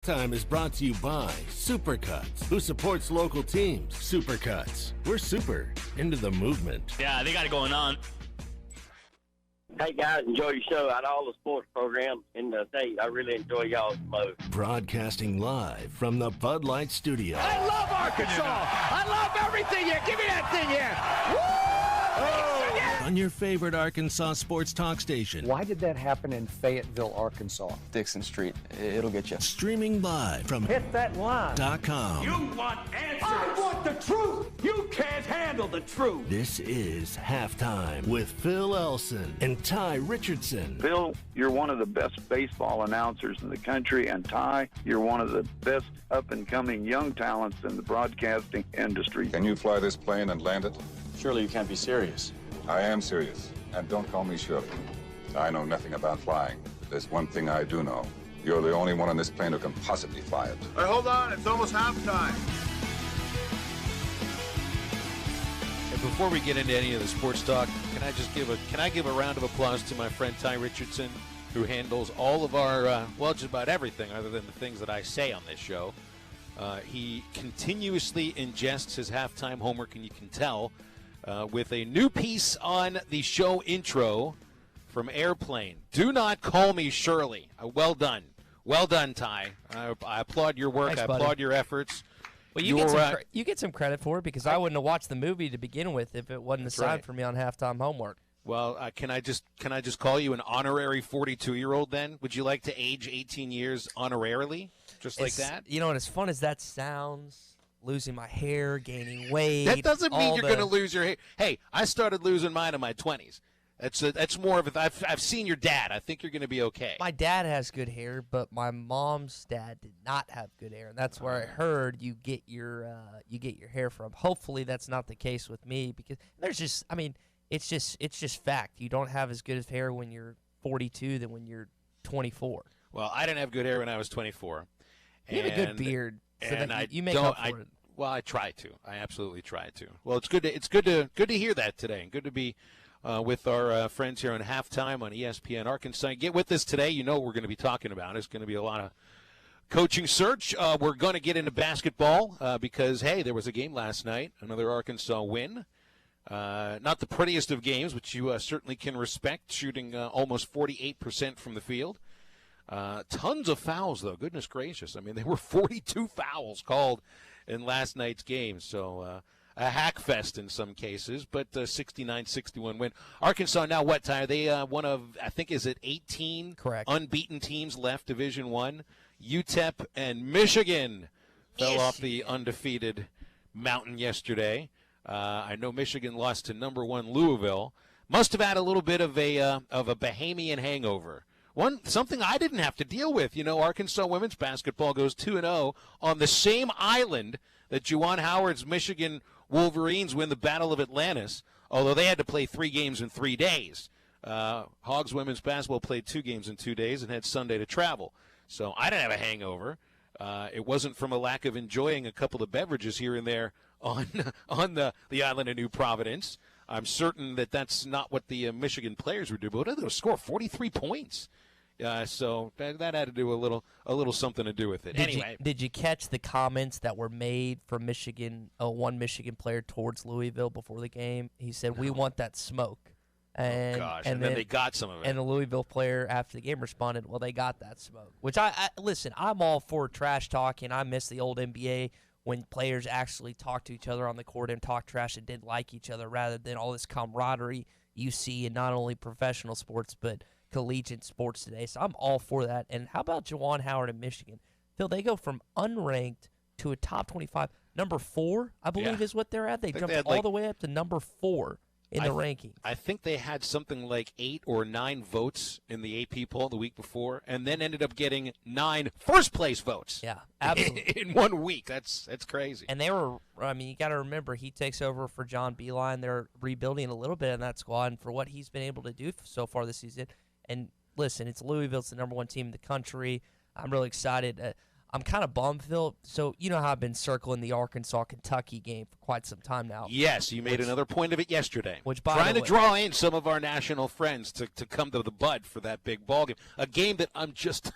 Time is brought to you by Supercuts, who supports local teams. Supercuts, we're super into the movement. Yeah, they got it going on. Hey, guys, enjoy your show. Out of all the sports programs in the state, I really enjoy y'all's most. Broadcasting live from the Bud Light Studio. I love Arkansas. I love everything here. Give me that thing here. Woo! On your favorite Arkansas sports talk station. Why did that happen in Fayetteville, Arkansas? Dixon Street. It'll get you. Streaming live from Hit that line. .com. You want answers. I want the truth. You can't handle the truth. This is Halftime with Phil Elson and Ty Richardson. Phil, you're one of the best baseball announcers in the country, and Ty, you're one of the best up-and-coming young talents in the broadcasting industry. Can you fly this plane and land it? Surely you can't be serious. I am serious, and don't call me Shirley. I know nothing about flying. There's one thing I do know. You're the only one on this plane who can possibly fly it. Hey, hold on, it's almost halftime. And before we get into any of the sports talk, can I give a round of applause to my friend Ty Richardson, who handles all of our, just about everything other than the things that I say on this show. He continuously ingests his halftime homework, and you can tell, with a new piece on the show intro from Airplane. Do not call me Shirley. Well done. Well done, Ty. I applaud your work. Thanks, I buddy. applaud your efforts. Well, you get some credit for it because I wouldn't have watched the movie to begin with if it wasn't assigned right. for me on halftime homework. Well, can I just call you an honorary 42-year-old then? Would you like to age 18 years honorarily, like that? You know, and as fun as that sounds, losing my hair, gaining weight. That doesn't mean you're going to lose your hair. Hey, I started losing mine in my 20s. That's more of a. I've seen your dad. I think you're going to be okay. My dad has good hair, but my mom's dad did not have good hair, and that's where I heard you get your hair from. Hopefully, that's not the case with me because it's just fact. You don't have as good of hair when you're 42 than when you're 24. Well, I didn't have good hair when I was 24. You have a good beard, so and that you make up for it. Well, I try to. I absolutely try to. Well, it's good to hear that today, and good to be with our friends here on Halftime on ESPN Arkansas. Get with us today. You know what we're going to be talking about. It's going to be a lot of coaching search. We're going to get into basketball because, hey, there was a game last night, another Arkansas win. Not the prettiest of games, which you certainly can respect, shooting almost 48% from the field. Tons of fouls, though. Goodness gracious. I mean, there were 42 fouls called in last night's game. So a hack fest in some cases, but 69-61 win. Arkansas now what, Ty? Are they one of, I think, is it 18 Correct. Unbeaten teams left Division I? UTEP and Michigan fell off the undefeated mountain yesterday. I know Michigan lost to number 1 Louisville. Must have had a little bit of a Bahamian hangover. Something I didn't have to deal with. You know, Arkansas women's basketball goes 2-0 on the same island that Juwan Howard's Michigan Wolverines win the Battle of Atlantis, although they had to play 3 games in 3 days. Hogs women's basketball played 2 games in 2 days and had Sunday to travel. So I didn't have a hangover. It wasn't from a lack of enjoying a couple of beverages here and there on the island of New Providence. I'm certain that that's not what the Michigan players were doing, but they score 43 points. So that had to do a little something to do with it. Did you catch the comments that were made from Michigan? One Michigan player towards Louisville before the game. He said, "We want that smoke." And, and then they got some of it. And the Louisville player after the game responded, "Well, they got that smoke." Which listen, I'm all for trash talking. I miss the old NBA when players actually talk to each other on the court and talk trash and didn't like each other, rather than all this camaraderie you see in not only professional sports but collegiate sports today. So I'm all for that. And how about Juwan Howard in Michigan? Phil, they go from unranked to a top 25. Number 4, I believe, is what they're at. They jumped all the way up to number 4 in the rankings. I think they had something like 8 or 9 votes in the AP poll the week before, and then ended up getting 9 first-place votes. Yeah, absolutely. In 1 week. That's crazy. And they were, you got to remember, he takes over for John Beilein. They're rebuilding a little bit in that squad, and for what he's been able to do so far this season. And listen, it's Louisville. It's the number 1 team in the country. I'm really excited. I'm kind of bummed, Phil. So you know how I've been circling the Arkansas-Kentucky game for quite some time now. Yes, you made another point of it yesterday. Trying to draw in some of our national friends to come to the Bud for that big ball game. A game that I'm just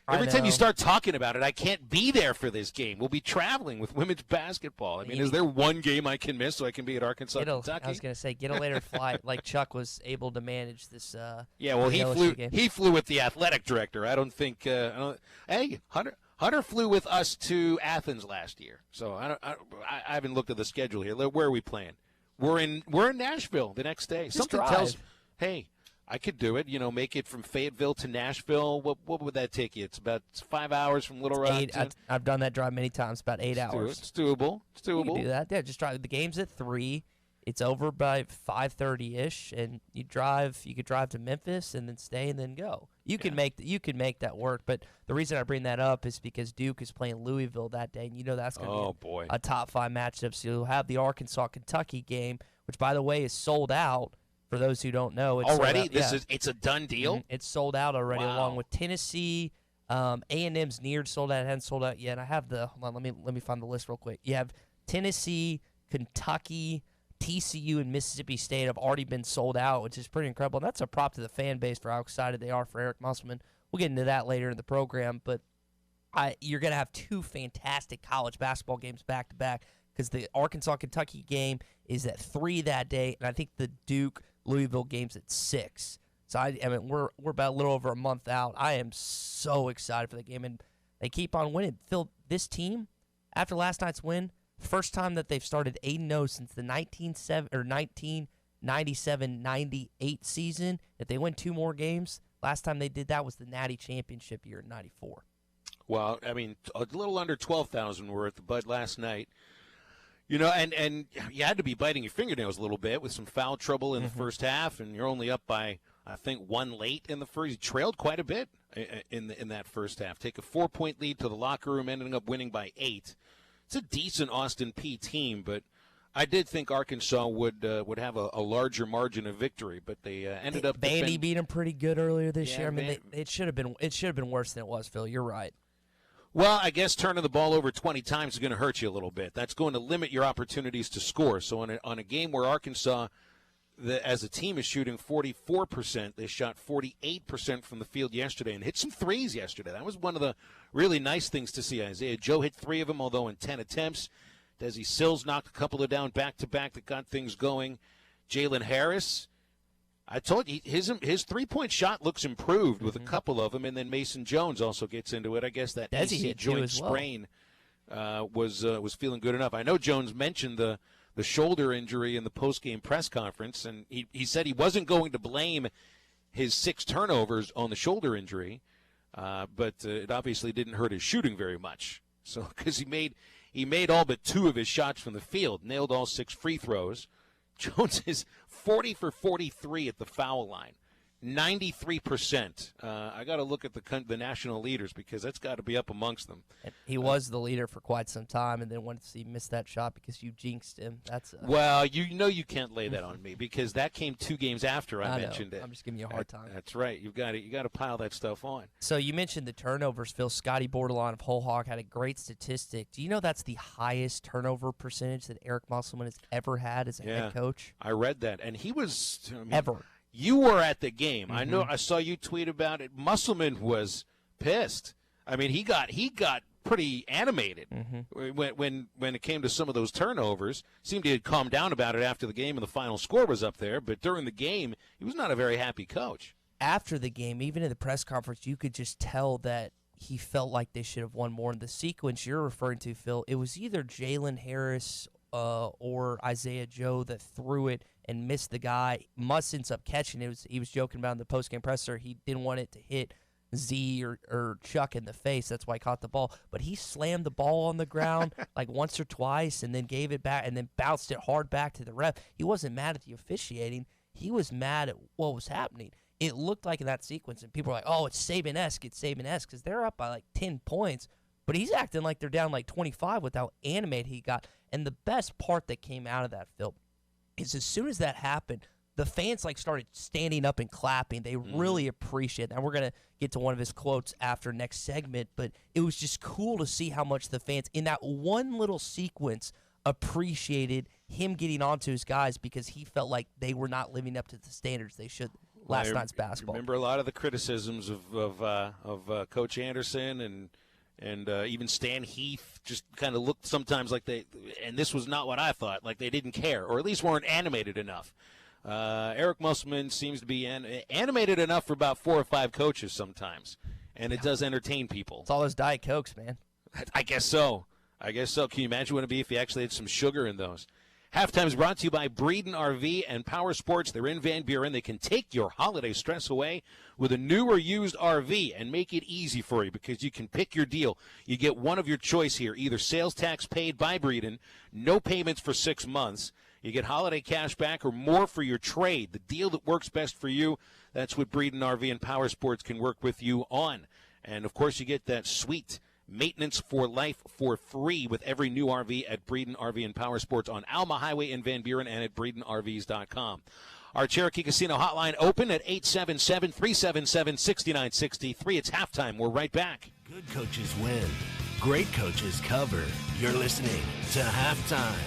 Every time you start talking about it, I can't be there for this game. We'll be traveling with women's basketball. I mean, is there one game I can miss so I can be at Arkansas, Kentucky? I was going to say, get a later flight, like Chuck was able to manage this. Yeah, well, game. He flew with the athletic director. I don't think. Hey, Hunter flew with us to Athens last year, so I haven't looked at the schedule here. Where are we playing? We're in Nashville the next day. Something tells, hey, I could do it. Make it from Fayetteville to Nashville. What would that take you? It's about 5 hours from Little Rock. I've done that drive many times. About 8 hours. It's doable. You can do that. Yeah, just drive. The game's at 3. It's over by 5:30ish, and you could drive to Memphis and then stay and then go. You can make that work. But the reason I bring that up is because Duke is playing Louisville that day, and that's going to be a top 5 matchup. So you'll have the Arkansas-Kentucky game, which, by the way, is sold out. For those who don't know, it's already it's a done deal. Mm-hmm. It's sold out already, along with Tennessee. A&M's near sold out. It hasn't sold out yet. And I have hold on. Let me find the list real quick. You have Tennessee, Kentucky, TCU, and Mississippi State have already been sold out, which is pretty incredible. And that's a prop to the fan base for how excited they are for Eric Musselman. We'll get into that later in the program, but you're going to have 2 fantastic college basketball games back to back because the Arkansas-Kentucky game is at 3 that day, and I think the Duke-Louisville game's at 6. So I mean, we're about a little over a month out. I am so excited for the game, and they keep on winning. Phil, this team, after last night's win, first time that they've started 8-0 since the 1997-98 season. If they win 2 more games, last time they did that was the Natty Championship year in '94. Well, I mean, a little under 12,000 were at the Bud last night. And you had to be biting your fingernails a little bit with some foul trouble in the first half, and you're only up by, I think, 1 late in the first. You trailed quite a bit in that first half. Take a 4-point lead to the locker room, ending up winning by 8. It's a decent Austin Peay team, but I did think Arkansas would have a larger margin of victory, but they ended up. Vandy beat them pretty good earlier this year. I mean, it should have been worse than it was. Phil, you're right. Well, I guess turning the ball over 20 times is going to hurt you a little bit. That's going to limit your opportunities to score. So on a game where Arkansas, as a team, is shooting 44%, they shot 48% from the field yesterday and hit some threes yesterday. That was one of the really nice things to see. Isaiah Joe hit 3 of them, although in 10 attempts. Desi Sills knocked a couple of down back-to-back that got things going. Jalen Harris, I told you, his 3-point shot looks improved with a couple of them, and then Mason Jones also gets into it. I guess that AC joint sprain was feeling good enough. I know Jones mentioned the shoulder injury in the post-game press conference, and he said he wasn't going to blame his 6 turnovers on the shoulder injury, but it obviously didn't hurt his shooting very much. So because he made all but 2 of his shots from the field, nailed all 6 free throws. Jones is 40 for 43 at the foul line, 93%. I got to look at the national leaders because that's got to be up amongst them. He was the leader for quite some time, and then once he missed that shot because you jinxed him, well, you can't lay that on me because that came 2 games after I mentioned it. I'm just giving you a hard time. That's right. You got to pile that stuff on. So you mentioned the turnovers, Phil. Scotty Bordelon of Whole Hog had a great statistic. Do you know that's the highest turnover percentage that Eric Musselman has ever had as a head coach? I read that, and he was ever. You were at the game. I know. I saw you tweet about it. Musselman was pissed. I mean, he got pretty animated when it came to some of those turnovers. Seemed he had calmed down about it after the game, and the final score was up there. But during the game, he was not a very happy coach. After the game, even in the press conference, you could just tell that he felt like they should have won more. In the sequence you're referring to, Phil, it was either Jalen Harris or Isaiah Joe that threw it and missed the guy. Muss ends up catching it. He was joking about in the postgame presser. He didn't want it to hit Z or Chuck in the face. That's why he caught the ball. But he slammed the ball on the ground like once or twice and then gave it back and then bounced it hard back to the ref. He wasn't mad at the officiating. He was mad at what was happening. It looked like in that sequence, and people were like, oh, it's Saban-esque, because they're up by like 10 points. But he's acting like they're down like 25 with how animated he got. And the best part that came out of that, Phil, is as soon as that happened, the fans like started standing up and clapping. They really appreciate it. And we're going to get to one of his quotes after next segment, but it was just cool to see how much the fans in that one little sequence appreciated him getting onto his guys because he felt like they were not living up to the standards they should. last night's basketball. Remember a lot of the criticisms of Coach Anderson and even Stan Heath just kind of looked sometimes like and this was not what I thought, like they didn't care, or at least weren't animated enough. Eric Musselman seems to be animated enough for about 4 or 5 coaches sometimes, and it does entertain people. It's all those Diet Cokes, man. I guess so. Can you imagine what it'd be if you actually had some sugar in those? Halftime is brought to you by Breeden RV and Power Sports. They're in Van Buren. They can take your holiday stress away with a new or used RV and make it easy for you because you can pick your deal. You get one of your choice here, either sales tax paid by Breeden, no payments for 6 months. You get holiday cash back or more for your trade. The deal that works best for you, that's what Breeden RV and Power Sports can work with you on. And, of course, you get that sweet maintenance for life for free with every new RV at Breeden RV and Power Sports on Alma Highway in Van Buren and at BreedenRVs.com. Our Cherokee Casino hotline open at 877-377-6963. It's halftime. We're right back. Good coaches win. Great coaches cover. You're listening to Halftime.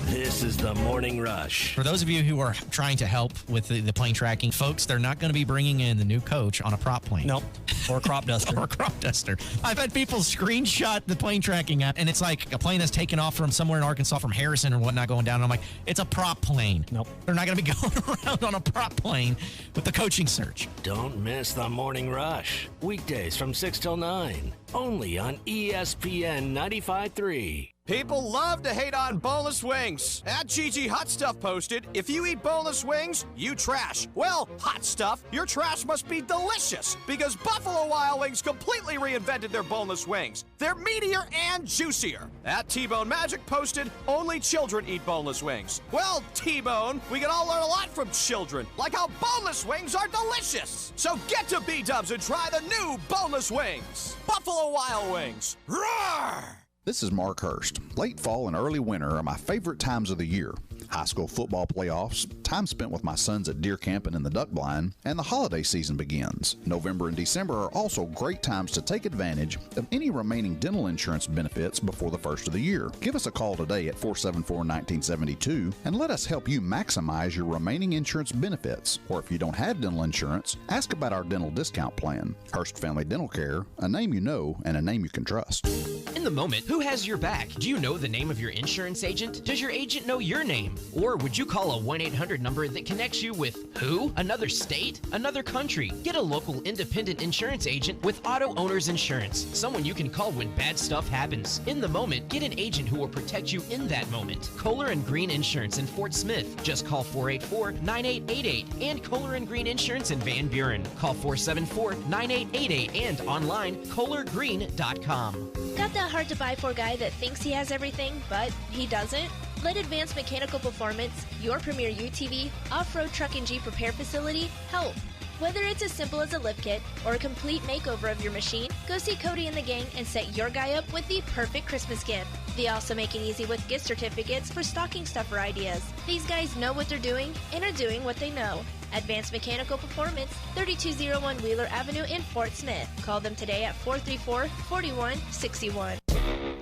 This is the Morning Rush. For those of you who are trying to help with the plane tracking, folks, they're not going to be bringing in the new coach on a prop plane. Nope. Or a crop duster. Or a crop duster. I've had people screenshot the plane tracking app, and it's like a plane that's taken off from somewhere in Arkansas, from Harrison or whatnot, going down. And I'm like, it's a prop plane. Nope. They're not going to be going around on a prop plane with the coaching search. Don't miss the Morning Rush. Weekdays from 6 till 9. Only on ESPN 95.3. People love to hate on boneless wings. At GG Hot Stuff posted, if you eat boneless wings, you trash. Well, Hot Stuff, your trash must be delicious because Buffalo Wild Wings completely reinvented their boneless wings. They're meatier and juicier. At T-Bone Magic posted, only children eat boneless wings. Well, T-Bone, we can all learn a lot from children, like how boneless wings are delicious. So get to B-Dubs and try the new boneless wings. Buffalo Wild Wings. Roar! This is Mark Hurst. Late fall and early winter are my favorite times of the year. High school football playoffs, time spent with my sons at deer camping in the duck blind, and the holiday season begins. November and December are also great times to take advantage of any remaining dental insurance benefits before the first of the year. Give us a call today at 474-1972 and let us help you maximize your remaining insurance benefits. Or if you don't have dental insurance, ask about our dental discount plan. Hurst Family Dental Care, a name you know and a name you can trust. In the moment, who has your back? Do you know the name of your insurance agent? Does your agent know your name? Or would you call a 1-800 number that connects you with who? Another state? Another country? Get a local independent insurance agent with Auto Owners Insurance. Someone you can call when bad stuff happens. In the moment, get an agent who will protect you in that moment. Kohler and Green Insurance in Fort Smith. Just call 484-9888. And Kohler and Green Insurance in Van Buren. Call 474-9888 and online KohlerGreen.com. Got that hard to buy for guy that thinks he has everything, but he doesn't? Let Advanced Mechanical Performance, your premier UTV, off-road truck and Jeep repair facility, help. Whether it's as simple as a lift kit or a complete makeover of your machine, go see Cody and the gang and set your guy up with the perfect Christmas gift. They also make it easy with gift certificates for stocking stuffer ideas. These guys know what they're doing and are doing what they know. Advanced Mechanical Performance, 3201 Wheeler Avenue in Fort Smith. Call them today at 434-4161.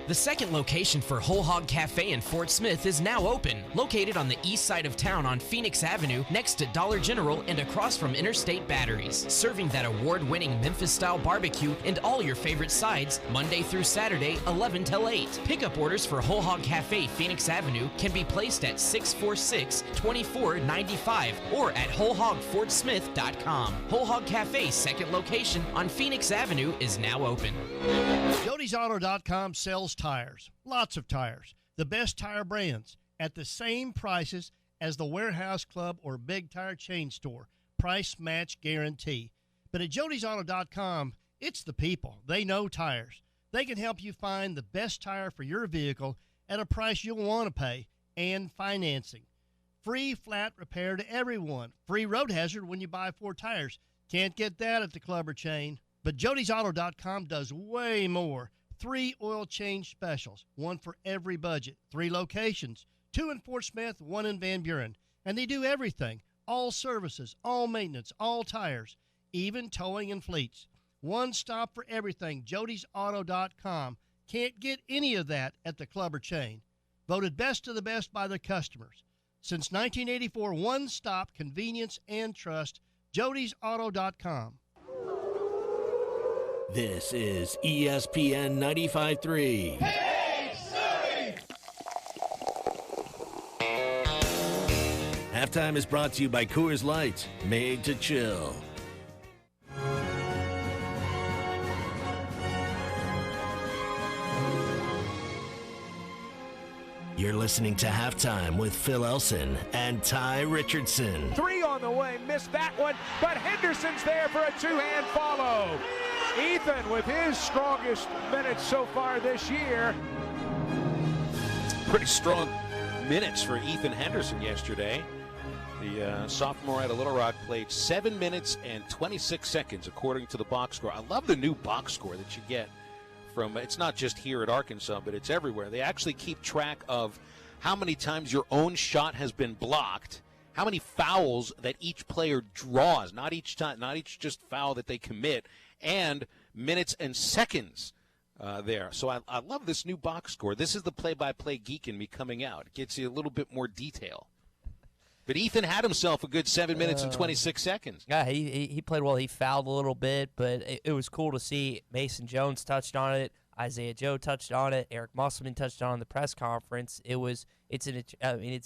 The second location for Whole Hog Cafe in Fort Smith is now open. Located on the east side of town on Phoenix Avenue, next to Dollar General and across from Interstate Batteries. Serving that award-winning Memphis-style barbecue and all your favorite sides, Monday through Saturday, 11 till 8. Pickup orders for Whole Hog Cafe Phoenix Avenue can be placed at 646-2495 or at WholeHogFortSmith.com. Whole Hog Cafe's second location on Phoenix Avenue is now open. Jody'sAuto.com sells tires, lots of tires, the best tire brands at the same prices as the Warehouse Club or Big Tire Chain Store. Price match guarantee. But at Jody'sAuto.com, it's the people. They know tires. They can help you find the best tire for your vehicle at a price you'll want to pay and financing. Free flat repair to everyone. Free road hazard when you buy 4 tires. Can't get that at the club or chain. But Jody'sAuto.com does way more. 3 oil change specials, 1 for every budget. 3 locations, 2 in Fort Smith, 1 in Van Buren. And they do everything. All services, all maintenance, all tires, even towing and fleets. One stop for everything, Jody'sAuto.com. Can't get any of that at the club or chain. voted best of the best by their customers. Since 1984, one-stop convenience and trust, Jody'sAuto.com. This is ESPN 95.3. Halftime is brought to you by Coors Light, made to chill. You're listening to Halftime with Phil Elson and Ty Richardson. 3 on the way, missed that one, but Henderson's there for a two-hand follow. Ethan with his strongest minutes so far this year. Pretty strong minutes for Ethan Henderson yesterday. The sophomore out of Little Rock played 7 minutes and 26 seconds according to the box score. I love the new box score that you get from, it's not just here at Arkansas, but it's everywhere. They actually keep track of how many times your own shot has been blocked, how many fouls that each player draws, not each time, not each just foul that they commit, and minutes and seconds there. So I love this new box score. This is the play-by-play geek in me coming out. It gets you a little bit more detail. But Ethan had himself a good 7 minutes and 26 seconds. Yeah, he played well. He fouled a little bit, but it was cool to see. Mason Jones touched on it. Isaiah Joe touched on it. Eric Musselman touched on it in the press conference. It's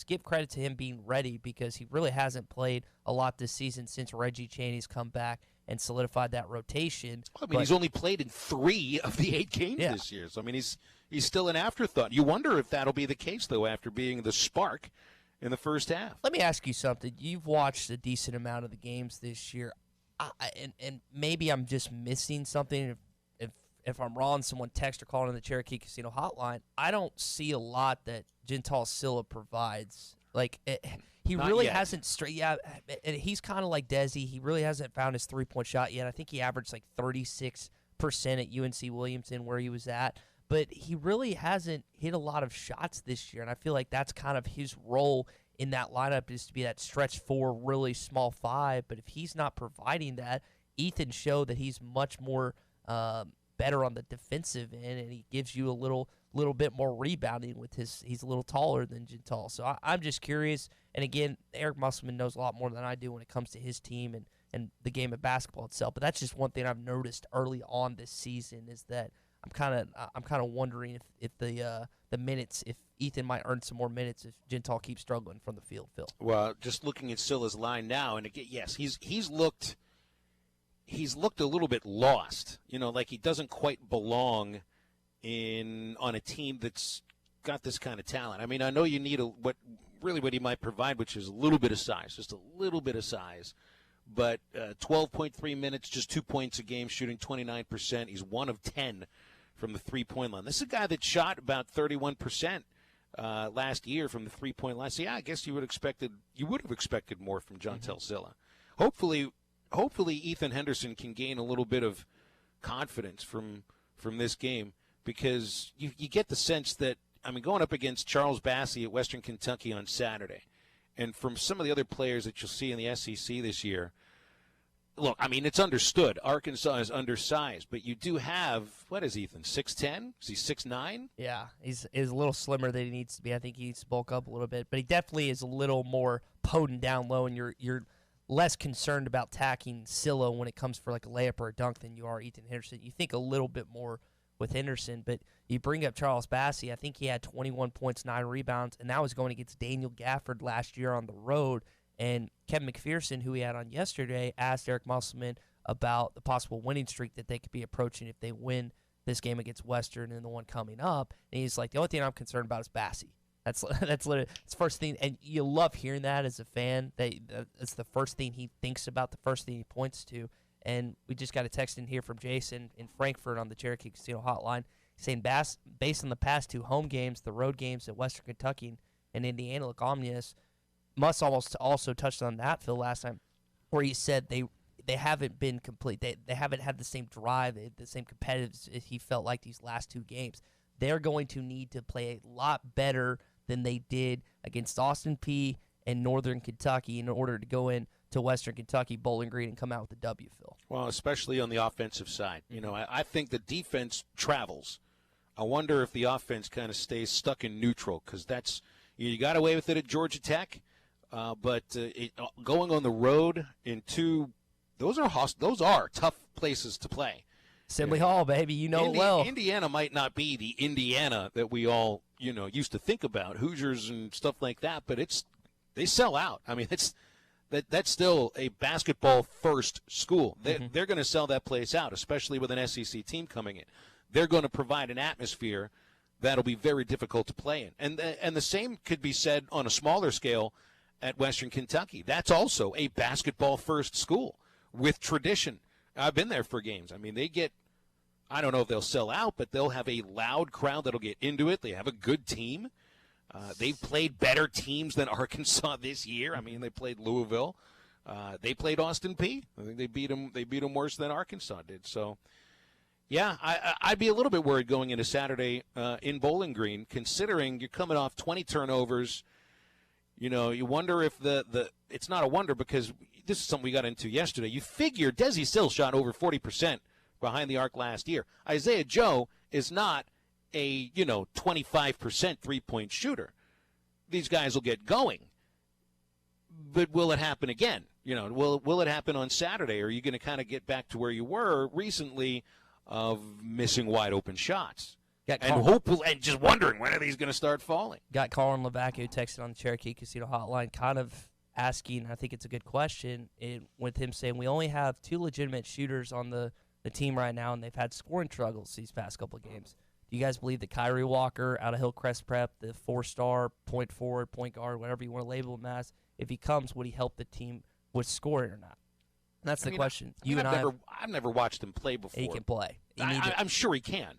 give credit to him being ready because he really hasn't played a lot this season since Reggie Chaney's come back and solidified that rotation. I mean, he's only played in 3 of the 8 games this year. So, I mean, he's still an afterthought. You wonder if that'll be the case, though, after being the spark in the first half. Let me ask you something. You've watched a decent amount of the games this year, and maybe I'm just missing something. If I'm wrong, someone text or call in the Cherokee Casino hotline. I don't see a lot that Gental Silla provides. Like he Not really yet. hasn't and he's kind of like Desi. He really hasn't found his 3-point shot yet. I think he averaged like 36% at UNC Williamson where he was at. But he really hasn't hit a lot of shots this year, and I feel like that's kind of his role in that lineup is to be that stretch 4, really small 5. But if he's not providing that, Ethan showed that he's much more better on the defensive end, and he gives you a little bit more rebounding with he's a little taller than Gental. So I'm just curious. And again, Eric Musselman knows a lot more than I do when it comes to his team and the game of basketball itself. But that's just one thing I've noticed early on this season is that I'm kind of wondering if the minutes, if Ethan might earn some more minutes if Gental keeps struggling from the field, Phil. Well, just looking at Silla's line now, and again, yes, he's looked a little bit lost. You know, like he doesn't quite belong on a team that's got this kind of talent. I mean, I know you need what he might provide, which is a little bit of size, just a little bit of size. But 12.3 minutes, just 2 points a game, shooting 29%. He's 1 of 10 from the three-point line. This is a guy that shot about 31% last year from the three-point line. So, yeah, I guess you would have expected more from Gental Silla. Hopefully Ethan Henderson can gain a little bit of confidence from this game because you get the sense that, I mean, going up against Charles Bassey at Western Kentucky on Saturday, and from some of the other players that you'll see in the SEC this year, look, I mean, it's understood. Arkansas is undersized, but you do have, what is Ethan, 6'10"? Is he 6'9"? Yeah, he's a little slimmer than he needs to be. I think he needs to bulk up a little bit, but he definitely is a little more potent down low, and you're less concerned about tacking Silla when it comes for like a layup or a dunk than you are Ethan Henderson. You think a little bit more with Henderson, but you bring up Charles Bassey. I think he had 21 points, 9 rebounds, and that was going against Daniel Gafford last year on the road. And Kevin McPherson, who he had on yesterday, asked Eric Musselman about the possible winning streak that they could be approaching if they win this game against Western and the one coming up. And he's like, the only thing I'm concerned about is Bassey. That's literally it's the first thing, and you love hearing that as a fan. That's the first thing he thinks about, the first thing he points to. And we just got a text in here from Jason in Frankfurt on the Cherokee Casino hotline saying, based on the past 2 home games, the road games at Western Kentucky and Indiana, look ominous. Musk almost also touched on that, Phil, last time, where he said they haven't been complete. They haven't had the same drive, the same competitive he felt like these last 2 games. They're going to need to play a lot better than they did against Austin Peay and Northern Kentucky in order to go in to Western Kentucky, Bowling Green, and come out with a W, Phil. Well, especially on the offensive side. You know, I think the defense travels. I wonder if the offense kind of stays stuck in neutral, because that's you got away with it at Georgia Tech, but going on the road those are tough places to play. Assembly Hall, baby, you know it well. Indiana might not be the Indiana that we all used to think about, Hoosiers and stuff like that, but they sell out. I mean, that's still a basketball-first school. They're going to sell that place out, especially with an SEC team coming in. They're going to provide an atmosphere that'll be very difficult to play in. And the same could be said on a smaller scale at Western Kentucky. That's also a basketball-first school with tradition. I've been there for games. I mean, I don't know if they'll sell out, but they'll have a loud crowd that'll get into it. They have a good team. They've played better teams than Arkansas this year. I mean, they played Louisville. They played Austin Peay. I think they beat them worse than Arkansas did. So, yeah, I'd be a little bit worried going into Saturday in Bowling Green, considering you're coming off 20 turnovers. You wonder if it's not a wonder, because this is something we got into yesterday. You figure Desi Sills shot over 40% behind the arc last year. Isaiah Joe is not a 25% three-point shooter. These guys will get going, but will it happen again? Will it happen on Saturday? Or are you going to kind of get back to where you were recently of missing wide open shots? And just wondering, when are these going to start falling? Got Colin Levac, who texted on the Cherokee Casino hotline, kind of asking, I think it's a good question, with him saying we only have 2 legitimate shooters on the team right now, and they've had scoring struggles these past couple of games. Do you guys believe that Kyrie Walker out of Hillcrest Prep, the 4-star point forward, point guard, whatever you want to label him as, if he comes, would he help the team with scoring or not? And that's the question. I've never watched him play before. He can play. I'm sure he can.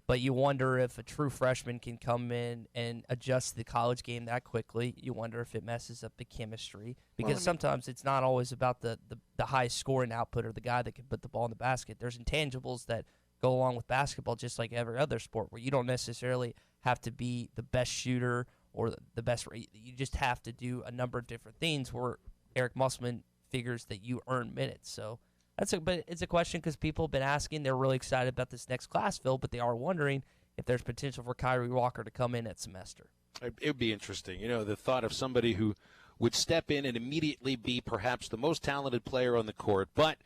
But you wonder if a true freshman can come in and adjust the college game that quickly. You wonder if it messes up the chemistry. Because sometimes it's not always about the high scoring output or the guy that can put the ball in the basket. There's intangibles that go along with basketball, just like every other sport, where you don't necessarily have to be the best shooter or the best. You just have to do a number of different things where Eric Musselman figures that you earn minutes. So but it's a question because people have been asking. They're really excited about this next class, Phil, but they are wondering if there's potential for Kyrie Walker to come in at semester. It would be interesting. The thought of somebody who would step in and immediately be perhaps the most talented player on the court, but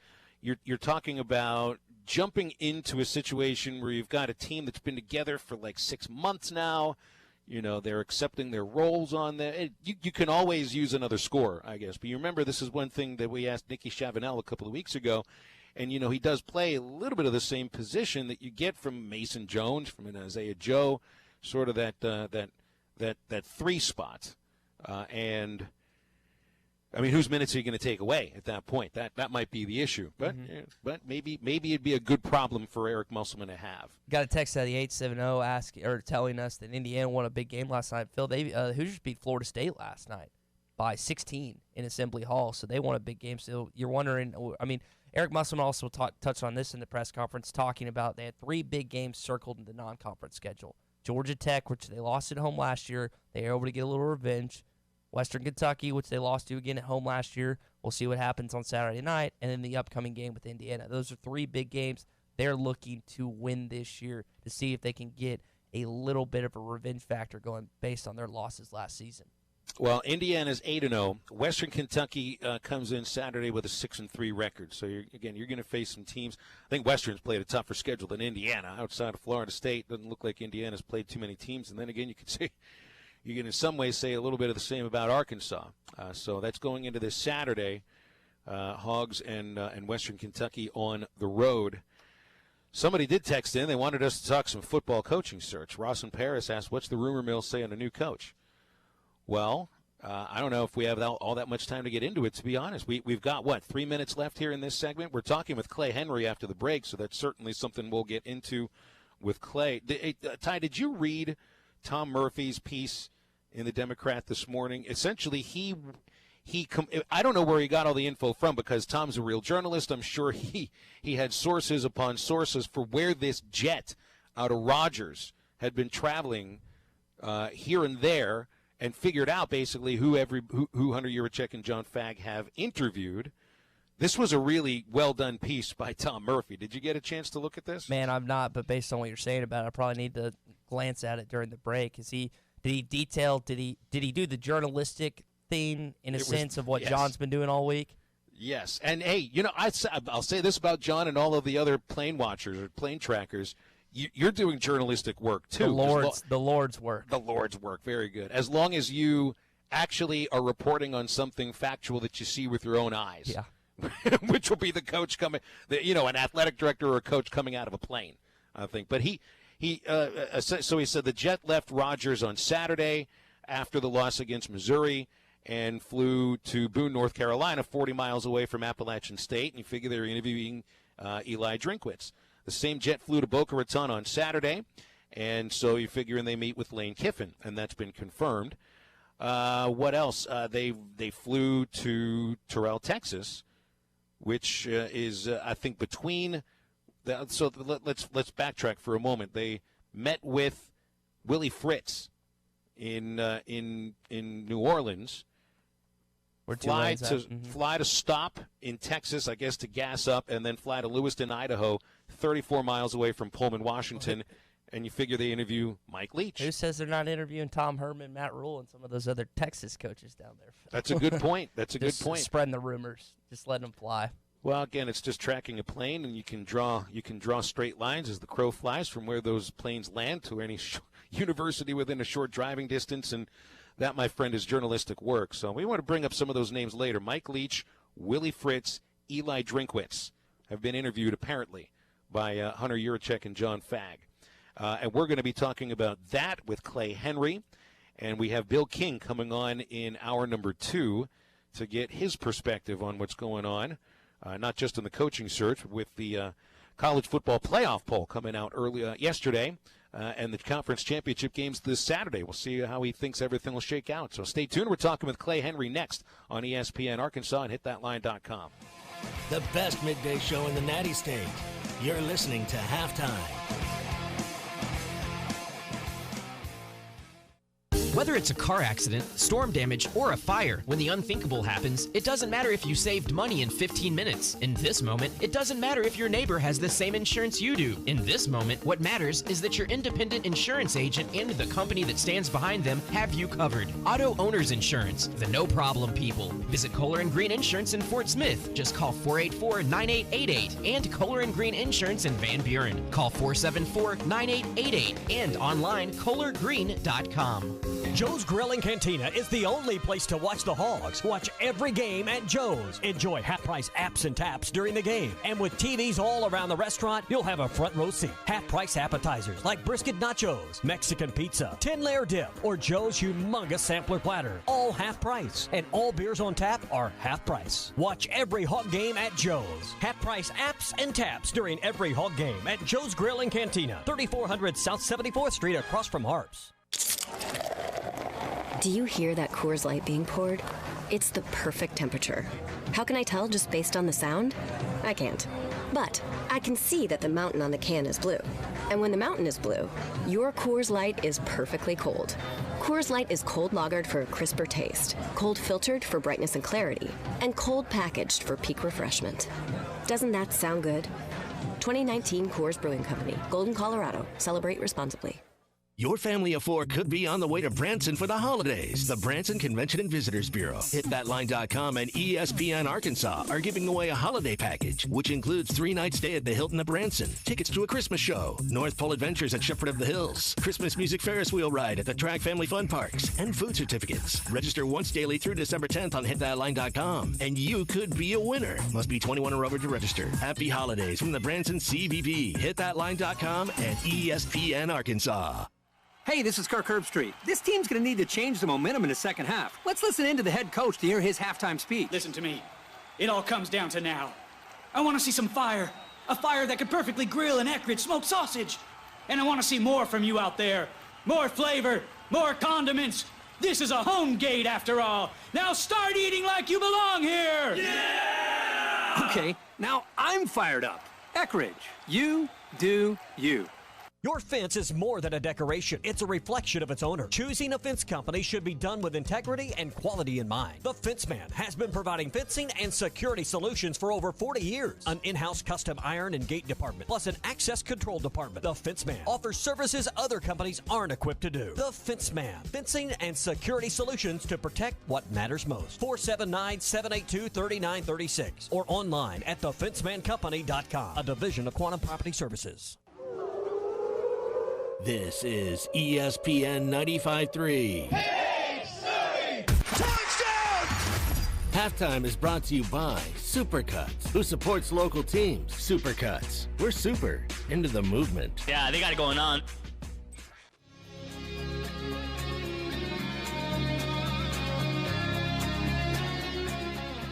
you're talking about jumping into a situation where you've got a team that's been together for like 6 months now. They're accepting their roles on there. You can always use another scorer, I guess. But you remember, this is one thing that we asked Nicky Chavanel a couple of weeks ago. And, he does play a little bit of the same position that you get from Mason Jones, from an Isaiah Joe, sort of that 3 spot. And, I mean, whose minutes are you going to take away at that point? That might be the issue. But but maybe it'd be a good problem for Eric Musselman to have. Got a text out of the 870 telling us that Indiana won a big game last night. Phil, Hoosiers beat Florida State last night by 16 in Assembly Hall, so they won a big game. So you're wondering, I mean, Eric Musselman also touched on this in the press conference, talking about they had 3 big games circled in the non-conference schedule. Georgia Tech, which they lost at home last year. They were able to get a little revenge. Western Kentucky, which they lost to again at home last year. We'll see what happens on Saturday night. And then the upcoming game with Indiana. Those are 3 big games they're looking to win this year to see if they can get a little bit of a revenge factor going based on their losses last season. Well, Indiana's 8-0. Western Kentucky comes in Saturday with a 6-3 record. So, you're going to face some teams. I think Western's played a tougher schedule than Indiana. Outside of Florida State, doesn't look like Indiana's played too many teams. And then again, you could say, you can in some ways say a little bit of the same about Arkansas. So that's going into this Saturday, Hogs and Western Kentucky on the road. Somebody did text in. They wanted us to talk some football coaching search. Ross in Paris asked, what's the rumor mill say on a new coach? Well, I don't know if we have all that much time to get into it, to be honest. We've got, 3 minutes left here in this segment? We're talking with Clay Henry after the break, so that's certainly something we'll get into with Clay. Ty, did you read Tom Murphy's piece in the Democrat this morning? Essentially, I don't know where he got all the info from, because Tom's a real journalist. I'm sure he had sources upon sources for where this jet out of Rogers had been traveling here and there, and figured out basically who Hunter Yurachek and John Fagg have interviewed This was a really well-done piece by Tom Murphy. Did you get a chance to look at this? Man, I'm not, but based on what you're saying about it, I probably need to glance at it during the break. Did he do the journalistic thing in a sense of what John's been doing all week? Yes. And, hey, I'll say this about John and all of the other plane watchers or plane trackers. You're doing journalistic work, too. The Lord's work. The Lord's work. Very good. As long as you actually are reporting on something factual that you see with your own eyes. Yeah. Which will be the coach coming, an athletic director or a coach coming out of a plane, I think. But so he said the jet left Rogers on Saturday after the loss against Missouri and flew to Boone, North Carolina, 40 miles away from Appalachian State. And you figure they're interviewing Eli Drinkwitz. The same jet flew to Boca Raton on Saturday, and so you figure they meet with Lane Kiffin, and that's been confirmed. What else? They flew to Terrell, Texas, which is, I think, between. Let's backtrack for a moment. They met with Willie Fritz in New Orleans. Fly to stop in Texas, I guess, to gas up, and then fly to Lewiston, Idaho, 34 miles away from Pullman, Washington. And you figure they interview Mike Leach. Who says they're not interviewing Tom Herman, Matt Rule, and some of those other Texas coaches down there? That's a good point. That's a good point. Spreading the rumors. Just letting them fly. Well, again, it's just tracking a plane, and you can draw straight lines as the crow flies from where those planes land to any university within a short driving distance, and that, my friend, is journalistic work. So we want to bring up some of those names later. Mike Leach, Willie Fritz, Eli Drinkwitz have been interviewed, apparently, by Hunter Yurachek and John Fagg. And we're going to be talking about that with Clay Henry. And we have Bill King coming on in hour number 2 to get his perspective on what's going on, not just in the coaching search, with the college football playoff poll coming out early yesterday, and the conference championship games this Saturday. We'll see how he thinks everything will shake out. So stay tuned. We're talking with Clay Henry next on ESPN Arkansas and HitThatLine.com. The best midday show in the Natty State. You're listening to Halftime. Whether it's a car accident, storm damage, or a fire, when the unthinkable happens, it doesn't matter if you saved money in 15 minutes. In this moment, it doesn't matter if your neighbor has the same insurance you do. In this moment, what matters is that your independent insurance agent and the company that stands behind them have you covered. Auto Owners Insurance, the no-problem people. Visit Kohler & Green Insurance in Fort Smith. Just call 484-9888. And Kohler & Green Insurance in Van Buren. Call 474-9888. And online, KohlerGreen.com. Joe's Grill and Cantina is the only place to watch the Hogs. Watch every game at Joe's. Enjoy half-price apps and taps during the game. And with TVs all around the restaurant, you'll have a front row seat. Half-price appetizers like brisket nachos, Mexican pizza, 10-layer dip, or Joe's humongous sampler platter. All half price. And all beers on tap are half price. Watch every Hog game at Joe's. Half-price apps and taps during every Hog game at Joe's Grill and Cantina. 3400 South 74th Street across from Harps. Do you hear that Coors Light being poured? It's the perfect temperature. How can I tell just based on the sound? I can't. But I can see that the mountain on the can is blue. And when the mountain is blue, your Coors Light is perfectly cold. Coors Light is cold lagered for a crisper taste, cold filtered for brightness and clarity, and cold packaged for peak refreshment. Doesn't that sound good? 2019 Coors Brewing Company, Golden, Colorado. Celebrate responsibly. Your family of 4 could be on the way to Branson for the holidays. The Branson Convention and Visitors Bureau, HitThatLine.com, and ESPN Arkansas are giving away a holiday package, which includes 3-night stay at the Hilton of Branson, tickets to a Christmas show, North Pole Adventures at Shepherd of the Hills, Christmas music Ferris wheel ride at the Track Family Fun Parks, and food certificates. Register once daily through December 10th on HitThatLine.com, and you could be a winner. Must be 21 or over to register. Happy holidays from the Branson CVB, HitThatLine.com, and ESPN Arkansas. Hey, this is Kirk Herbstreit. This team's going to need to change the momentum in the second half. Let's listen in to the head coach to hear his halftime speech. Listen to me. It all comes down to now. I want to see some fire. A fire that could perfectly grill an Eckrich smoked sausage. And I want to see more from you out there. More flavor, more condiments. This is a home gate after all. Now start eating like you belong here. Yeah! Okay, now I'm fired up. Eckrich, you do you. Your fence is more than a decoration. It's a reflection of its owner. Choosing a fence company should be done with integrity and quality in mind. The Fence Man has been providing fencing and security solutions for over 40 years. An in-house custom iron and gate department, plus an access control department. The Fence Man offers services other companies aren't equipped to do. The Fence Man, fencing and security solutions to protect what matters most. 479-782-3936 or online at thefencemancompany.com, a division of Quantum Property Services. This is ESPN 95.3. Hey, Surrey! Touchdown! Halftime is brought to you by Supercuts, who supports local teams. Supercuts. We're super into the movement. Yeah, they got it going on.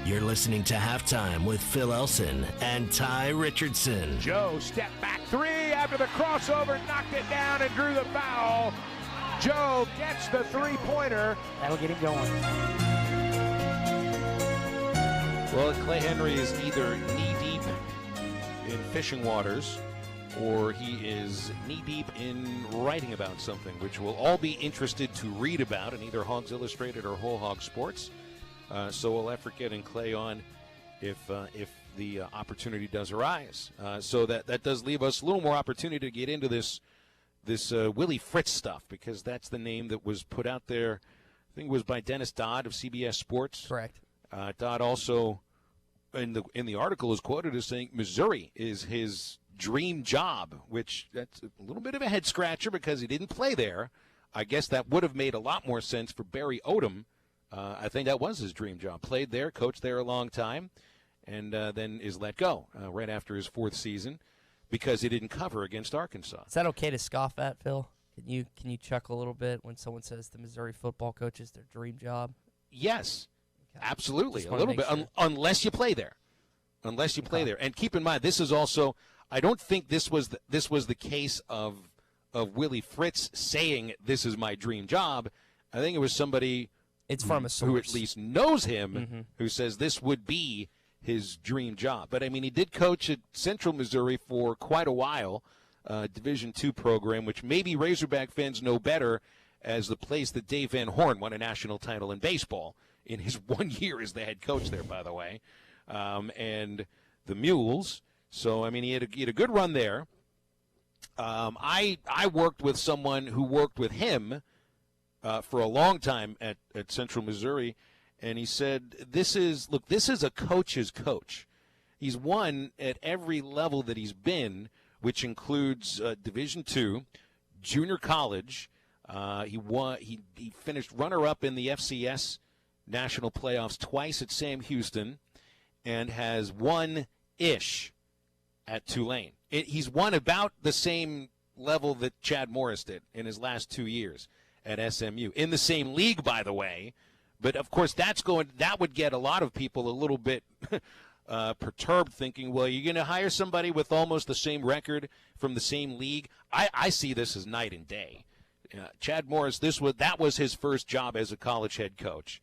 You're listening to Halftime with Phil Elson and Ty Richardson. Joe stepped back three after the crossover, knocked it down and drew the foul. Joe gets the three-pointer. That'll get him going. Well, Clay Henry is either knee-deep in fishing waters or he is knee-deep in writing about something, which we'll all be interested to read about in either Hogs Illustrated or Whole Hog Sports. So we'll effort getting Clay on if the opportunity does arise. So that does leave us a little more opportunity to get into this Willie Fritz stuff, because that's the name that was put out there. I think it was by Dennis Dodd of CBS Sports. Correct. Dodd also in the article is quoted as saying Missouri is his dream job, which that's a little bit of a head scratcher because he didn't play there. I guess that would have made a lot more sense for Barry Odom. I think that was his dream job. Played there, coached there a long time, and then is let go right after his fourth season because he didn't cover against Arkansas. Is that okay to scoff at, Phil? Can you chuckle a little bit when someone says the Missouri football coach is their dream job? Yes, okay. Absolutely, Just a little bit, sure. Unless you play there. Unless you play there, and keep in mind this is also. I don't think this was the case of Willie Fritz saying this is my dream job. I think it was somebody. It's from a source who at least knows him, who says this would be his dream job. But, I mean, he did coach at Central Missouri for quite a while, Division II program, which maybe Razorback fans know better as the place that Dave Van Horn won a national title in baseball in his 1 year as the head coach there, by the way, and the Mules. So, I mean, he had a good run there. I worked with someone who worked with him for a long time at Central Missouri, and he said, this is a coach's coach. He's won at every level that he's been, which includes Division II, junior college. He finished runner-up in the FCS national playoffs twice at Sam Houston, and has won-ish at Tulane. He's won about the same level that Chad Morris did in his last 2 years at SMU, in the same league, by the way. But of course, that would get a lot of people a little bit perturbed, thinking, well, you're going to hire somebody with almost the same record from the same league. I see this as night and day. Chad Morris, that was his first job as a college head coach,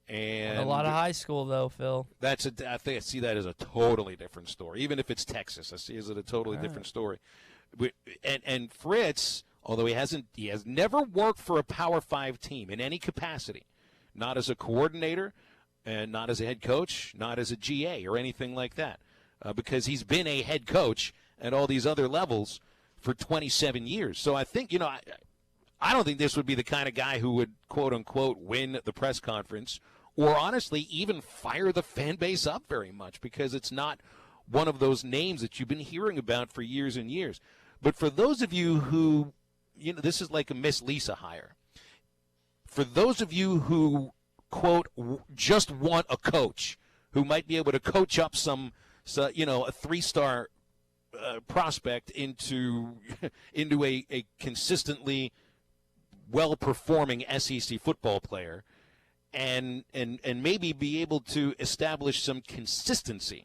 and a lot of high school though, Phil. I see that as a totally different story. Even if it's Texas, I see it as a totally different story. And Fritz, although he has never worked for a Power 5 team in any capacity, not as a coordinator, and not as a head coach, not as a GA or anything like that, because he's been a head coach at all these other levels for 27 years. So I think, I don't think this would be the kind of guy who would, quote unquote, win the press conference or honestly even fire the fan base up very much, because it's not one of those names that you've been hearing about for years and years. But for those of you who, this is like a Miss Lisa hire. For those of you who, quote, just want a coach who might be able to coach up a three-star prospect into a consistently well-performing SEC football player, and maybe be able to establish some consistency,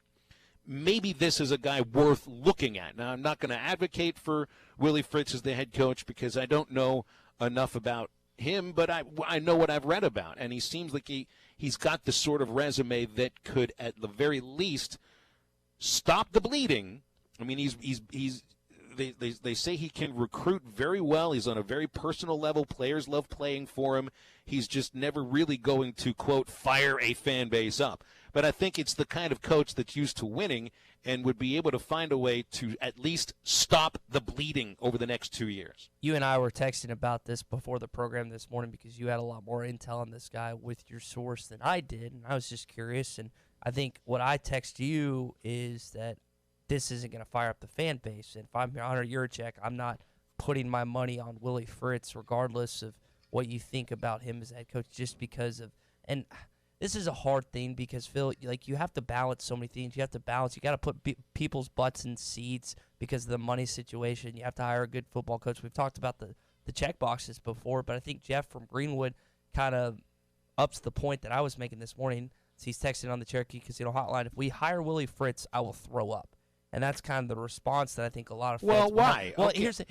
maybe this is a guy worth looking at. Now, I'm not going to advocate for Willie Fritz as the head coach because I don't know enough about him, but I know what I've read about, and he seems like he's got the sort of resume that could, at the very least, stop the bleeding. I mean, he's they say he can recruit very well. He's on a very personal level. Players love playing for him. He's just never really going to, quote, fire a fan base up. But I think it's the kind of coach that's used to winning and would be able to find a way to at least stop the bleeding over the next 2 years. You and I were texting about this before the program this morning because you had a lot more intel on this guy with your source than I did, and I was just curious. And I think what I text you is that this isn't going to fire up the fan base. And if I'm Hunter Yurachek, I'm not putting my money on Willie Fritz regardless of what you think about him as head coach just because of – and this is a hard thing because, Phil, like you have to balance so many things. You have to balance. You got to put people's butts in seats because of the money situation. You have to hire a good football coach. We've talked about the check boxes before, but I think Jeff from Greenwood kind of ups the point that I was making this morning. So he's texting on the Cherokee Casino hotline, if we hire Willie Fritz, I will throw up. And that's kind of the response that I think a lot of fans. Well, why? Well, Okay. here's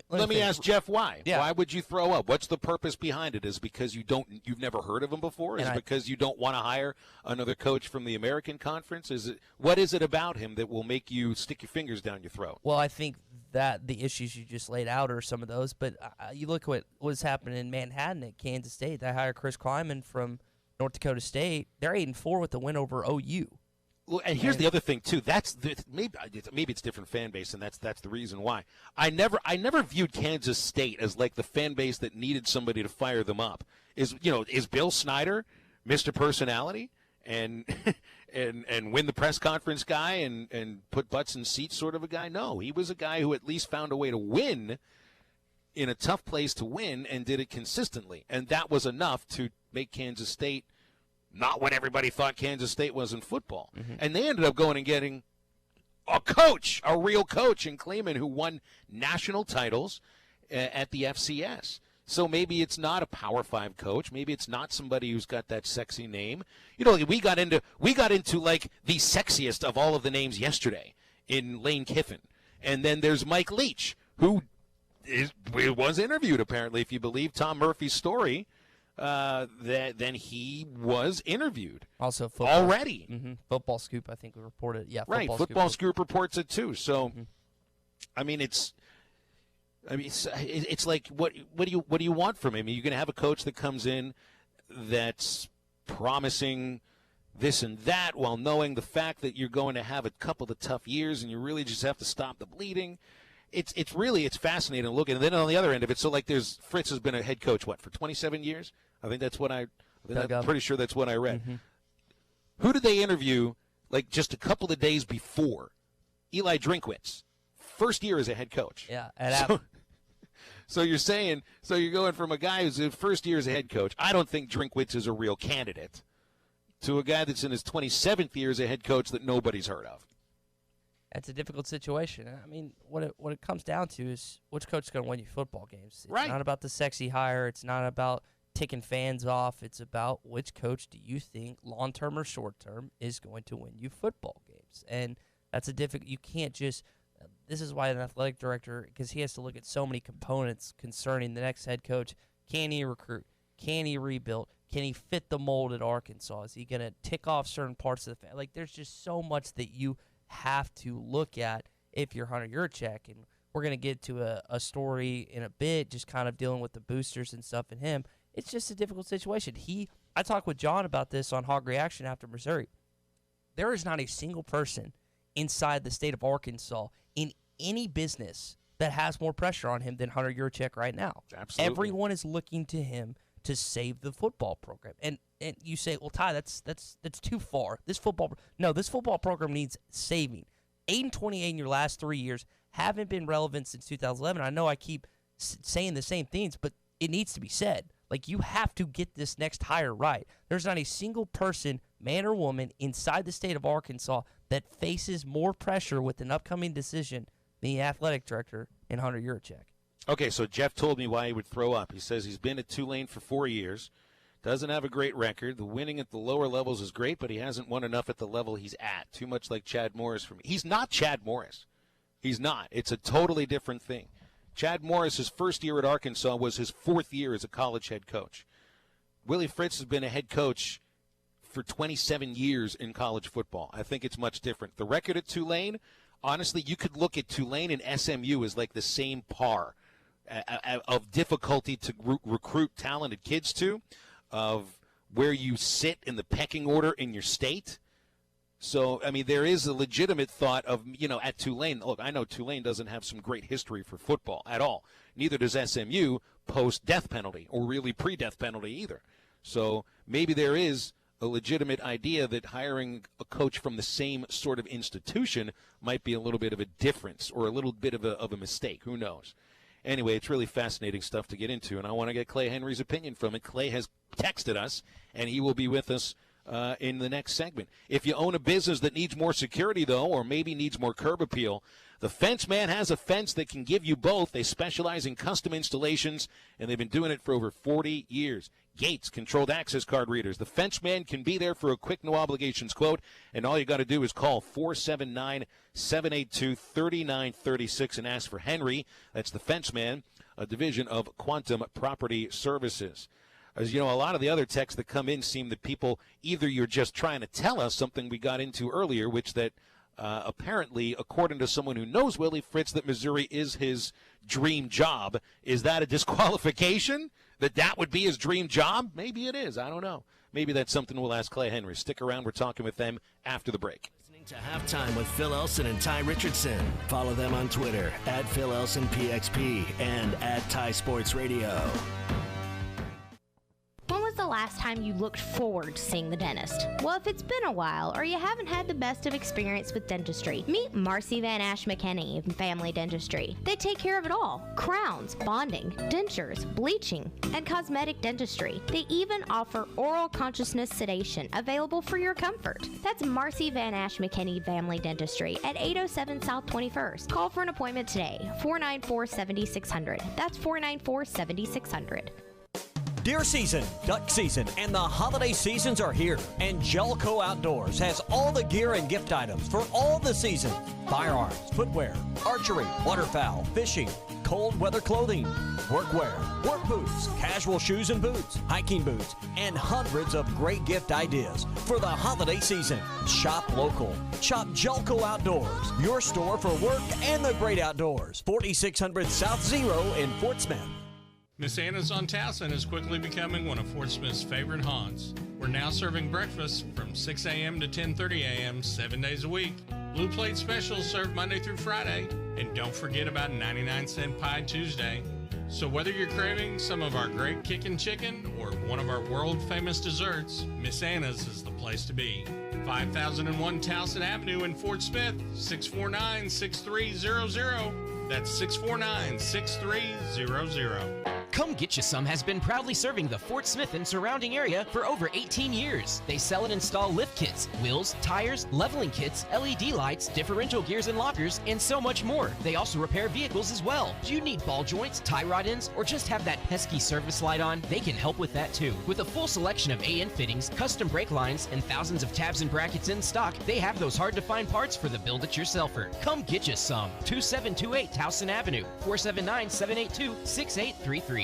Let me ask Jeff why. Yeah. Why would you throw up? What's the purpose behind it? Is it because you've never heard of him before? Is it because you don't want to hire another coach from the American Conference? What is it about him that will make you stick your fingers down your throat? Well, I think that the issues you just laid out are some of those. But you look at what was happening in Manhattan at Kansas State. They hired Chris Kleiman from North Dakota State. They're 8-4 with the win over OU. Well, and here's the other thing too. Maybe it's a different fan base, and that's the reason why. I never viewed Kansas State as like the fan base that needed somebody to fire them up. Is Bill Snyder Mr. Personality and and win the press conference guy and put butts in seats sort of a guy? No, he was a guy who at least found a way to win in a tough place to win and did it consistently, and that was enough to make Kansas State not what everybody thought Kansas State was in football. Mm-hmm. And they ended up going and getting a coach, a real coach in Kleiman who won national titles at the FCS. So maybe it's not a Power 5 coach. Maybe it's not somebody who's got that sexy name. You know, we got into like the sexiest of all of the names yesterday in Lane Kiffin. And then there's Mike Leach, who was interviewed apparently, if you believe Tom Murphy's story. Then he was interviewed. Also, football, already. Mm-hmm. Football Scoop, I think, reported. Yeah, right. Football Scoop reports it too. So, I mean, it's like what do you want from him? Are you going to have a coach that comes in that's promising this and that while knowing the fact that you're going to have a couple of tough years and you really just have to stop the bleeding? It's fascinating to look at. And then on the other end of it, so like Fritz has been a head coach, for 27 years? I think that's what I'm pretty sure that's what I read. Mm-hmm. Who did they interview like just a couple of days before? Eli Drinkwitz. First year as a head coach. Yeah. So you're going from a guy who's in first year as a head coach. I don't think Drinkwitz is a real candidate to a guy that's in his 27th year as a head coach that nobody's heard of. That's a difficult situation. I mean, what it comes down to is which coach is going to win you football games. It's not about the sexy hire. It's not about ticking fans off. It's about which coach do you think, long-term or short-term, is going to win you football games. And that's a difficult – you can't just – this is why an athletic director – because he has to look at so many components concerning the next head coach. Can he recruit? Can he rebuild? Can he fit the mold at Arkansas? Is he going to tick off certain parts of the – like, there's just so much that you – have to look at if you're Hunter Yurachek. And we're going to get to a story in a bit, just kind of dealing with the boosters and stuff in him. It's just a difficult situation. I talked with John about this on Hog Reaction after Missouri. There is not a single person inside the state of Arkansas in any business that has more pressure on him than Hunter Yurachek right now. Absolutely. Everyone is looking to him to save the football program. And you say, well, Ty, that's too far. This football program needs saving. 8-28 in your last 3 years, haven't been relevant since 2011. I know I keep saying the same things, but it needs to be said. Like, you have to get this next hire right. There's not a single person, man or woman, inside the state of Arkansas that faces more pressure with an upcoming decision than the athletic director and Hunter Yurachek. Okay, so Jeff told me why he would throw up. He says he's been at Tulane for 4 years, doesn't have a great record. The winning at the lower levels is great, but he hasn't won enough at the level he's at. Too much like Chad Morris for me. He's not Chad Morris. He's not. It's a totally different thing. Chad Morris's first year at Arkansas was his 4th year as a college head coach. Willie Fritz has been a head coach for 27 years in college football. I think it's much different. The record at Tulane, honestly, you could look at Tulane and SMU as like the same par of difficulty to recruit talented kids to, of where you sit in the pecking order in your state. So, I mean, there is a legitimate thought of, at Tulane. Look, I know Tulane doesn't have some great history for football at all. Neither does SMU post-death penalty or really pre-death penalty either. So maybe there is a legitimate idea that hiring a coach from the same sort of institution might be a little bit of a difference or a little bit of a mistake. Who knows? Anyway, it's really fascinating stuff to get into, and I want to get Clay Henry's opinion from it. Clay has texted us, and he will be with us in the next segment. If you own a business that needs more security, though, or maybe needs more curb appeal, the Fence Man has a fence that can give you both. They specialize in custom installations, and they've been doing it for over 40 years. Gates, controlled access card readers. The Fence Man can be there for a quick, no-obligations quote, and all you got to do is call 479-782-3936 and ask for Henry. That's the Fence Man, a division of Quantum Property Services. As you know, a lot of the other texts that come in seem that people, either you're just trying to tell us something we got into earlier, which that apparently, according to someone who knows Willie Fritz, that Missouri is his dream job. Is that a disqualification? That would be his dream job? Maybe it is. I don't know. Maybe that's something we'll ask Clay Henry. Stick around. We're talking with them after the break. Listening to Halftime with Phil Elson and Ty Richardson. Follow them on Twitter at Phil Elson PXP and at Ty Sports Radio. When was the last time you looked forward to seeing the dentist? Well, if it's been a while or you haven't had the best of experience with dentistry, meet Marcy Van Ash McKinney Family Dentistry. They take care of it all: crowns, bonding, dentures, bleaching, and cosmetic dentistry. They even offer oral consciousness sedation available for your comfort. That's Marcy Van Ash McKinney Family Dentistry at 807 South 21st. Call for an appointment today, 494-7600. That's 494-7600. Deer season, duck season, and the holiday seasons are here. And Jelco Outdoors has all the gear and gift items for all the seasons. Firearms, footwear, archery, waterfowl, fishing, cold weather clothing, workwear, work boots, casual shoes and boots, hiking boots, and hundreds of great gift ideas for the holiday season. Shop local. Shop Jelco Outdoors, your store for work and the great outdoors. 4600 South Zero in Fort Smith. Miss Anna's on Towson is quickly becoming one of Fort Smith's favorite haunts. We're now serving breakfast from 6 a.m. to 10:30 a.m. 7 days a week. Blue Plate specials served Monday through Friday. And don't forget about 99-cent Pie Tuesday. So whether you're craving some of our great kickin' chicken or one of our world-famous desserts, Miss Anna's is the place to be. 5001 Towson Avenue in Fort Smith, 649-6300. That's 649-6300. Come Get You Some has been proudly serving the Fort Smith and surrounding area for over 18 years. They sell and install lift kits, wheels, tires, leveling kits, LED lights, differential gears and lockers, and so much more. They also repair vehicles as well. Do you need ball joints, tie rod ends, or just have that pesky service light on? They can help with that too. With a full selection of AN fittings, custom brake lines, and thousands of tabs and brackets in stock, they have those hard-to-find parts for the build-it-yourselfer. Come Get You Some. 2728 Towson Avenue, 479-782-6833.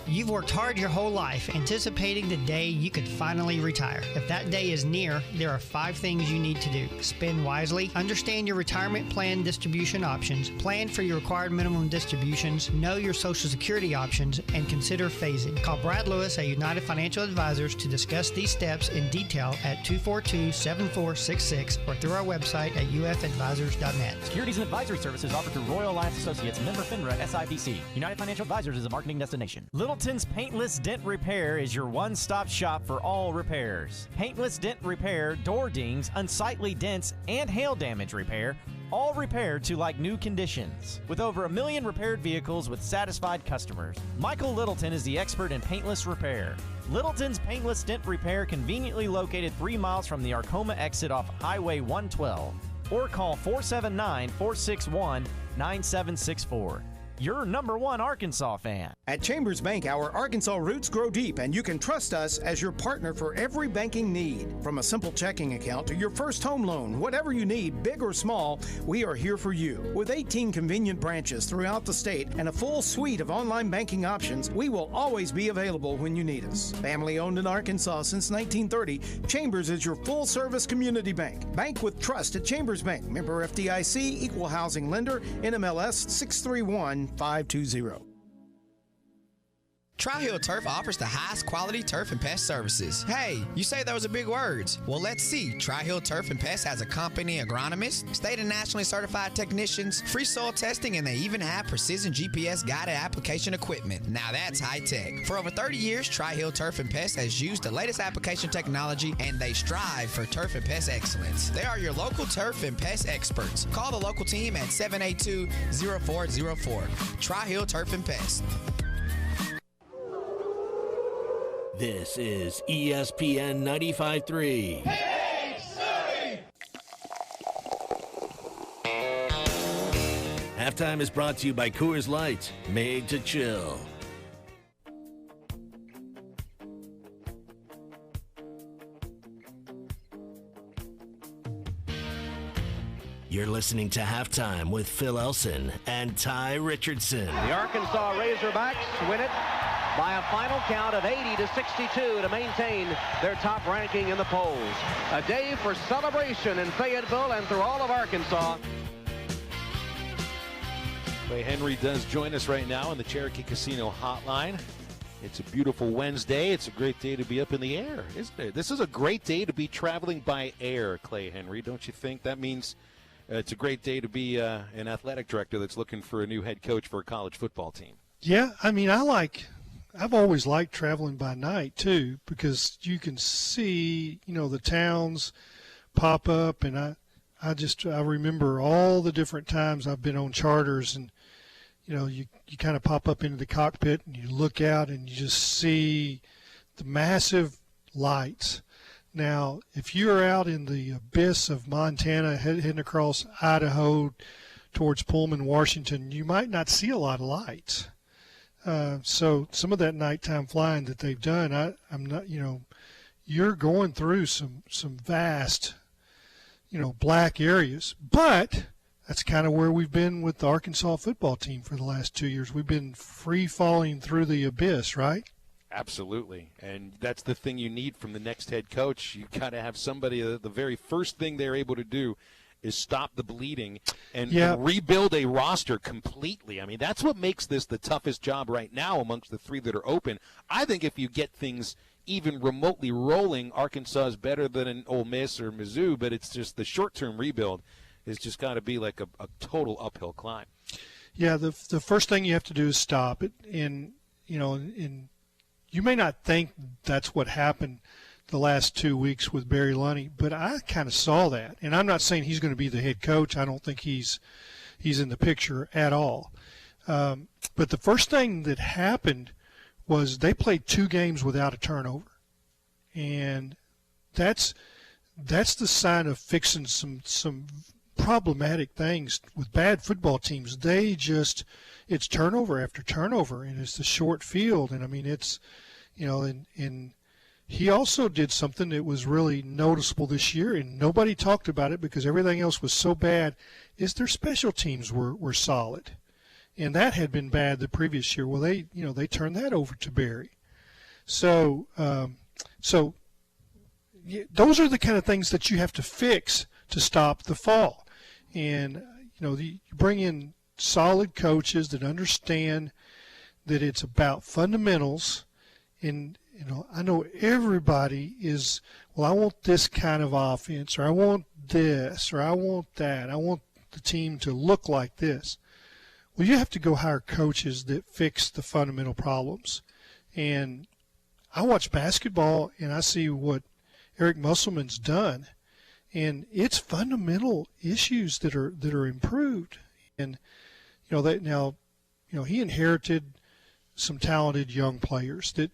You've worked hard your whole life anticipating the day you could finally retire. If that day is near, there are 5 things you need to do. Spend wisely, understand your retirement plan distribution options, plan for your required minimum distributions, know your Social Security options, and consider phasing. Call Brad Lewis at United Financial Advisors to discuss these steps in detail at 242-7466 or through our website at ufadvisors.net. Securities and advisory services offered through Royal Alliance Associates, member FINRA, SIPC. United Financial Advisors is a marketing destination. Littleton's Paintless Dent Repair is your one-stop shop for all repairs. Paintless Dent Repair, door dings, unsightly dents, and hail damage repair, all repaired to like new conditions. With over 1 million repaired vehicles with satisfied customers, Michael Littleton is the expert in paintless repair. Littleton's Paintless Dent Repair, conveniently located 3 miles from the Arcoma exit off Highway 112. Or call 479-461-9764. your #1 Arkansas fan. At Chambers Bank, our Arkansas roots grow deep, and you can trust us as your partner for every banking need. From a simple checking account to your first home loan, whatever you need, big or small, we are here for you. With 18 convenient branches throughout the state and a full suite of online banking options, we will always be available when you need us. Family owned in Arkansas since 1930, Chambers is your full-service community bank. Bank with trust at Chambers Bank. Member FDIC, equal housing lender, NMLS 631520. Tri-Hill Turf offers the highest quality turf and pest services. Hey, you say those are big words. Well, let's see. Tri-Hill Turf and Pest has a company agronomist, state and nationally certified technicians, free soil testing, and they even have precision GPS guided application equipment. Now that's high tech. For over 30 years, Tri-Hill Turf and Pest has used the latest application technology, and they strive for turf and pest excellence. They are your local turf and pest experts. Call the local team at 782-0404. Tri-Hill Turf and Pest. This is ESPN 95.3. Halftime is brought to you by Coors Light, made to chill. You're listening to Halftime with Phil Elson and Ty Richardson. The Arkansas Razorbacks win it by a final count of 80-62 to maintain their top ranking in the polls. A day for celebration in Fayetteville and through all of Arkansas. Clay Henry does join us right now on the Cherokee Casino hotline. It's a beautiful Wednesday. It's a great day to be up in the air, isn't it? This is a great day to be traveling by air, Clay Henry, don't you think? That means it's a great day to be an athletic director that's looking for a new head coach for a college football team. Yeah, I mean, I've always liked traveling by night too, because you can see, the towns pop up, and I remember all the different times I've been on charters, and you kind of pop up into the cockpit and you look out and you just see the massive lights. Now, if you're out in the abyss of Montana heading across Idaho towards Pullman, Washington, you might not see a lot of lights. So some of that nighttime flying that they've done, I'm not, you're going through some vast, black areas. But that's kind of where we've been with the Arkansas football team for the last 2 years. We've been free falling through the abyss, right? Absolutely. And that's the thing you need from the next head coach. You got to have somebody, the very first thing they're able to do is stop the bleeding and rebuild a roster completely. I mean, that's what makes this the toughest job right now amongst the three that are open. I think if you get things even remotely rolling, Arkansas is better than an Ole Miss or Mizzou, but it's just the short-term rebuild has just got to be like a total uphill climb. Yeah, the first thing you have to do is stop it. And, you may not think that's what happened the last 2 weeks with Barry Lunney, but I kind of saw that. And I'm not saying he's going to be the head coach. I don't think he's in the picture at all. But the first thing that happened was they played 2 games without a turnover. And that's the sign of fixing some problematic things with bad football teams. It's turnover after turnover, and it's the short field. And I mean, it's, and he also did something that was really noticeable this year, and nobody talked about it because everything else was so bad, is their special teams were solid. And that had been bad the previous year. Well, they turned that over to Barry. So those are the kind of things that you have to fix to stop the fall. And, you bring in solid coaches that understand that it's about fundamentals. And, I know everybody is, well, I want this kind of offense, or I want this, or I want that. I want the team to look like this. Well, you have to go hire coaches that fix the fundamental problems. And I watch basketball, and I see what Eric Musselman's done, and it's fundamental issues that are improved. And he inherited some talented young players that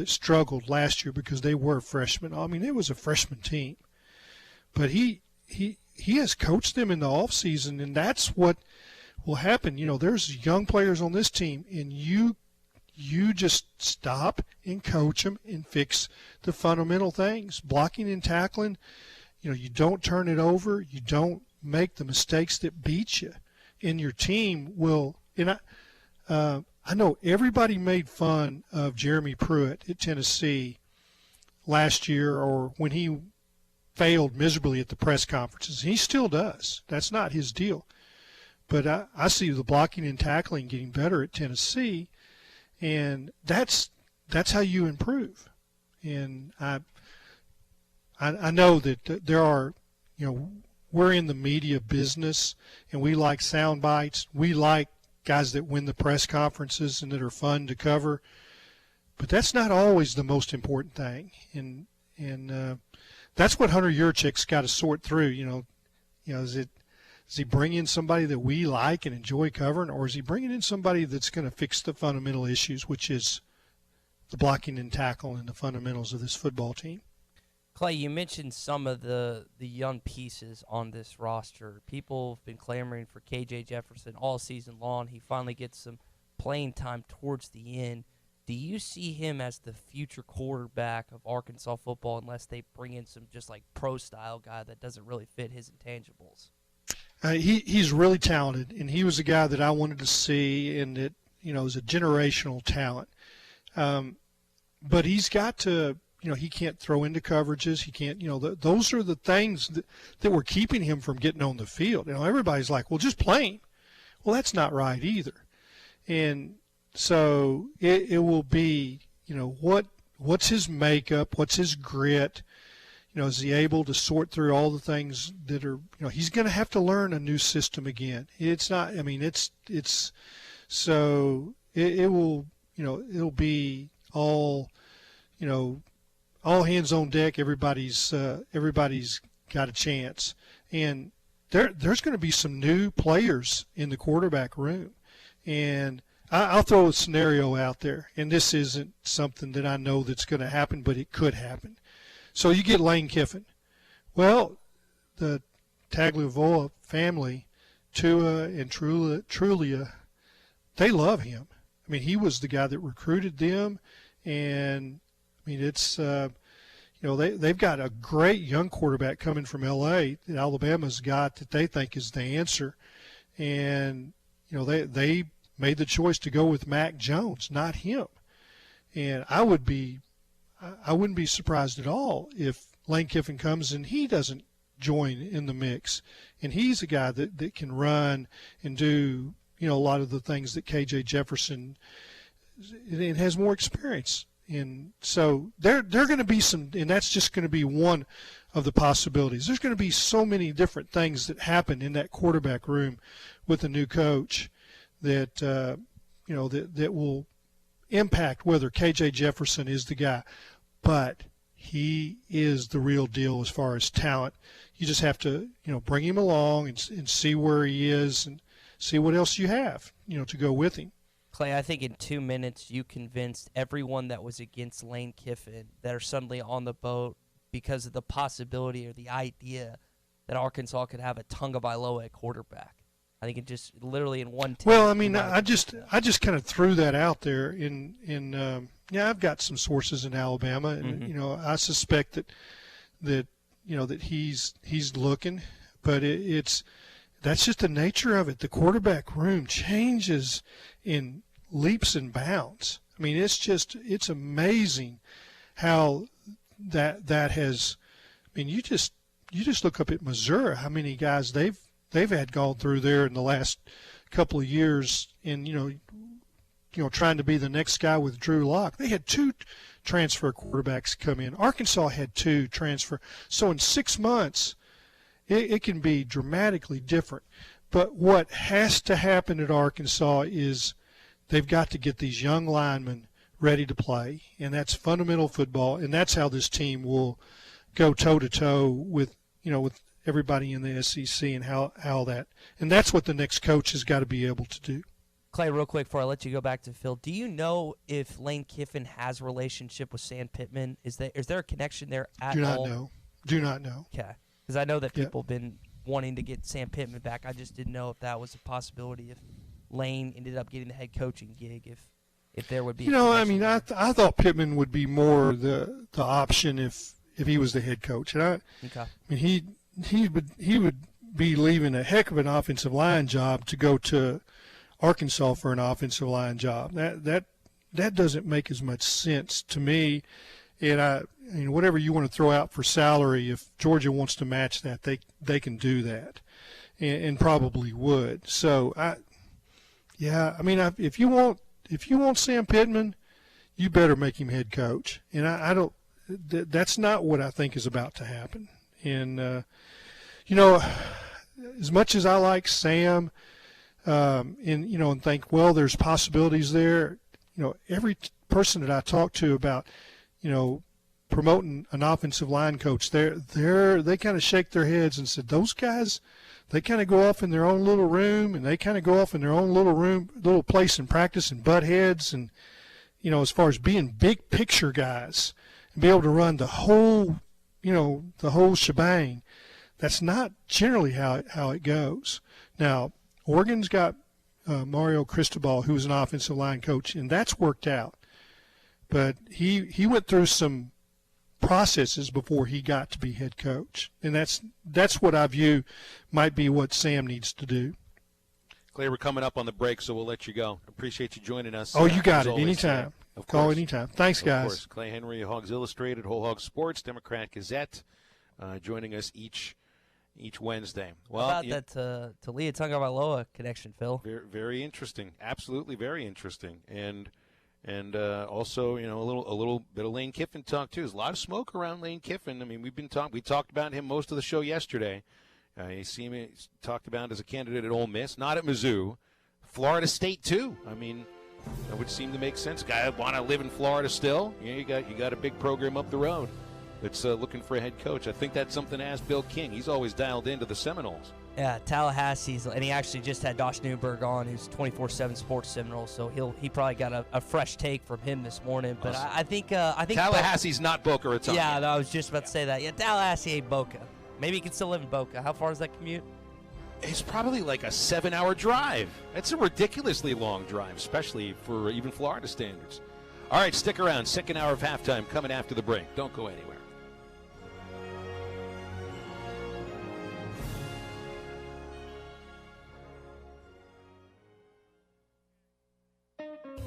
struggled last year because they were freshmen. I mean, it was a freshman team, but he has coached them in the off season, and that's what will happen. There's young players on this team, and you just stop and coach them and fix the fundamental things. Blocking and tackling, you don't turn it over. You don't make the mistakes that beat you. And your team will – and I know everybody made fun of Jeremy Pruitt at Tennessee last year, or when he failed miserably at the press conferences. He still does. That's not his deal. But I see the blocking and tackling getting better at Tennessee, and that's how you improve. And I know that there are, we're in the media business, and we like sound bites. We like guys that win the press conferences and that are fun to cover. But that's not always the most important thing. And that's what Hunter Yurchick's got to sort through. Is he bringing in somebody that we like and enjoy covering, or is he bringing in somebody that's going to fix the fundamental issues, which is the blocking and tackle and the fundamentals of this football team? Clay, you mentioned some of the young pieces on this roster. People have been clamoring for KJ Jefferson all season long. He finally gets some playing time towards the end. Do you see him as the future quarterback of Arkansas football unless they bring in some just like pro-style guy that doesn't really fit his intangibles? He's really talented, and he was a guy that I wanted to see, and that is a generational talent. But he's got to, he can't throw into coverages. He can't, those are the things that were keeping him from getting on the field. Everybody's like, well, just play him. Well, that's not right either. And so it will be, what's his makeup? What's his grit? Is he able to sort through all the things that are, he's going to have to learn a new system again. It's not, so it will, it'll be all, all hands on deck. Everybody's got a chance. And there's going to be some new players in the quarterback room. And I'll throw a scenario out there, and this isn't something that I know that's going to happen, but it could happen. So you get Lane Kiffin. Well, the Tagliavoa family, Tua and Trulia, they love him. He was the guy that recruited them, and it's they've got a great young quarterback coming from L.A. that Alabama's got that they think is the answer, and they made the choice to go with Mac Jones, not him, and I wouldn't be surprised at all if Lane Kiffin comes and he doesn't join in the mix. And he's a guy that can run and do, a lot of the things that KJ Jefferson and has more experience. And so there are going to be some, and that's just going to be one of the possibilities. There's going to be so many different things that happen in that quarterback room with a new coach that, that will impact whether KJ Jefferson is the guy. But he is the real deal as far as talent. You just have to, bring him along and see where he is and see what else you have, to go with him. Clay, I think in 2 minutes you convinced everyone that was against Lane Kiffin that are suddenly on the boat because of the possibility or the idea that Arkansas could have a Tagovailoa at quarterback. I think it just literally in one. Well, I just kind of threw that out there. I've got some sources in Alabama, and I suspect that he's looking, but that's just the nature of it. The quarterback room changes in leaps and bounds. It's amazing how that has. You just look up at Missouri, how many guys they've had gone through there in the last couple of years, and trying to be the next guy with Drew Lock. They had 2 transfer quarterbacks come in. Arkansas had 2 transfer. So in 6 months, it can be dramatically different. But what has to happen at Arkansas is they've got to get these young linemen ready to play, and that's fundamental football, and that's how this team will go toe-to-toe with everybody in the SEC and how that – and that's what the next coach has got to be able to do. Clay, real quick before I let you go back to Phil, do you know if Lane Kiffin has a relationship with Sam Pittman? Is there a connection there at all? Do not know. Okay, because I know that people have been wanting to get Sam Pittman back. I just didn't know if that was a possibility if Lane ended up getting the head coaching gig, if there would be. You know, I mean, I thought Pittman would be more the option if he was the head coach. And I mean, he would be leaving a heck of an offensive line job to go to Arkansas for an offensive line job. That doesn't make as much sense to me. And I mean, whatever you want to throw out for salary, if Georgia wants to match that, they can do that, and probably would. So if you want Sam Pittman, you better make him head coach. And I don't. That's not what I think is about to happen. And you know, as much as I like Sam, and think, well, there's possibilities there. You know, every person that I talk to about, promoting an offensive line coach, they kind of shake their heads and said, those guys, they kind of go off in their own little room, and they kind of go off in their own little place and practice and butt heads, and as far as being big picture guys and be able to run the whole shebang. That's not generally how it goes. Now, Oregon's got Mario Cristobal, who's an offensive line coach, and that's worked out. But he went through some processes before he got to be head coach, and that's what I view might be what Sam needs to do. Clay, we're coming up on the break, so we'll let you go. Appreciate you joining us. Oh, you got it. Always, anytime. Of Call course. anytime. Thanks, guys. Of course. Clay Henry, Hogs Illustrated, Whole Hog Sports, Democrat Gazette, joining us each Wednesday. Well, how about that Talia Tagovailoa connection, Phil? Very, very interesting. Absolutely very interesting. And also, a little bit of Lane Kiffin talk too. There's a lot of smoke around Lane Kiffin. I mean, we talked about him most of the show yesterday. You see me talked about as a candidate at Ole Miss, not at Mizzou, Florida State too. I mean, that would seem to make sense. Guy want to live in Florida still? You got a big program up the road that's looking for a head coach. I think that's something to ask Bill King. He's always dialed into the Seminoles. Yeah, Tallahassee's, and he actually just had Josh Newberg on, who's 24/7 Sports Seminole, so he probably got a fresh take from him this morning. But I think Tallahassee's not Boca Raton. Yeah, I was just about to say that. Yeah, Tallahassee ain't Boca. Maybe he can still live in Boca. How far is that commute? It's probably like a 7-hour drive. That's a ridiculously long drive, especially for even Florida standards. All right, stick around. Second hour of halftime coming after the break. Don't go anywhere.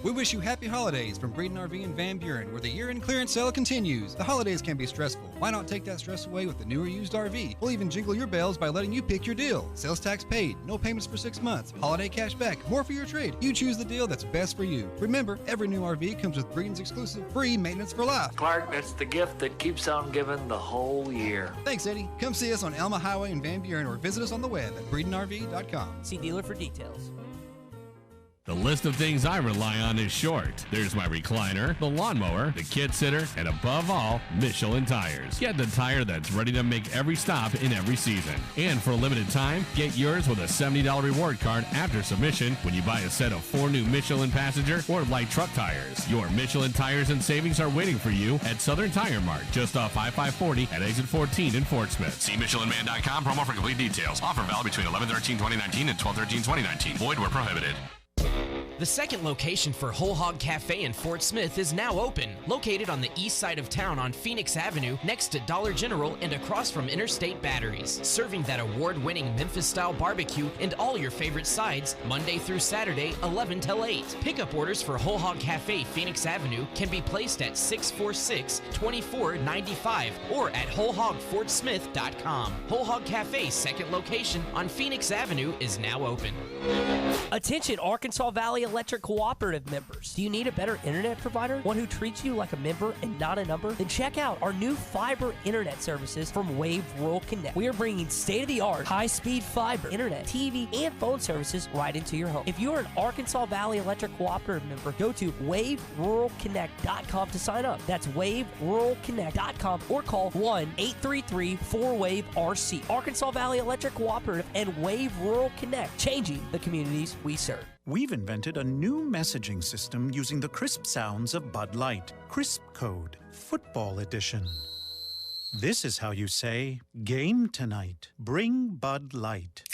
We wish you happy holidays from Breeden RV and Van Buren, where the year-end clearance sale continues. The holidays can be stressful. Why not take that stress away with the newer used RV? We'll even jingle your bells by letting you pick your deal. Sales tax paid, no payments for 6 months, holiday cash back, more for your trade. You choose the deal that's best for you. Remember, every new RV comes with Breeden's exclusive free maintenance for life. Clark, that's the gift that keeps on giving the whole year. Thanks, Eddie. Come see us on Elma Highway in Van Buren or visit us on the web at BreedenRV.com. See dealer for details. The list of things I rely on is short. There's my recliner, the lawnmower, the kid sitter, and above all, Michelin tires. Get the tire that's ready to make every stop in every season. And for a limited time, get yours with a $70 reward card after submission when you buy a set of 4 new Michelin passenger or light truck tires. Your Michelin tires and savings are waiting for you at Southern Tire Mart, just off I-540 at exit 14 in Fort Smith. See MichelinMan.com promo for complete details. Offer valid between 11/13/2019 and 12/13/2019. Void where prohibited. The second location for Whole Hog Cafe in Fort Smith is now open. Located on the east side of town on Phoenix Avenue, next to Dollar General and across from Interstate Batteries. Serving that award-winning Memphis-style barbecue and all your favorite sides, Monday through Saturday, 11 till 8. Pickup orders for Whole Hog Cafe Phoenix Avenue can be placed at 646-2495 or at wholehogfortsmith.com. Whole Hog Cafe's second location on Phoenix Avenue is now open. Attention Arkansas Valley Electric Cooperative members. Do you need a better internet provider? One who treats you like a member and not a number? Then check out our new fiber internet services from Wave Rural Connect. We are bringing state-of-the-art, high-speed fiber, internet, TV, and phone services right into your home. If you are an Arkansas Valley Electric Cooperative member, go to waveruralconnect.com to sign up. That's waveruralconnect.com or call 1-833-4WAVE-RC. Arkansas Valley Electric Cooperative and Wave Rural Connect, changing the communities we serve. We've invented a new messaging system using the crisp sounds of Bud Light. Crisp Code, Football Edition. This is how you say, game tonight. Bring Bud Light.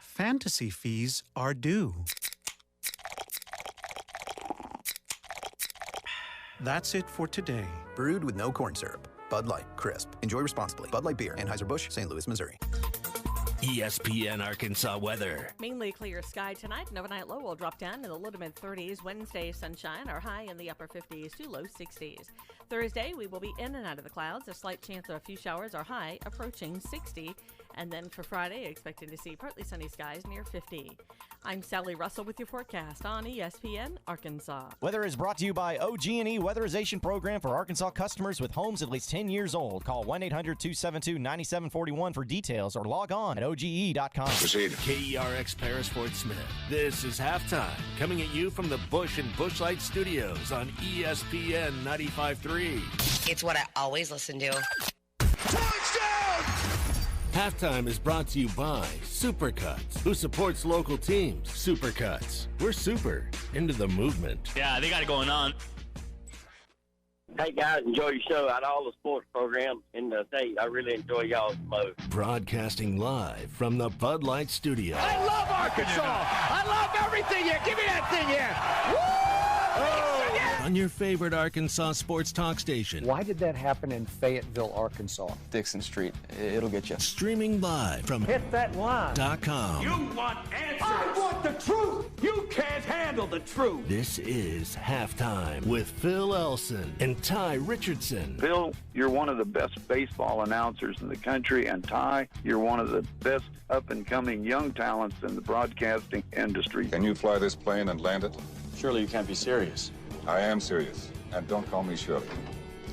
Fantasy fees are due. That's it for today. Brewed with no corn syrup. Bud Light, crisp. Enjoy responsibly. Bud Light Beer, Anheuser-Busch, St. Louis, Missouri. ESPN Arkansas weather. Mainly clear sky tonight. An overnight low will drop down in the low to mid 30s. Wednesday, sunshine. Our high in the upper 50s to low 60s. Thursday, we will be in and out of the clouds. A slight chance of a few showers. Our high approaching 60. And then for Friday, expecting to see partly sunny skies near 50. I'm Sally Russell with your forecast on ESPN Arkansas. Weather is brought to you by OG&E Weatherization Program for Arkansas customers with homes at least 10 years old. Call 1-800-272-9741 for details or log on at OGE.com. Proceed. KERX Paris Fort Smith. This is Halftime, coming at you from the Busch and Buschlight Studios on ESPN 95.3. It's what I always listen to. Halftime is brought to you by Supercuts, who supports local teams. Supercuts. We're super into the movement. Yeah, they got it going on. Hey, guys, enjoy your show out of all the sports programs in the state. I really enjoy y'all the most. Broadcasting live from the Bud Light Studio. I love Arkansas. I love everything here. Give me that thing here. Woo! On your favorite Arkansas sports talk station. Why did that happen in Fayetteville, Arkansas? Dixon Street. It'll get you. Streaming live from Hit that line. .com. You want answers. I want the truth. You can't handle the truth. This is Halftime with Phil Elson and Ty Richardson. Phil, you're one of the best baseball announcers in the country, and Ty, you're one of the best up-and-coming young talents in the broadcasting industry. Can you fly this plane and land it? Surely you can't be serious. I am serious, and don't call me Shirley.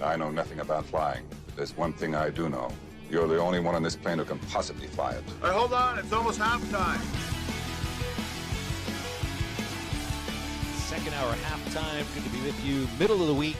I know nothing about flying. There's one thing I do know. You're the only one on this plane who can possibly fly it. Hey, hold on. It's almost halftime. Second hour halftime. Good to be with you. Middle of the week.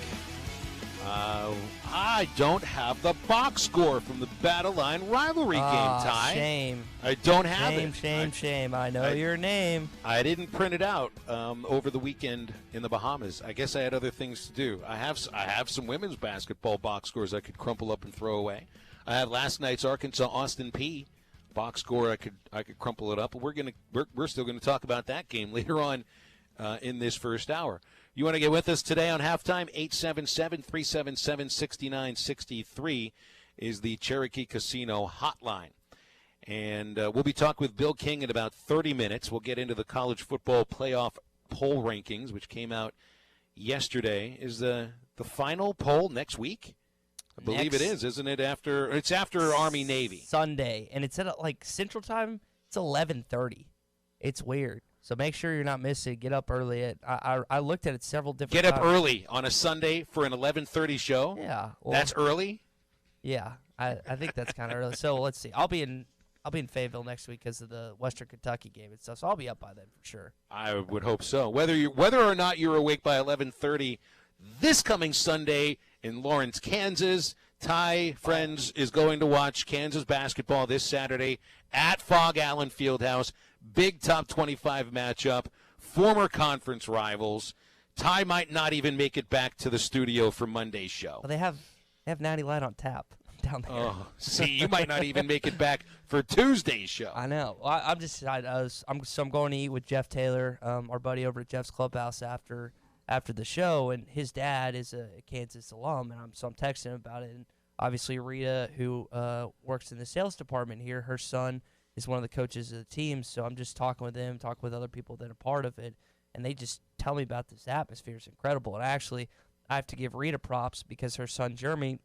I don't have the box score from the Battle Line rivalry game, Ty. Shame. I don't have it. Shame. I know your name. I didn't print it out over the weekend in the Bahamas. I guess I had other things to do. I have some women's basketball box scores I could crumple up and throw away. I have last night's Arkansas Austin P box score. I could crumple it up. We're still going to talk about that game later on in this first hour. You want to get with us today on Halftime? 877-377-6963 is the Cherokee Casino hotline. And we'll be talking with Bill King in about 30 minutes. We'll get into the college football playoff poll rankings, which came out yesterday. Is the final poll next week? I believe it is, isn't it? It's after Army-Navy. Sunday, and it's at Central Time. It's 11:30. It's weird. So make sure you're not missing. Get up early. I looked at it several different times. Get up early on a Sunday for an 11:30 show? Yeah. Well, that's early? Yeah. I think that's kind of early. So let's see. I'll be in Fayetteville next week because of the Western Kentucky game and stuff. So I'll be up by then for sure. I would hope so. Whether or not you're awake by 11:30 this coming Sunday in Lawrence, Kansas, Ty Friends is going to watch Kansas basketball this Saturday at Fog Allen Fieldhouse. Big top 25 matchup, former conference rivals. Ty might not even make it back to the studio for Monday's show. Well, they have Natty Light on tap down there. Oh, see, you might not even make it back for Tuesday's show. I know. Well, I'm going to eat with Jeff Taylor, our buddy over at Jeff's Clubhouse after the show, and his dad is a Kansas alum, and I'm texting him about it. And obviously, Rita, who works in the sales department here, her son is one of the coaches of the team, so I'm just talking with them, talking with other people that are part of it, and they just tell me about this atmosphere. It's incredible. And actually, I have to give Rita props because her son Jeremy,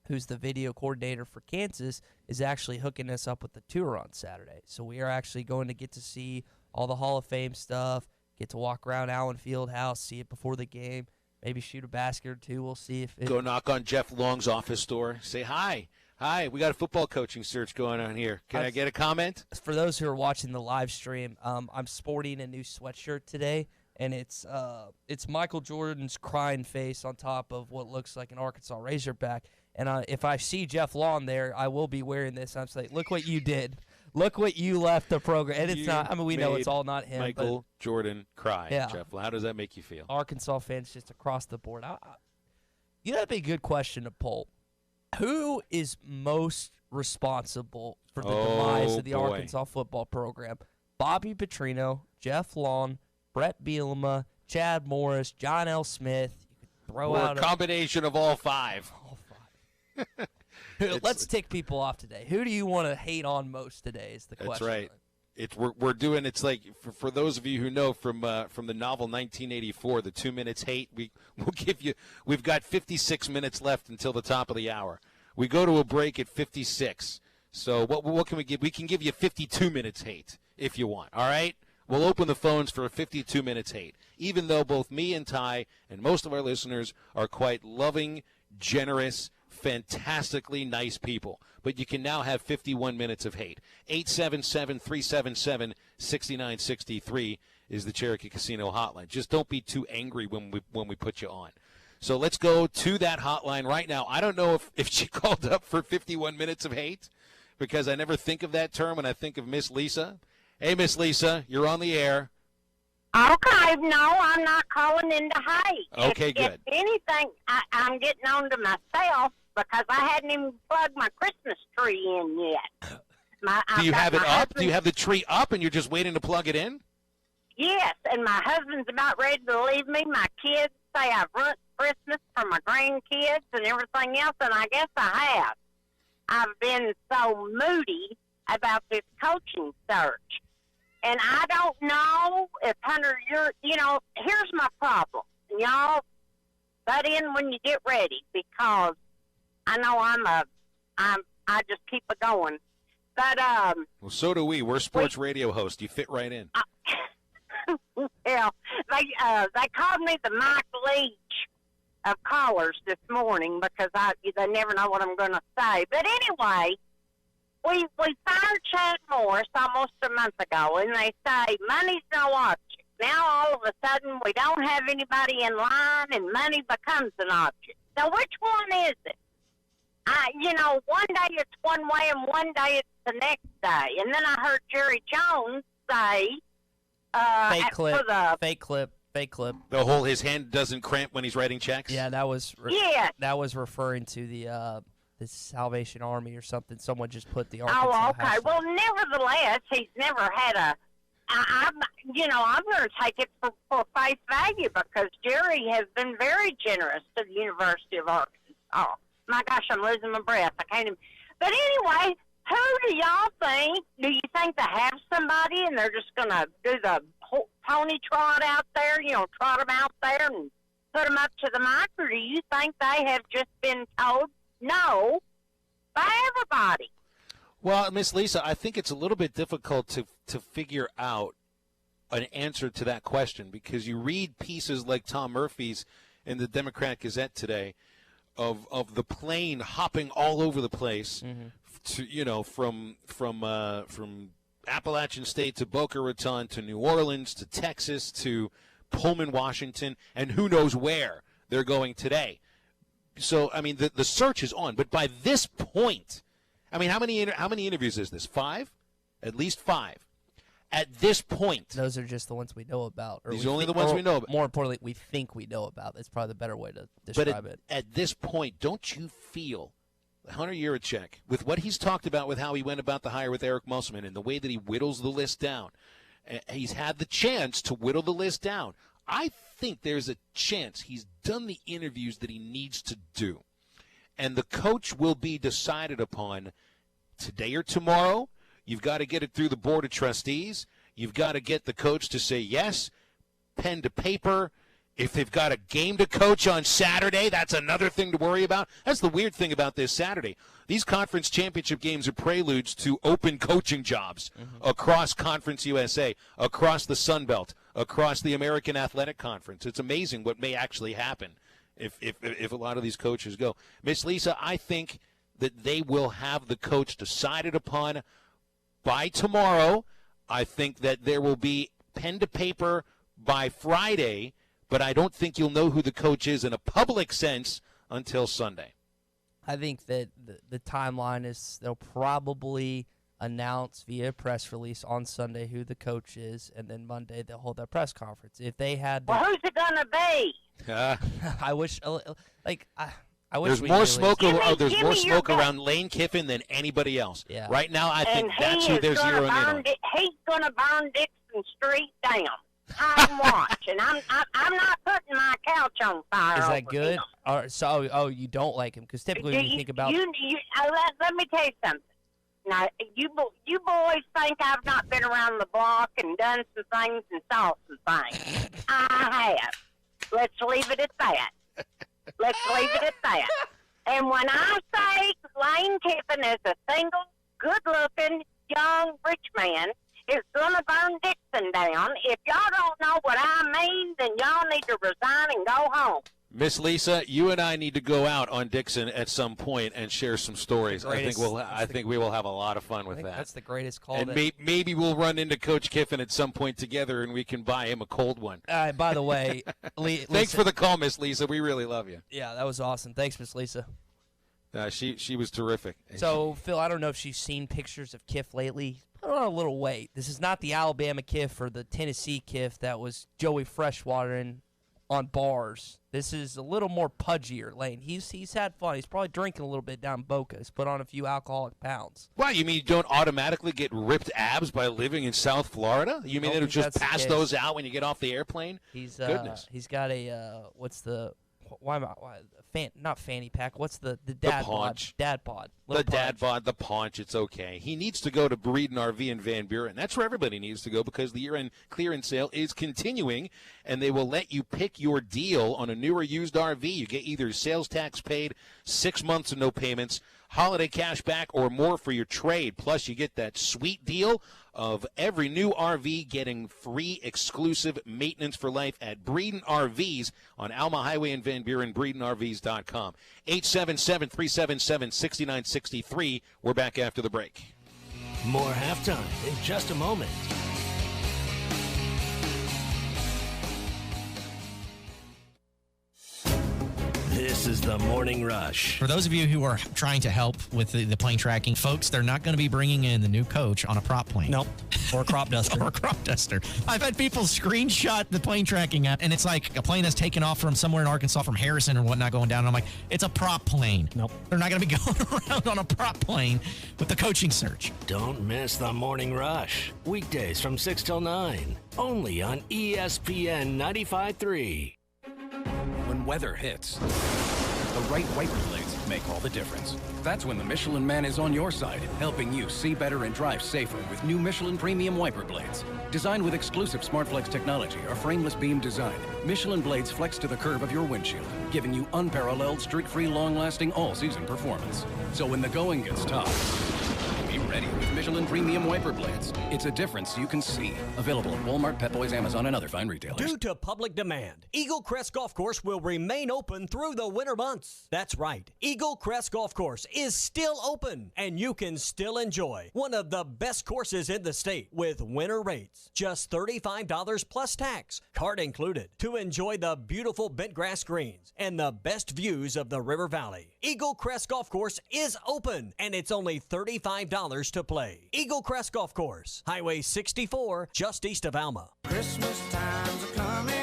who's the video coordinator for Kansas, is actually hooking us up with the tour on Saturday. So we are actually going to get to see all the Hall of Fame stuff, get to walk around Allen Fieldhouse, see it before the game, maybe shoot a basket or two. We'll see if go knock on Jeff Long's office door, say hi. Hi, we got a football coaching search going on here. Can I get a comment? For those who are watching the live stream, I'm sporting a new sweatshirt today, and it's Michael Jordan's crying face on top of what looks like an Arkansas Razorback. And if I see Jeff Long there, I will be wearing this. I'm saying, look what you did. Look what you left the program. And it's not. I mean, we know it's all not him. Michael Jordan cry. Yeah. Jeff, how does that make you feel? Arkansas fans just across the board. You know, that'd be a good question to poll. Who is most responsible for the demise of the Arkansas football program? Bobby Petrino, Jeff Long, Brett Bielema, Chad Morris, John L. Smith. You could throw out a combination of all five. Let's tick people off today. Who do you want to hate on most today is the question. That's right. We're doing, it's like, for those of you who know from the novel 1984, the 2 minutes hate, we've got 56 minutes left until the top of the hour. We go to a break at 56. So what can we give? We can give you 52 minutes hate if you want, all right? We'll open the phones for 52 minutes hate, even though both me and Ty and most of our listeners are quite loving, generous, fantastically nice people. But you can now have 51 minutes of hate. 877-377-6963 is the Cherokee Casino hotline. Just don't be too angry when we put you on. So let's go to that hotline right now. I don't know if she called up for 51 minutes of hate, because I never think of that term when I think of Miss Lisa. Hey, Miss Lisa, you're on the air. Okay, no, I'm not calling into hate. Okay, good. If anything, I'm getting on to myself because I hadn't even plugged my Christmas tree in yet. Do you have it up? Do you have the tree up and you're just waiting to plug it in? Yes, and my husband's about ready to leave me. My kids say I've ruined Christmas for my grandkids and everything else, and I guess I have. I've been so moody about this coaching search. And I don't know if, Hunter, here's my problem. Y'all butt in when you get ready, because I know I just keep it going. But, well, so do we. We're sports radio hosts. You fit right in. Yeah, they called me the Mike Leach of callers this morning because they never know what I'm going to say. But anyway, we fired Chad Morris almost a month ago, and they say money's no object. Now all of a sudden we don't have anybody in line, and money becomes an object. So which one is it? One day it's one way, and one day it's the next day. And then I heard Jerry Jones say, fake clip. The whole his hand doesn't cramp when he's writing checks? Yeah, that was referring to the Salvation Army or something. Someone just put the Arkansas. Oh, okay. hashtag. Well, nevertheless, he's never had I'm going to take it for face value because Jerry has been very generous to the University of Arkansas. Oh, my gosh, I'm losing my breath. I can't even. But anyway, who do y'all think? Do you think they have somebody and they're just going to do the pony trot out there, trot them out there and put them up to the mic? Or do you think they have just been told no by everybody? Well, Miss Lisa, I think it's a little bit difficult to figure out an answer to that question because you read pieces like Tom Murphy's in the Democrat Gazette today of the plane hopping all over the place to from Appalachian State to Boca Raton to New Orleans to Texas to Pullman, Washington, and who knows where they're going today. So, I mean, the search is on. But by this point, I mean, how many interviews is this? 5? At least 5. At this point. Those are just the ones we know about. These are only the ones we know about. More importantly, we think we know about. That's probably the better way to describe it. At this point, don't you feel Hunter Yurachek, with what he's talked about with how he went about the hire with Eric Musselman and the way that he whittles the list down, he's had the chance to whittle the list down. I think there's a chance he's done the interviews that he needs to do. And the coach will be decided upon today or tomorrow. You've got to get it through the Board of Trustees. You've got to get the coach to say yes, pen to paper. If they've got a game to coach on Saturday, that's another thing to worry about. That's the weird thing about this Saturday. These conference championship games are preludes to open coaching jobs across Conference USA, across the Sun Belt, across the American Athletic Conference. It's amazing what may actually happen if a lot of these coaches go. Miss Lisa, I think that they will have the coach decided upon by tomorrow. I think that there will be pen to paper by Friday, but I don't think you'll know who the coach is in a public sense until Sunday. I think that the timeline is they'll probably announce via press release on Sunday who the coach is, and then Monday they'll hold their press conference. If they had, well, who's it gonna be? I wish, I wish there's we more knew smoke. There's more smoke guy. around Lane Kiffin than anybody else. Yeah. Right now, I think And that's he who they're is gonna zeroing in on. He's gonna burn Dixon Street down. Hide and watch, and I'm not putting my couch on fire. Is that over good? him. Or so you don't like him because typically when you think about let me tell you something. Now you boys think I've not been around the block and done some things and saw some things. I have. Let's leave it at that. Let's leave it at that. And when I say Lane Kiffin is a single, good-looking, young, rich man, is going to burn Dixon down. If y'all don't know what I mean, then y'all need to resign and go home. Miss Lisa, you and I need to go out on Dixon at some point and share some stories. I think we will have a lot of fun with that. That's the greatest call. And maybe we'll run into Coach Kiffin at some point together, and we can buy him a cold one. By the way, thanks for the call, Miss Lisa. We really love you. Yeah, that was awesome. Thanks, Miss Lisa. She was terrific. So, Phil, I don't know if she's seen pictures of Kiff lately. Put on a little weight. This is not the Alabama Kiff or the Tennessee Kiff that was Joey Freshwatering on bars. This is a little more pudgier, Lane. He's had fun. He's probably drinking a little bit down Boca. He's put on a few alcoholic pounds. Wow, you mean you don't automatically get ripped abs by living in South Florida? You mean it'll just pass those out when you get off the airplane? Goodness. He's got not fanny pack. What's the dad paunch? Dad pod. Dad bod, the paunch. It's okay. He needs to go to Breeden RV in Van Buren. That's where everybody needs to go because the year-end clearance sale is continuing, and they will let you pick your deal on a new or used RV. You get either sales tax paid, 6 months of no payments, holiday cash back, or more for your trade. Plus, you get that sweet deal of every new RV getting free exclusive maintenance for life at Breeden RVs on Alma Highway in Van Buren, BreedenRVs.com. 877-377-6963. We're back after the break. More halftime in just a moment. This is the Morning Rush. For those of you who are trying to help with the plane tracking, folks, they're not going to be bringing in the new coach on a prop plane. Nope. Or a crop duster. Or a crop duster. I've had people screenshot the plane tracking app, and it's like a plane that's taken off from somewhere in Arkansas, from Harrison or whatnot, going down. And I'm like, it's a prop plane. Nope. They're not going to be going around on a prop plane with the coaching search. Don't miss the Morning Rush. Weekdays from 6 till 9. Only on ESPN 95.3. When weather hits, the right wiper blades make all the difference. That's when the Michelin Man is on your side, helping you see better and drive safer with new Michelin Premium Wiper Blades. Designed with exclusive SmartFlex technology or frameless beam design, Michelin blades flex to the curve of your windshield, giving you unparalleled, streak-free, long-lasting, all-season performance. So when the going gets tough, be ready with Michelin Premium Wiper Blades. It's a difference you can see. Available at Walmart, Pep Boys, Amazon, and other fine retailers. Due to public demand, Eagle Crest Golf Course will remain open through the winter months. That's right. Eagle Crest Golf Course is still open, and you can still enjoy one of the best courses in the state with winter rates. Just $35 plus tax, card included, to enjoy the beautiful bent grass greens and the best views of the River Valley. Eagle Crest Golf Course is open, and it's only $35 to play. Eagle Crest Golf Course, Highway 64, just east of Alma. Christmas times are coming.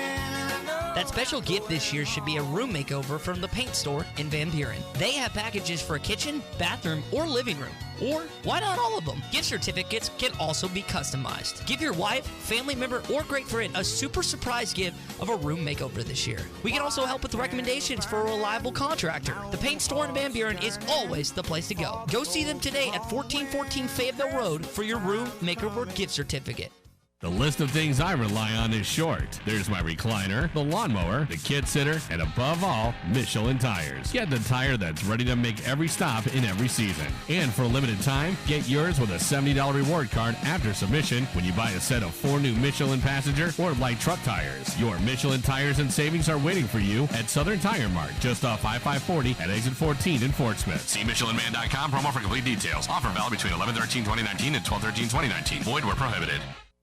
That special gift this year should be a room makeover from the Paint Store in Van Buren. They have packages for a kitchen, bathroom, or living room. Or why not all of them? Gift certificates can also be customized. Give your wife, family member, or great friend a super surprise gift of a room makeover this year. We can also help with recommendations for a reliable contractor. The Paint Store in Van Buren is always the place to go. Go see them today at 1414 Fayetteville Road for your room makeover gift certificate. The list of things I rely on is short. There's my recliner, the lawnmower, the kid sitter, and above all, Michelin tires. Get the tire that's ready to make every stop in every season. And for a limited time, get yours with a $70 reward card after submission when you buy a set of 4 new Michelin passenger or light truck tires. Your Michelin tires and savings are waiting for you at Southern Tire Mart, just off I-540 at exit 14 in Fort Smith. See MichelinMan.com promo for complete details. Offer valid between 11/13/2019 and 12/13/2019. Void where prohibited.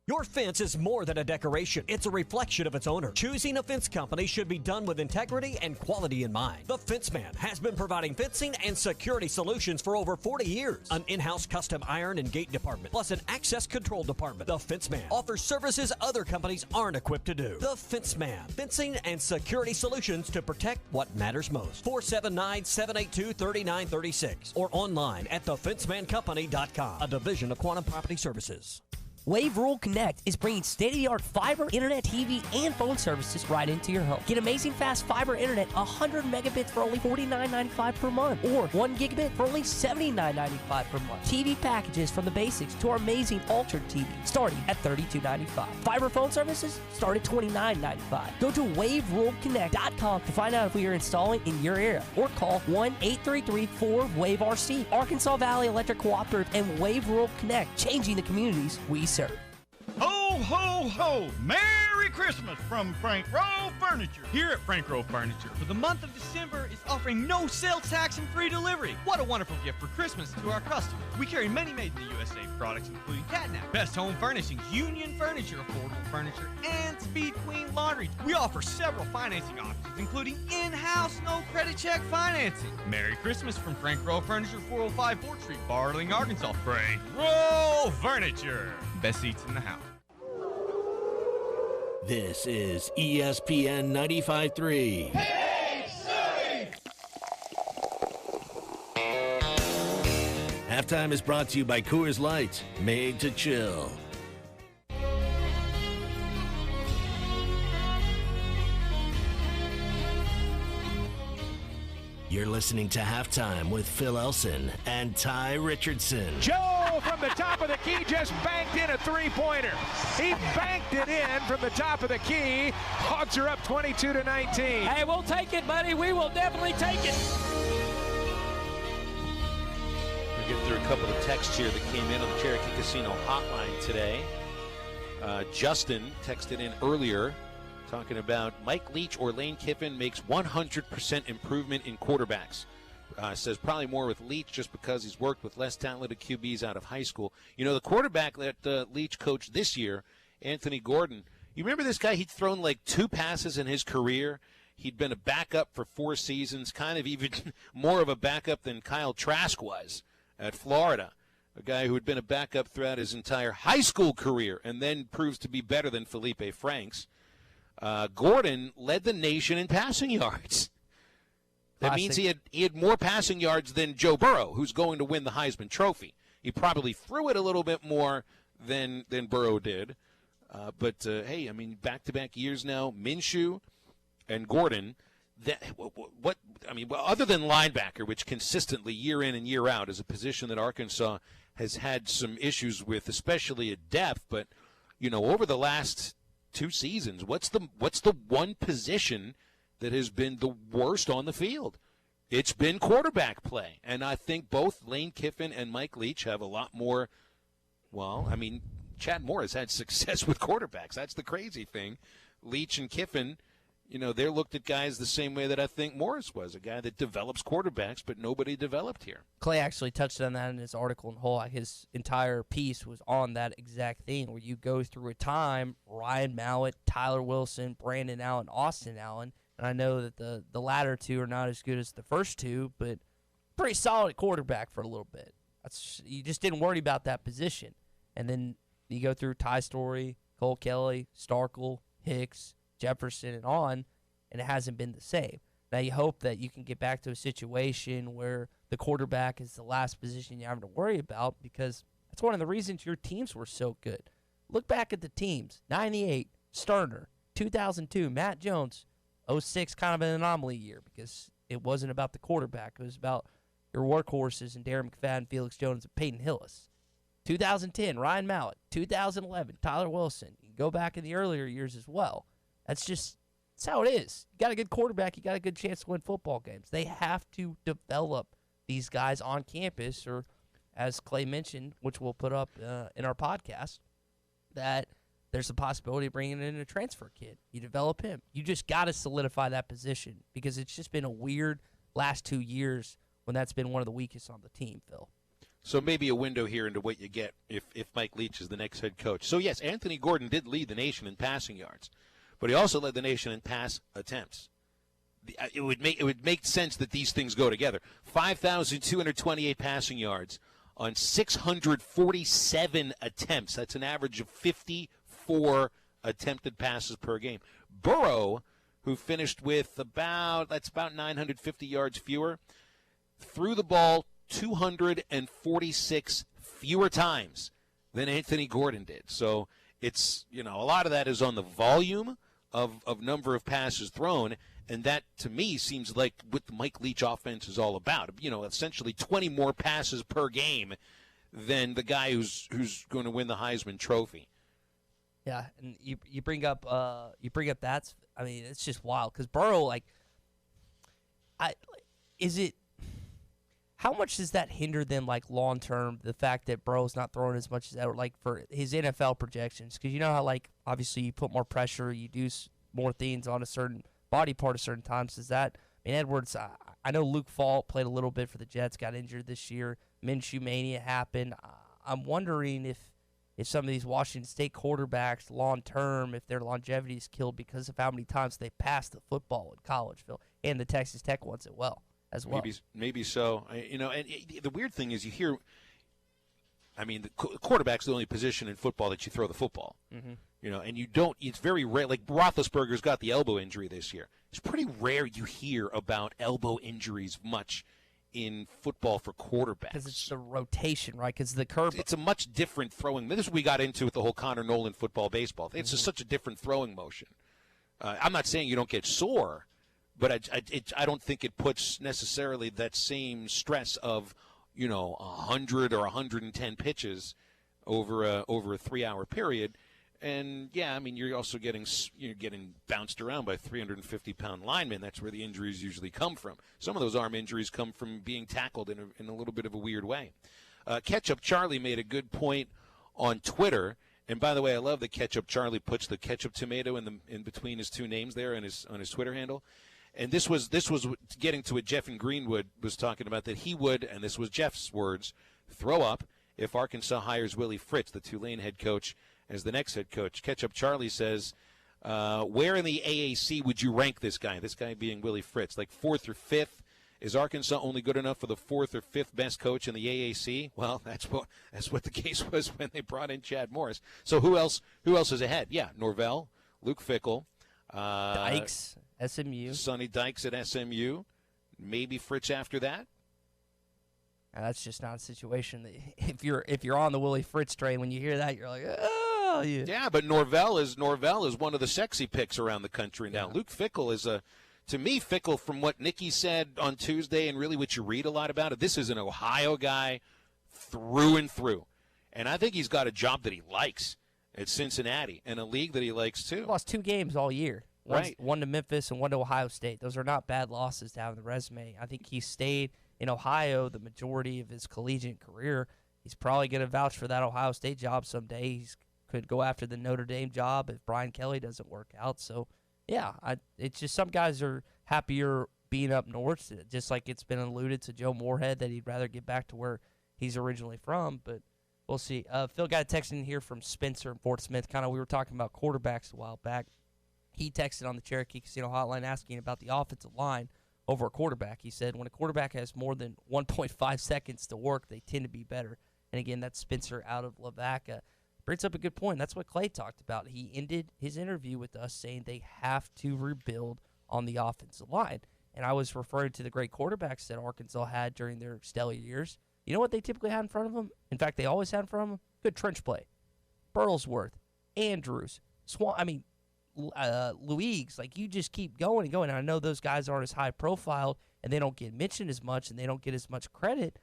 Your fence is more than a decoration. It's a reflection of its owner. Choosing a fence company should be done with integrity and quality in mind. The Fence Man has been providing fencing and security solutions for over 40 years. An in-house custom iron and gate department, plus an access control department. The Fence Man offers services other companies aren't equipped to do. The Fence Man, fencing and security solutions to protect what matters most. 479-782-3936 or online at thefencemancompany.com, a division of Quantum Property Services. Wave Rural Connect is bringing state-of-the-art fiber, internet, TV, and phone services right into your home. Get amazing fast fiber internet, 100 megabits for only $49.95 per month, or 1 gigabit for only $79.95 per month. TV packages from the basics to our amazing Altered TV, starting at $32.95. Fiber phone services start at $29.95. Go to WaveRuralConnect.com to find out if we are installing in your area, or call 1-833-4-WAVE-RC. Arkansas Valley Electric Cooperative and Wave Rural Connect, changing the communities we serve. Ho, ho, ho! Merry Christmas from Frank Rowe Furniture. Here at Frank Rowe Furniture, for the month of December, is offering no sales tax and free delivery. What a wonderful gift for Christmas to our customers. We carry many made-in-the-USA products, including Catnap, Best Home Furnishings, Union Furniture, Affordable Furniture, and Speed Queen Laundry. We offer several financing options, including in-house, no-credit check financing. Merry Christmas from Frank Rowe Furniture, 405 4th Street, Barling, Arkansas. Frank Rowe Furniture. Best seats in the house. This is ESPN 95.3. Halftime is brought to you by Coors Light, made to chill. You're listening to Halftime with Phil Elson and Ty Richardson. Joe from the top of the key just banked in a three-pointer. He banked it in from the top of the key. Hogs are up 22-19. Hey, we'll take it, buddy. We will definitely take it. We'll get through a couple of texts here that came in on the Cherokee Casino hotline today. Justin texted in earlier talking about Mike Leach or Lane Kiffin makes 100% improvement in quarterbacks. Says probably more with Leach just because he's worked with less talented QBs out of high school. You know, the quarterback that Leach coached this year, Anthony Gordon, you remember this guy? He'd thrown like 2 passes in his career. He'd been a backup for 4 seasons, kind of even more of a backup than Kyle Trask was at Florida, a guy who had been a backup throughout his entire high school career and then proves to be better than Felipe Franks. Gordon led the nation in passing yards. That means he had more passing yards than Joe Burrow, who's going to win the Heisman Trophy. He probably threw it a little bit more than Burrow did. But hey, I mean, back-to-back years now, Minshew and Gordon. Other than linebacker, which consistently year in and year out is a position that Arkansas has had some issues with, especially at depth. But you know, over the last 2 seasons, what's the one position that has been the worst on the field? It's been quarterback play. And I think both Lane Kiffin and Mike Leach have a lot more. Well, I mean, Chad Moore has had success with quarterbacks. That's the crazy thing. Leach and Kiffin, you know, they're looked at guys the same way that I think Morris was, a guy that develops quarterbacks, but nobody developed here. Clay actually touched on that in his article in Whole. His entire piece was on that exact thing, where you go through a time, Ryan Mallett, Tyler Wilson, Brandon Allen, Austin Allen, and I know that the latter 2 are not as good as the first 2, but pretty solid quarterback for a little bit. You just didn't worry about that position. And then you go through Ty Story, Cole Kelly, Starkle, Hicks, Jefferson, and on, and it hasn't been the same. Now you hope that you can get back to a situation where the quarterback is the last position you're having to worry about, because that's one of the reasons your teams were so good. Look back at the teams. 98, Sterner. 2002, Matt Jones. 06, kind of an anomaly year because it wasn't about the quarterback. It was about your workhorses and Darren McFadden, Felix Jones, and Peyton Hillis. 2010, Ryan Mallett. 2011, Tyler Wilson. You can go back in the earlier years as well. That's how it is. You got a good quarterback, you got a good chance to win football games. They have to develop these guys on campus, or as Clay mentioned, which we'll put up in our podcast, that there's a possibility of bringing in a transfer kid. You develop him. You just got to solidify that position, because it's just been a weird last 2 years when that's been one of the weakest on the team, Phil. So maybe a window here into what you get if Mike Leach is the next head coach. So, yes, Anthony Gordon did lead the nation in passing yards, but he also led the nation in pass attempts. It would make sense that these things go together. 5,228 passing yards on 647 attempts. That's an average of 54 attempted passes per game. Burrow, who finished with about 950 yards fewer, threw the ball 246 fewer times than Anthony Gordon did. So it's, a lot of that is on the volume of number of passes thrown, and that, to me, seems like what the Mike Leach offense is all about. Essentially 20 more passes per game than the guy who's going to win the Heisman Trophy. Yeah, and you bring up that. I mean, it's just wild because Burrow, how much does that hinder them, long term? The fact that Burrow's not throwing as much as ever, for his NFL projections, because you know how obviously you put more pressure, you do more things on a certain body part at certain times. Does that? I mean, Edwards. I know Luke Falk played a little bit for the Jets, got injured this year. Minshew mania happened. I'm wondering if some of these Washington State quarterbacks, long term, if their longevity is killed because of how many times they passed the football in college, Phil, and the Texas Tech ones as well. Maybe so. And the weird thing is you hear, the quarterback's the only position in football that you throw the football. Mm-hmm. And you don't, it's very rare. Like Roethlisberger's got the elbow injury this year. It's pretty rare you hear about elbow injuries much in football for quarterbacks. Because it's the rotation, right? Because the curve. It's a much different throwing. This is what we got into with the whole Connor Nolan football baseball. It's just such a different throwing motion. I'm not saying you don't get sore, but I don't think it puts necessarily that same stress of 100 or 110 pitches over a 3-hour period. And yeah, you're also getting bounced around by 350-pound linemen. That's where the injuries usually come from. Some of those arm injuries come from being tackled in a little bit of a weird way. Ketchup Charlie made a good point on Twitter. And by the way, I love that Ketchup Charlie puts the ketchup tomato in between his two names there on his Twitter handle. And this was getting to what Jeff and Greenwood was talking about, that he would, and this was Jeff's words, throw up if Arkansas hires Willie Fritz, the Tulane head coach, as the next head coach. Ketchup Charlie says, where in the AAC would you rank this guy? This guy being Willie Fritz, like 4th or 5th? Is Arkansas only good enough for the 4th or 5th best coach in the AAC? Well, that's what the case was when they brought in Chad Morris. So who else is ahead? Yeah, Norvell, Luke Fickell, Dykes, SMU, Sonny Dykes at SMU, maybe Fritz after that. And that's just not a situation that if you're on the Willie Fritz train, when you hear that, you're like, oh yeah. Yeah, but Norvell is one of the sexy picks around the country now. Yeah. Luke Fickell is to me, Fickell, from what Nikki said on Tuesday and really what you read a lot about it, this is an Ohio guy through and through. And I think he's got a job that he likes at Cincinnati and a league that he likes too. He lost 2 games all year. One to Memphis and one to Ohio State. Those are not bad losses to have on the resume. I think he stayed in Ohio the majority of his collegiate career. He's probably going to vouch for that Ohio State job someday. He could go after the Notre Dame job if Brian Kelly doesn't work out. So, yeah, it's just some guys are happier being up north, just like it's been alluded to Joe Moorhead that he'd rather get back to where he's originally from. But we'll see. Phil got a text in here from Spencer in Fort Smith. We were talking about quarterbacks a while back. He texted on the Cherokee Casino hotline asking about the offensive line over a quarterback. He said when a quarterback has more than 1.5 seconds to work, they tend to be better. And again, that's Spencer out of Lavaca. Brings up a good point. That's what Clay talked about. He ended his interview with us saying they have to rebuild on the offensive line. And I was referring to the great quarterbacks that Arkansas had during their stellar years. You know what they typically had in front of them? In fact, they always had in front of them? Good trench play. Burlsworth, Andrews, Luigs, you just keep going and going. And I know those guys aren't as high profile and they don't get mentioned as much and they don't get as much credit,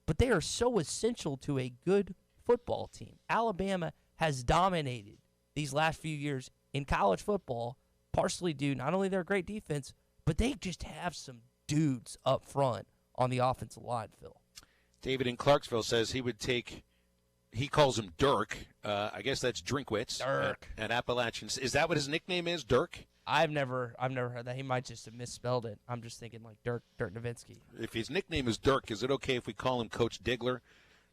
but they are so essential to a good football team. Alabama has dominated these last few years in college football, partially due not only their great defense, but they just have some dudes up front on the offensive line, Phil. David in Clarksville says he would take, he calls him Dirk. I guess that's Drinkwitz. Dirk. At Appalachian. Is that what his nickname is, Dirk? I've never heard that. He might just have misspelled it. I'm just thinking like Dirk Nowitzki. If his nickname is Dirk, is it okay if we call him Coach Diggler?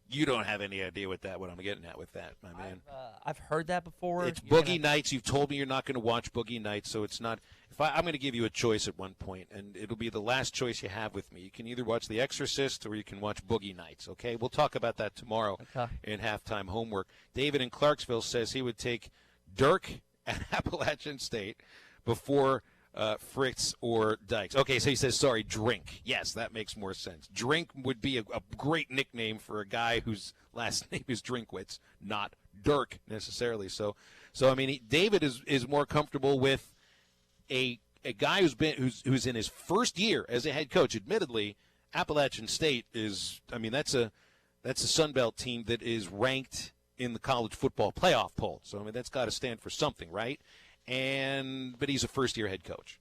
You don't have any idea what I'm getting at with that, my man. I've heard that before. It's Boogie Nights. You've told me you're not going to watch Boogie Nights, so it's not. I'm going to give you a choice at one point, and it'll be the last choice you have with me. You can either watch The Exorcist or you can watch Boogie Nights, okay? We'll talk about that tomorrow in halftime homework. David in Clarksville says he would take Dirk at Appalachian State before Fritz or Dykes. Okay, so he says, sorry, Drink. Yes, that makes more sense. Drink would be a great nickname for a guy whose last name is Drinkwitz, not Dirk necessarily. So I mean, David is more comfortable with a guy who's in his first year as a head coach. Admittedly, Appalachian State is, I mean, that's a Sun Belt team that is ranked in the college football playoff poll. So I mean, that's got to stand for something, right? But he's a first-year head coach.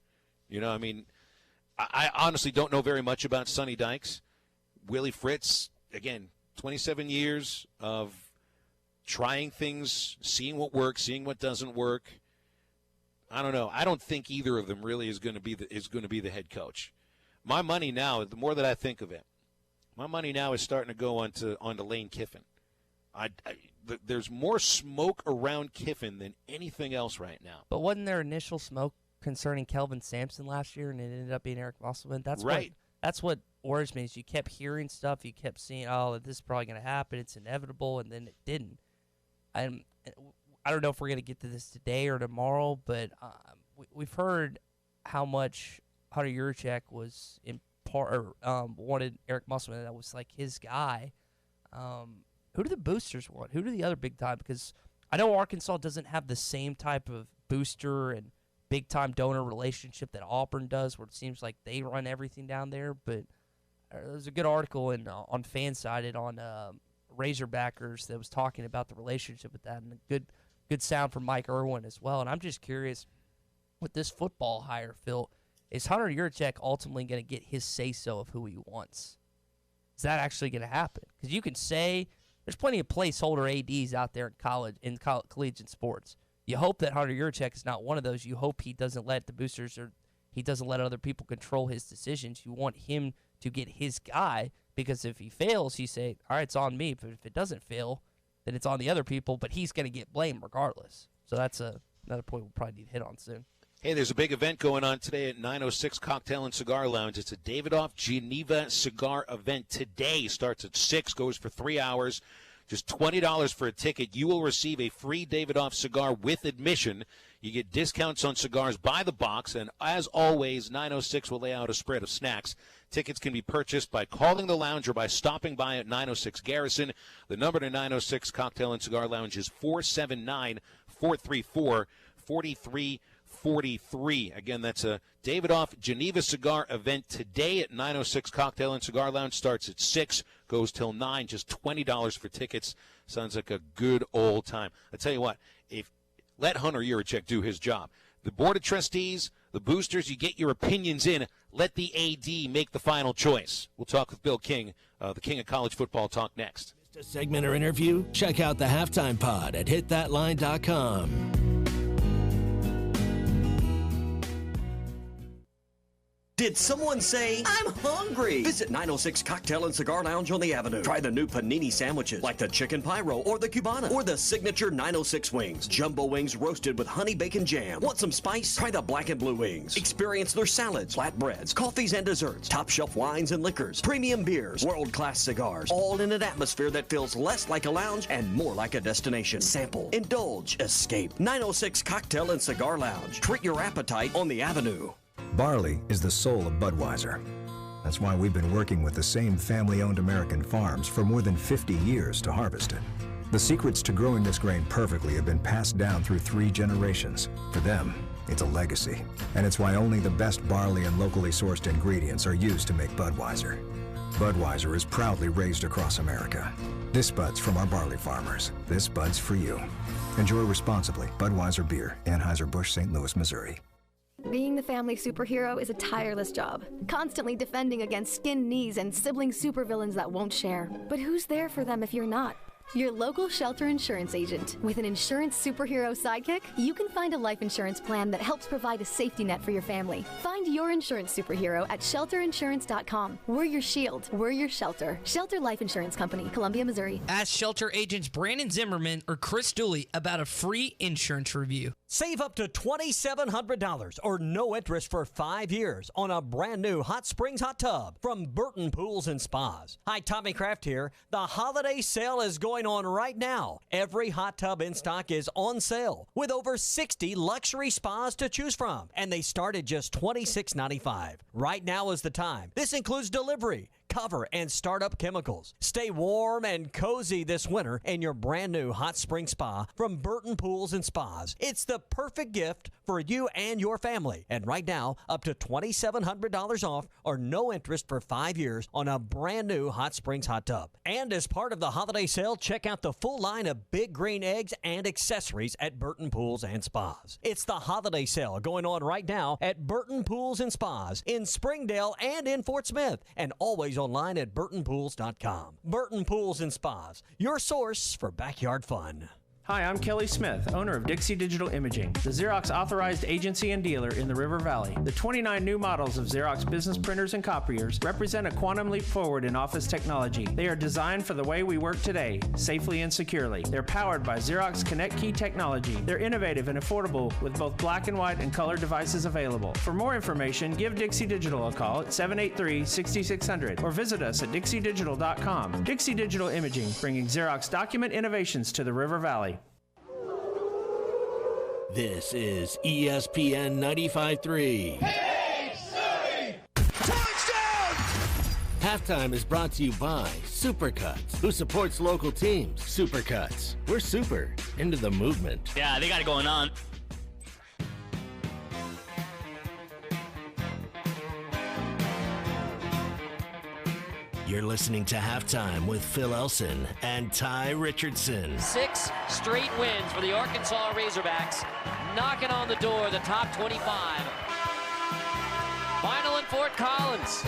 You know, I mean, I honestly don't know very much about Sonny Dykes. Willie Fritz, again, 27 years of trying things, seeing what works, seeing what doesn't work. I don't know. I don't think either of them really is going to be the head coach. My money now, the more that I think of it, my money now is starting to go onto Lane Kiffin. There's more smoke around Kiffin than anything else right now. But wasn't there initial smoke concerning Kelvin Sampson last year, and it ended up being Eric Musselman? That's right. That's what worries me is you kept hearing stuff, you kept seeing, oh, this is probably going to happen, it's inevitable, and then it didn't. I don't know if we're going to get to this today or tomorrow, but we've heard how much Hunter Yurachek was wanted Eric Musselman. That was like his guy. Who do the boosters want? Who do the other big time? Because I know Arkansas doesn't have the same type of booster and big time donor relationship that Auburn does, where it seems like they run everything down there. But there's a good article on Fansided on Razorbackers that was talking about the relationship with that, and a good sound from Mike Irwin as well. And I'm just curious, with this football hire, Phil, is Hunter Yurachek ultimately going to get his say-so of who he wants? Is that actually going to happen? Because you can say there's plenty of placeholder ADs out there in collegiate sports. You hope that Hunter Yurachek is not one of those. You hope he doesn't let the boosters or he doesn't let other people control his decisions. You want him to get his guy, because if he fails, you say, all right, it's on me. But if it doesn't fail, then it's on the other people, but he's going to get blamed regardless. So that's another point we'll probably need to hit on soon. Hey, there's a big event going on today at 906 Cocktail and Cigar Lounge. It's a Davidoff Geneva cigar event today. Starts at 6, goes for 3 hours. Just $20 for a ticket. You will receive a free Davidoff cigar with admission. You get discounts on cigars by the box. And as always, 906 will lay out a spread of snacks. Tickets can be purchased by calling the lounge or by stopping by at 906 Garrison. The number to 906 Cocktail and Cigar Lounge is 479-434-4343. Again, that's a Davidoff Geneva cigar event today at 906 Cocktail and Cigar Lounge. Starts at 6, goes till 9, just $20 for tickets. Sounds like a good old time. I tell you what, let Hunter Yurachek do his job. The Board of Trustees, the boosters, you get your opinions in. Let the AD make the final choice. We'll talk with Bill King, the king of college football talk, next. A segment or interview? Check out the Halftime Pod at hitthatline.com. Did someone say, I'm hungry? Visit 906 Cocktail and Cigar Lounge on the Avenue. Try the new panini sandwiches like the Chicken Pyro or the Cubana or the signature 906 wings. Jumbo wings roasted with honey bacon jam. Want some spice? Try the black and blue wings. Experience their salads, flatbreads, coffees and desserts, top shelf wines and liquors, premium beers, world-class cigars, all in an atmosphere that feels less like a lounge and more like a destination. Sample, indulge, escape. 906 Cocktail and Cigar Lounge. Treat your appetite on the Avenue. Barley is the soul of Budweiser. That's why we've been working with the same family-owned American farms for more than 50 years to harvest it. The secrets to growing this grain perfectly have been passed down through 3 generations. For them, it's a legacy. And it's why only the best barley and locally sourced ingredients are used to make Budweiser. Budweiser is proudly raised across America. This Bud's from our barley farmers. This Bud's for you. Enjoy responsibly. Budweiser Beer, Anheuser-Busch, St. Louis, Missouri. Being the family superhero is a tireless job, constantly defending against skinned knees and sibling supervillains that won't share. But who's there for them if you're not? Your local Shelter Insurance agent. With an insurance superhero sidekick, you can find a life insurance plan that helps provide a safety net for your family. Find your insurance superhero at shelterinsurance.com. We're your shield. We're your shelter. Shelter Life Insurance Company, Columbia, Missouri. Ask Shelter agents Brandon Zimmerman or Chris Dooley about a free insurance review. Save up to $2,700 or no interest for 5 years on a brand new Hot Springs hot tub from Burton Pools and Spas. Hi, Tommy Kraft here. The holiday sale is going on right now. Every hot tub in stock is on sale with over 60 luxury spas to choose from, and they start at just $26.95. Right now is the time. This includes delivery, cover, and startup chemicals. Stay warm and cozy this winter in your brand new hot spring spa from Burton Pools and Spas. It's the perfect gift for you and your family. And right now, up to $2,700 off or no interest for 5 years on a brand new Hot Springs hot tub. And as part of the holiday sale, check out the full line of Big Green eggs and accessories at Burton Pools and Spas. It's the holiday sale going on right now at Burton Pools and Spas in Springdale and in Fort Smith, and always online at burtonpools.com. Burton Pools and Spas, your source for backyard fun. Hi, I'm Kelly Smith, owner of Dixie Digital Imaging, the Xerox authorized agency and dealer in the River Valley. The 29 new models of Xerox business printers and copiers represent a quantum leap forward in office technology. They are designed for the way we work today, safely and securely. They're powered by Xerox Connect Key technology. They're innovative and affordable with both black and white and color devices available. For more information, give Dixie Digital a call at 783-6600 or visit us at dixiedigital.com. Dixie Digital Imaging, bringing Xerox document innovations to the River Valley. This is ESPN 95.3. Halftime is brought to you by Supercuts, who supports local teams. Supercuts, we're super into the movement. Yeah, they got it going on. You're listening to Halftime with Phil Elson and Ty Richardson. 6 straight wins for the Arkansas Razorbacks, knocking on the door, the top 25. Final in Fort Collins.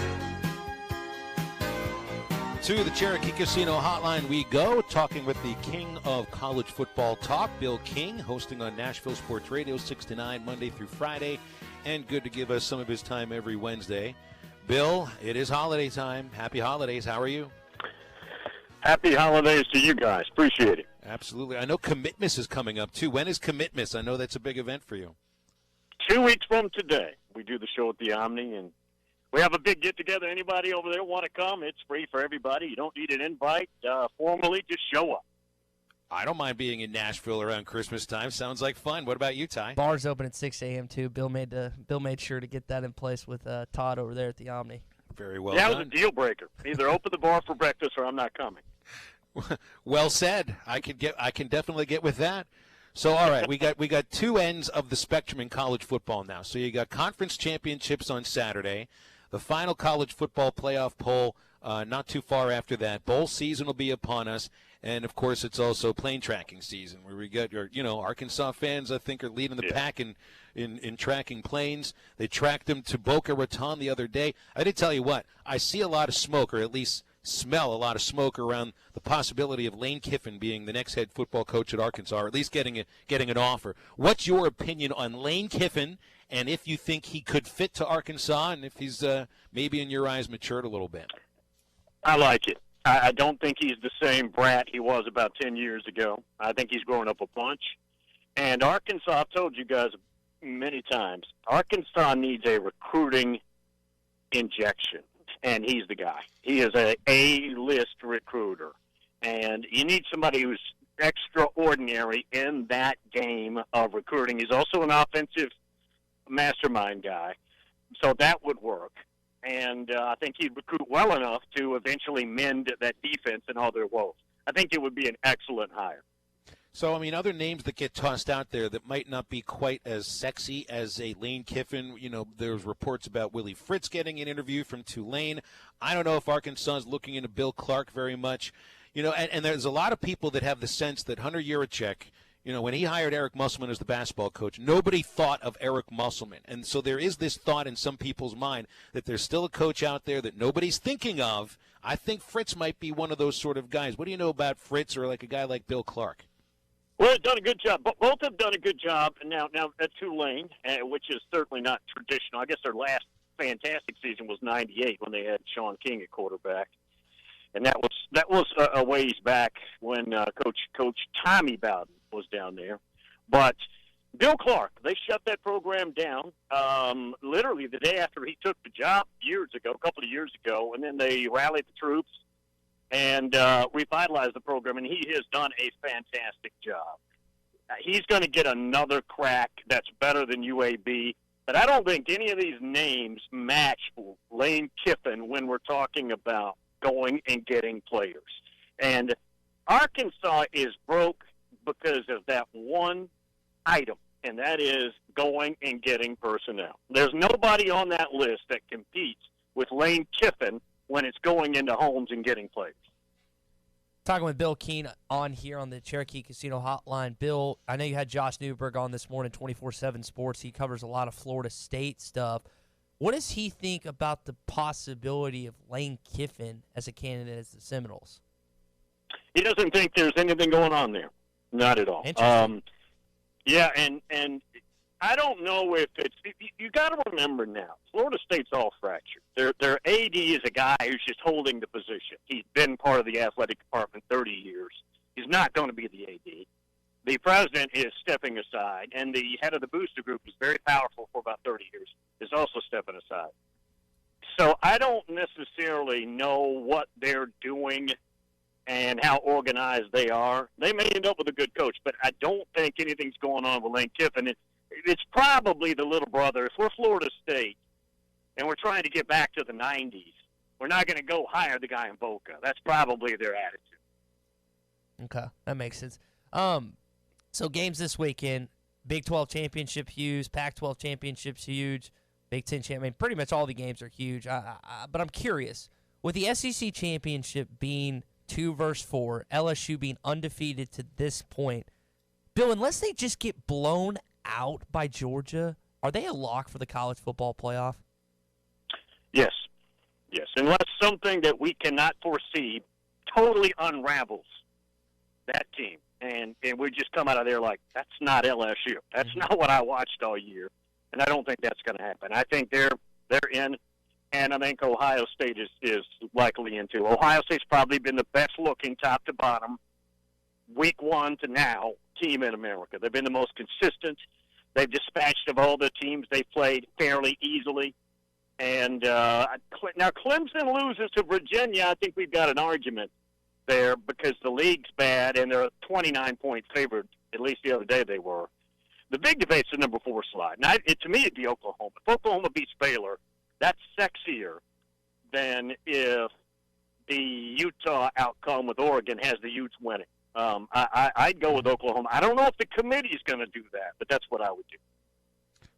To the Cherokee Casino Hotline we go, talking with the king of college football talk, Bill King, hosting on Nashville Sports Radio 6 to 9, Monday through Friday, and good to give us some of his time every Wednesday. Bill, it is holiday time. Happy holidays. How are you? Happy holidays to you guys. Appreciate it. Absolutely. I know Commitmas is coming up, too. When is Commitmas? I know that's a big event for you. 2 weeks from today, we do the show at the Omni, and we have a big get-together. Anybody over there want to come? It's free for everybody. You don't need an invite. Formally, just show up. I don't mind being in Nashville around Christmas time. Sounds like fun. What about you, Ty? Bars open at 6 a.m. too. Bill made sure to get that in place with Todd over there at the Omni. Very well done. That was a deal breaker. Either open the bar for breakfast or I'm not coming. Well said. I can definitely get with that. So all right, we got two ends of the spectrum in college football now. So you got conference championships on Saturday, the final college football playoff poll not too far after that. Bowl season will be upon us. And, of course, it's also plane tracking season where we got your, Arkansas fans, I think, are leading the pack in tracking planes. They tracked them to Boca Raton the other day. I did tell you what, I see a lot of smoke, or at least smell a lot of smoke around the possibility of Lane Kiffin being the next head football coach at Arkansas, or at least getting an offer. What's your opinion on Lane Kiffin, and if you think he could fit to Arkansas, and if he's maybe in your eyes matured a little bit? I like it. I don't think he's the same brat he was about 10 years ago. I think he's grown up a bunch. And Arkansas, I've told you guys many times, Arkansas needs a recruiting injection, and he's the guy. He is a A-list recruiter. And you need somebody who's extraordinary in that game of recruiting. He's also an offensive mastermind guy, so that would work. And I think he'd recruit well enough to eventually mend that defense and all their woes. I think it would be an excellent hire. So, I mean, other names that get tossed out there that might not be quite as sexy as a Lane Kiffin, there's reports about Willie Fritz getting an interview from Tulane. I don't know if Arkansas is looking into Bill Clark very much. And there's a lot of people that have the sense that Hunter Yurachek You know, when he hired Eric Musselman as the basketball coach, nobody thought of Eric Musselman. And so there is this thought in some people's mind that there's still a coach out there that nobody's thinking of. I think Fritz might be one of those sort of guys. What do you know about Fritz or like a guy like Bill Clark? Well, they've done a good job. Both have done a good job. Now at Tulane, which is certainly not traditional. I guess their last fantastic season was '98 when they had Sean King at quarterback, and that was a ways back when Coach Tommy Bowden was down there. But Bill Clark, they shut that program down literally the day after he took the job a couple of years ago, and then they rallied the troops and revitalized the program, and he has done a fantastic job. He's going to get another crack that's better than UAB, but I don't think any of these names match Lane Kiffin when we're talking about going and getting players. And Arkansas is broke because of that one item, and that is going and getting personnel. There's nobody on that list that competes with Lane Kiffin when it's going into homes and getting players. Talking with Bill Keene on here on the Cherokee Casino Hotline. Bill, I know you had Josh Newberg on this morning, 24/7 Sports. He covers a lot of Florida State stuff. What does he think about the possibility of Lane Kiffin as a candidate as the Seminoles? He doesn't think there's anything going on there. Not at all. Yeah, and I don't know if it's – you got to remember now, Florida State's all fractured. Their AD is a guy who's just holding the position. He's been part of the athletic department 30 years. He's not going to be the AD. The president is stepping aside, and the head of the booster group is very powerful for about 30 years, is also stepping aside. So I don't necessarily know what they're doing and how organized they are. They may end up with a good coach, but I don't think anything's going on with Lane Kiffin. It's probably the little brother. If we're Florida State and we're trying to get back to the 90s, we're not going to go hire the guy in Boca. That's probably their attitude. Okay, that makes sense. So games this weekend, Big 12 championship huge, Pac-12 championships huge, Big 10 champion. Pretty much all the games are huge. But I'm curious, with the SEC championship being 2 versus 4, LSU being undefeated to this point, Bill, unless they just get blown out by Georgia, are they a lock for the college football playoff? Yes. Unless something that we cannot foresee totally unravels that team. And we just come out of there like, that's not LSU. That's not what I watched all year. And I don't think that's going to happen. I think they're in, and I think Ohio State is likely in too. Ohio State's probably been the best-looking top to bottom, week 1 to now, team in America. They've been the most consistent. They've dispatched of all the teams they played fairly easily. And now Clemson loses to Virginia. I think we've got an argument there because the league's bad and they're a 29-point favorite. At least the other day they were. The big debate's the number 4 slot. Now, to me, it'd be Oklahoma. If Oklahoma beats Baylor, that's sexier than if the Utah outcome with Oregon has the Utes winning. I'd go with Oklahoma. I don't know if the committee's going to do that, but that's what I would do.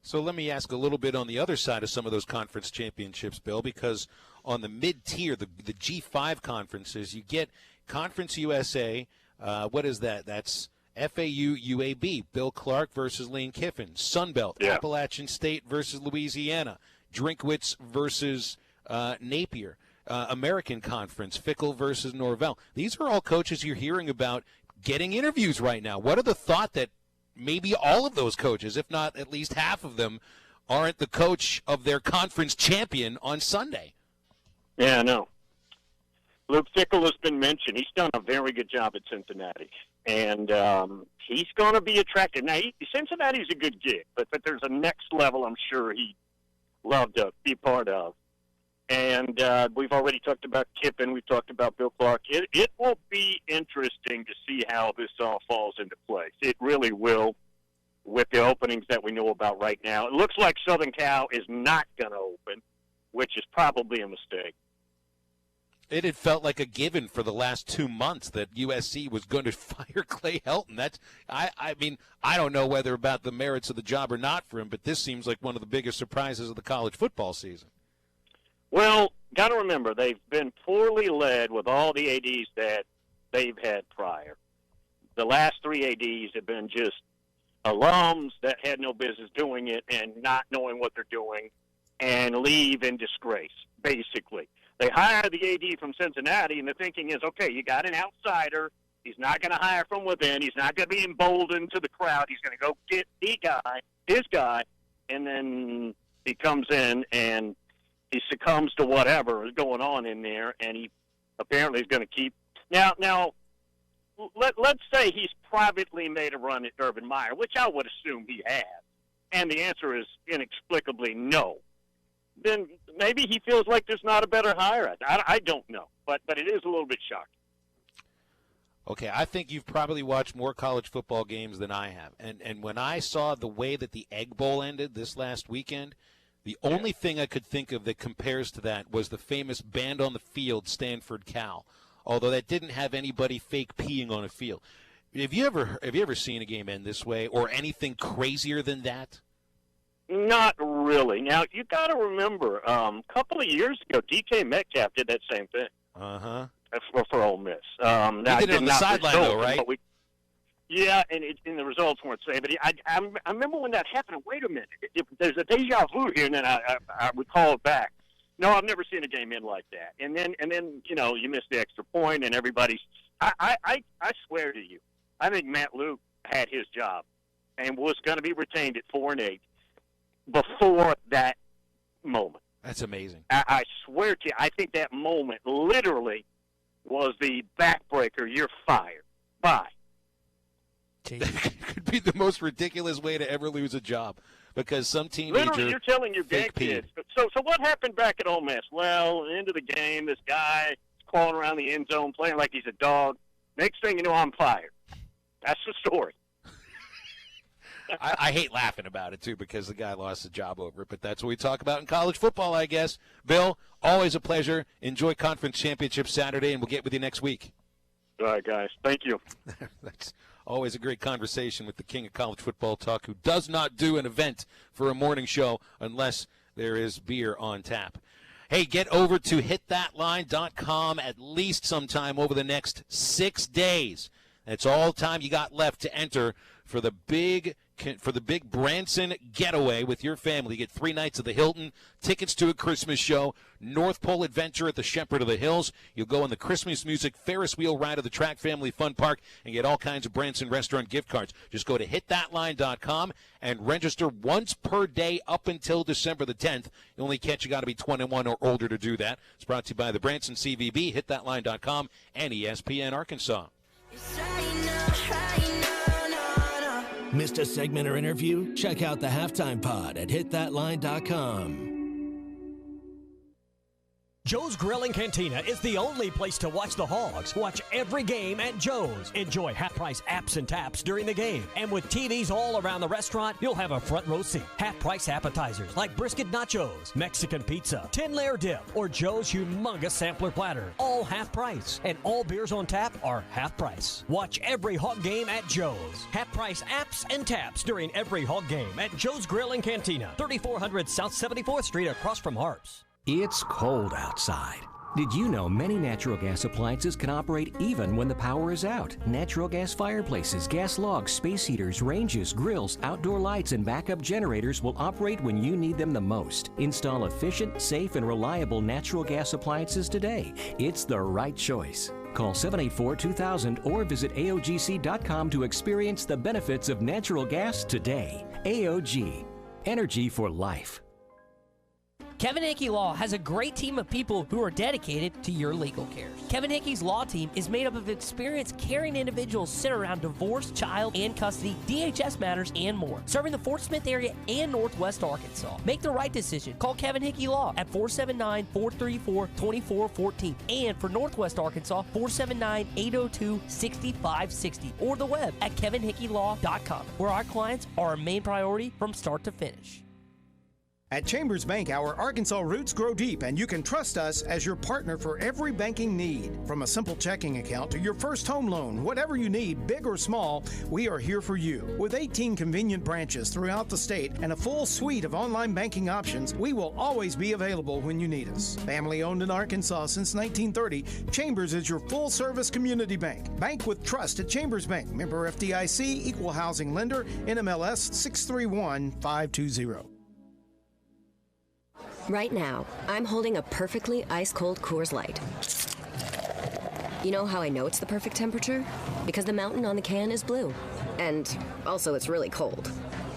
So let me ask a little bit on the other side of some of those conference championships, Bill, because on the mid-tier, the G5 conferences, you get Conference USA. What is that? That's FAU, UAB, Bill Clark versus Lane Kiffin, Sunbelt, Appalachian State versus Louisiana, Drinkwitz versus Napier, American Conference, Fickle versus Norvell. These are all coaches you're hearing about getting interviews right now. What are the thought that maybe all of those coaches, if not at least half of them, aren't the coach of their conference champion on Sunday? Yeah, I know. Luke Fickell has been mentioned. He's done a very good job at Cincinnati, and he's going to be attractive. Now, Cincinnati's a good gig, but there's a next level I'm sure he'd love to be part of. And we've already talked about Kiffin. We've talked about Bill Clark. It will be interesting to see how this all falls into place. It really will with the openings that we know about right now. It looks like Southern Cal is not going to open, which is probably a mistake. It had felt like a given for the last 2 months that USC was going to fire Clay Helton. I mean, I don't know whether about the merits of the job or not for him, but this seems like one of the biggest surprises of the college football season. Well, got to remember, they've been poorly led with all the ADs that they've had prior. The last 3 ADs have been just alums that had no business doing it and not knowing what they're doing and leave in disgrace, basically. They hire the AD from Cincinnati, and the thinking is, okay, you got an outsider. He's not going to hire from within. He's not going to be emboldened to the crowd. He's going to go get his guy, and then he comes in and he succumbs to whatever is going on in there, and he apparently is going to keep. Now, let's say he's privately made a run at Urban Meyer, which I would assume he has, and the answer is inexplicably no. Then maybe he feels like there's not a better hire. I don't know, but it is a little bit shocking. Okay, I think you've probably watched more college football games than I have. And when I saw the way that the Egg Bowl ended this last weekend, the only thing I could think of that compares to that was the famous Band on the Field Stanford Cal, although that didn't have anybody fake peeing on a field. Have you ever seen a game end this way or anything crazier than that? Not really. Now, you got to remember, a couple of years ago, DK Metcalf did that same thing. Uh-huh. For Ole Miss. He did it on the sideline, though, right? Yeah, and the results weren't the same. But I remember when that happened. Wait a minute. There's a deja vu here, and then I recall it back. No, I've never seen a game end like that. And then you miss the extra point, and everybody's. I swear to you, I think Matt Luke had his job and was going to be retained at 4-8 before that moment. That's amazing. I swear to you, I think that moment literally was the backbreaker. You're fired. Bye. It could be the most ridiculous way to ever lose a job because some teenager literally, you're telling your fake kids. So what happened back at Ole Miss? Well, end of the game, this guy is crawling around the end zone playing like he's a dog. Next thing you know, I'm fired. That's the story. I hate laughing about it, too, because the guy lost his job over it, but that's what we talk about in college football, I guess. Bill, always a pleasure. Enjoy Conference Championship Saturday, and we'll get with you next week. All right, guys. Thank you. That's always a great conversation with the king of college football talk, who does not do an event for a morning show unless there is beer on tap. Hey, get over to hitthatline.com at least sometime over the next 6 days. That's all the time you got left to enter for the big Branson getaway with your family. You get 3 nights at the Hilton, tickets to a Christmas show, North Pole adventure at the Shepherd of the Hills. You'll go on the Christmas music Ferris wheel ride of the Track Family Fun Park and get all kinds of Branson restaurant gift cards. Just go to hitthatline.com and register once per day up until December the 10th. The only catch, you got to be 21 or older to do that. It's brought to you by the Branson CVB, hitthatline.com, and ESPN Arkansas. Missed a segment or interview? Check out the Halftime Pod at hitthatline.com. Joe's Grill and Cantina is the only place to watch the Hogs. Watch every game at Joe's. Enjoy half-price apps and taps during the game. And with TVs all around the restaurant, you'll have a front row seat. Half-price appetizers like brisket nachos, Mexican pizza, 10-layer dip, or Joe's humongous sampler platter. All half price. And all beers on tap are half price. Watch every Hog game at Joe's. Half-price apps and taps during every Hog game at Joe's Grill and Cantina. 3400 South 74th Street across from Harps. It's cold outside. Did you know many natural gas appliances can operate even when the power is out? Natural gas fireplaces, gas logs, space heaters, ranges, grills, outdoor lights, and backup generators will operate when you need them the most. Install efficient, safe, and reliable natural gas appliances today. It's the right choice. Call 784-2000 or visit AOGC.com to experience the benefits of natural gas today. AOG. Energy for life. Kevin Hickey Law has a great team of people who are dedicated to your legal cares. Kevin Hickey's law team is made up of experienced, caring individuals centered around divorce, child, and custody, DHS matters, and more. Serving the Fort Smith area and Northwest Arkansas. Make the right decision. Call Kevin Hickey Law at 479-434-2414. And for Northwest Arkansas, 479-802-6560. Or the web at kevinhickeylaw.com, where our clients are our main priority from start to finish. At Chambers Bank, our Arkansas roots grow deep, and you can trust us as your partner for every banking need. From a simple checking account to your first home loan, whatever you need, big or small, we are here for you. With 18 convenient branches throughout the state and a full suite of online banking options, we will always be available when you need us. Family owned in Arkansas since 1930, Chambers is your full-service community bank. Bank with trust at Chambers Bank. Member FDIC, Equal Housing Lender, NMLS 631520. Right now, I'm holding a perfectly ice-cold Coors Light. You know how I know it's the perfect temperature? Because the mountain on the can is blue. And also, it's really cold.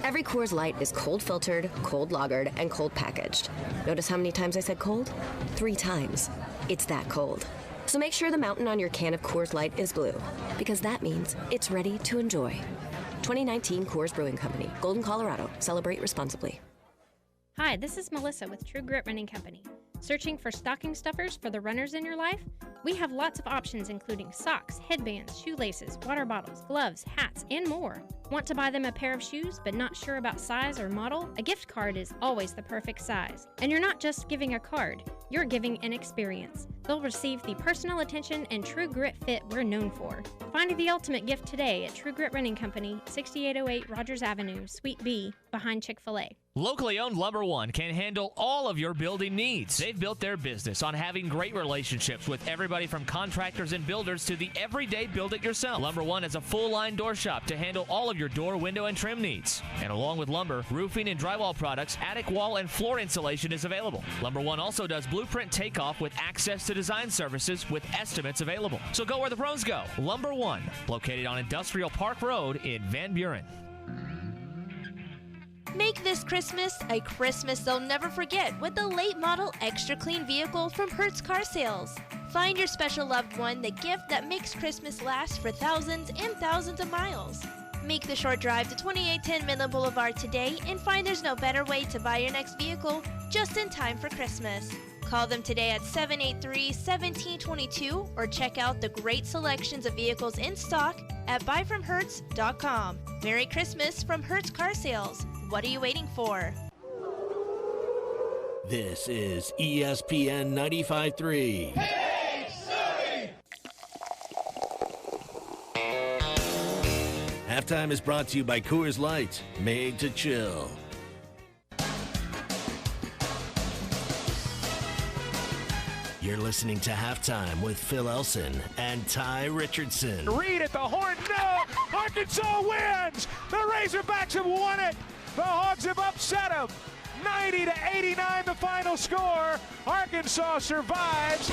Every Coors Light is cold filtered, cold lagered, and cold packaged. Notice how many times I said cold? 3 times. It's that cold. So make sure the mountain on your can of Coors Light is blue, because that means it's ready to enjoy. 2019 Coors Brewing Company, Golden, Colorado. Celebrate responsibly. Hi, this is Melissa with True Grit Running Company. Searching for stocking stuffers for the runners in your life? We have lots of options including socks, headbands, shoelaces, water bottles, gloves, hats, and more. Want to buy them a pair of shoes but not sure about size or model? A gift card is always the perfect size. And you're not just giving a card, you're giving an experience. They'll receive the personal attention and True Grit fit we're known for. Find the ultimate gift today at True Grit Running Company, 6808 Rogers Avenue, Suite B, behind Chick-fil-A. Locally owned Lumber One can handle all of your building needs. They've built their business on having great relationships with everybody from contractors and builders to the everyday build-it-yourself. Lumber One is a full-line door shop to handle all of your door, window, and trim needs. And along with lumber, roofing and drywall products, attic wall and floor insulation is available. Lumber One also does blueprint takeoff with access to design services with estimates available. So go where the pros go. Lumber One, located on Industrial Park Road in Van Buren. Make this Christmas a Christmas they'll never forget with the late model extra clean vehicle from Hertz Car Sales. Find your special loved one the gift that makes Christmas last for thousands and thousands of miles. Make the short drive to 2810 Midland Boulevard today and find there's no better way to buy your next vehicle just in time for Christmas. Call them today at 783-1722 or check out the great selections of vehicles in stock at buyfromhertz.com. Merry Christmas from Hertz Car Sales. What are you waiting for? This is ESPN 95.3. Halftime is brought to you by Coors Light, made to chill. You're listening to Halftime with Phil Elson and Ty Richardson. Reed at the horn. No! Arkansas wins! The Razorbacks have won it! The Hogs have upset them. 90-89 the final score. Arkansas survives.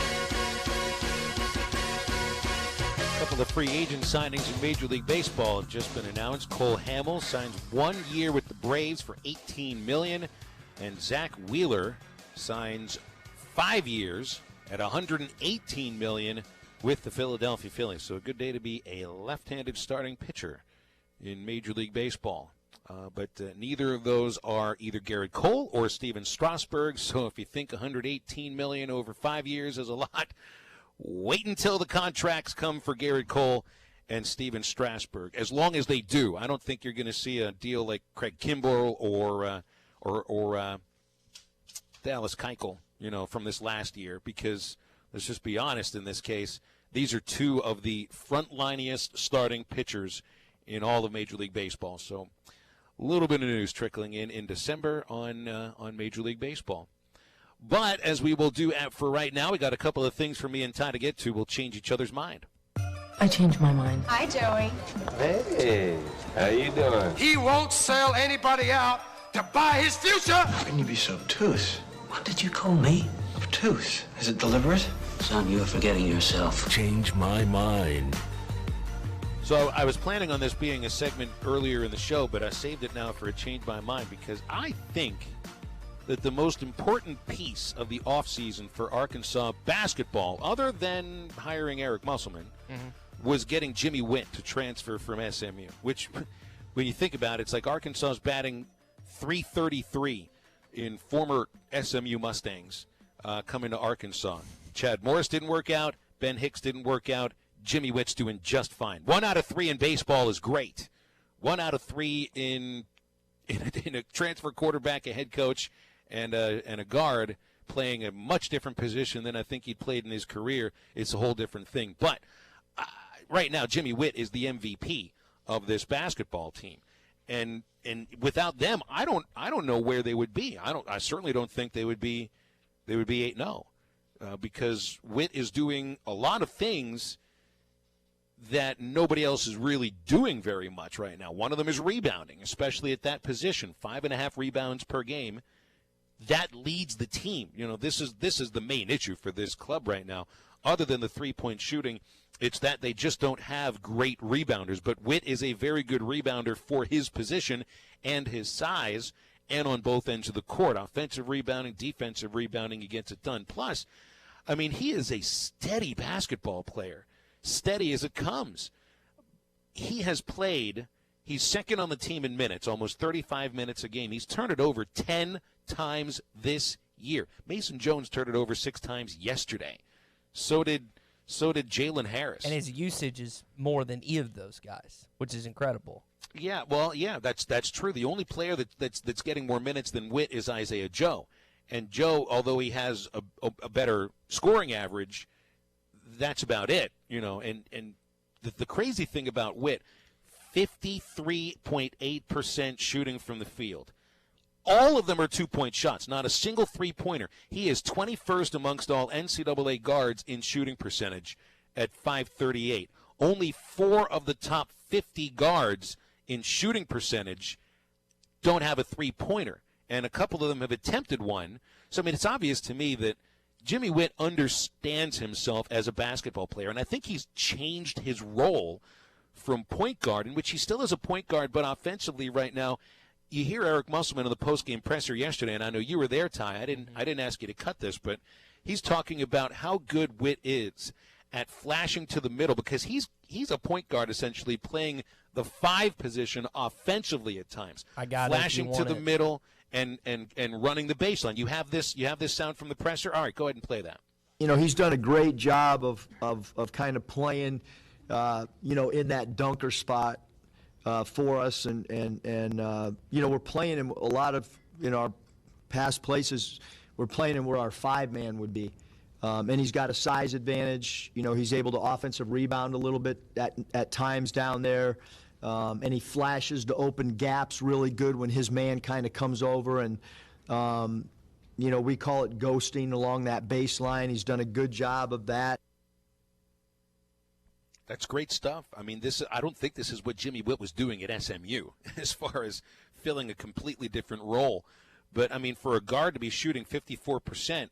A couple of free agent signings in Major League Baseball have just been announced. Cole Hamels signs 1 year with the Braves for $18 million, and Zach Wheeler signs 5 years at $118 million with the Philadelphia Phillies. So a good day to be a left-handed starting pitcher in Major League Baseball. But neither of those are either Garrett Cole or Steven Strasburg. So if you think $118 million over 5 years is a lot, wait until the contracts come for Garrett Cole and Steven Strasburg. As long as they do, I don't think you're going to see a deal like Craig Kimbrell or Dallas Keuchel, from this last year. Because let's just be honest, in this case, these are two of the front-liniest starting pitchers in all of Major League Baseball. So a little bit of news trickling in December on Major League Baseball. But as we will do for right now, we got a couple of things for me and Ty to get to. We'll change each other's mind. I changed my mind. Hi, Joey. Hey, how you doing? He won't sell anybody out to buy his future. How can you be so obtuse? What did you call me? Obtuse? Is it deliberate? Son, you're forgetting yourself. Change my mind. So I was planning on this being a segment earlier in the show, but I saved it now for a change my mind because I think that the most important piece of the offseason for Arkansas basketball, other than hiring Eric Musselman, was getting Jimmy Witt to transfer from SMU, which, when you think about it, it's like Arkansas's batting .333 in former SMU Mustangs coming to Arkansas. Chad Morris didn't work out. Ben Hicks didn't work out. Jimmy Witt's doing just fine. 1 out of 3 in baseball is great. 1 out of 3 in a transfer quarterback, a head coach, and a guard playing a much different position than I think he played in his career, it's a whole different thing. But right now, Jimmy Witt is the MVP of this basketball team, and without them, I don't know where they would be. I certainly don't think they would be 8-0 because Witt is doing a lot of things that nobody else is really doing very much right now. One of them is rebounding, especially at that position, 5.5 rebounds per game. That leads the team. You know, this is the main issue for this club right now. Other than the three-point shooting, it's that they just don't have great rebounders. But Witt is a very good rebounder for his position and his size, and on both ends of the court. Offensive rebounding, defensive rebounding, he gets it done. Plus, I mean, he is a steady basketball player. Steady as it comes. He has played, he's second on the team in minutes, almost 35 minutes a game. He's turned it over 10 times this year. Mason Jones turned it over 6 times yesterday. So did Jalen Harris. And his usage is more than either of those guys, which is incredible. Yeah, well, yeah, that's true. The only player that's getting more minutes than Witt is Isaiah Joe. And Joe, although he has a better scoring average, that's about it, you know. And the crazy thing about Witt, 53.8% shooting from the field. All of them are two-point shots, not a single three-pointer. He is 21st amongst all NCAA guards in shooting percentage at .538. Only 4 of the top 50 guards in shooting percentage don't have a three-pointer, and a couple of them have attempted one. So, I mean, it's obvious to me that Jimmy Witt understands himself as a basketball player, and I think he's changed his role from point guard, in which he still is a point guard, but offensively right now, you hear Eric Musselman in the postgame presser yesterday, and I know you were there, Ty. I didn't ask you to cut this, but he's talking about how good Witt is at flashing to the middle, because he's a point guard essentially playing the 5 position offensively at times. Flashing to the middle and running the baseline. You have this sound from the presser. All right, go ahead and play that. You know, he's done a great job of kind of playing, in that dunker spot for us, and we're playing in a lot of our past places. We're playing in where our 5-man would be, and he's got a size advantage. You know, he's able to offensive rebound a little bit at times down there, and he flashes to open gaps really good when his man kind of comes over, and we call it ghosting along that baseline. He's done a good job of that. That's great stuff. I mean, I don't think this is what Jimmy Witt was doing at SMU as far as filling a completely different role. But, I mean, for a guard to be shooting 54%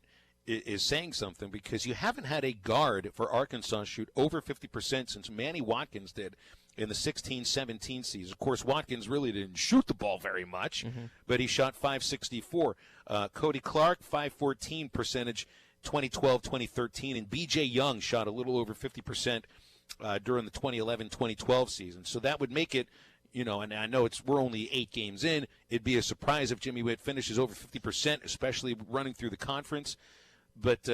is saying something, because you haven't had a guard for Arkansas shoot over 50% since Manny Watkins did in the 16-17 season. Of course, Watkins really didn't shoot the ball very much, but he shot .564. Cody Clark, .514 percentage, 2012-2013. And B.J. Young shot a little over 50% during the 2011-2012 season. So that would make it, and I know we're only 8 games in. It'd be a surprise if Jimmy Witt finishes over 50%, especially running through the conference. But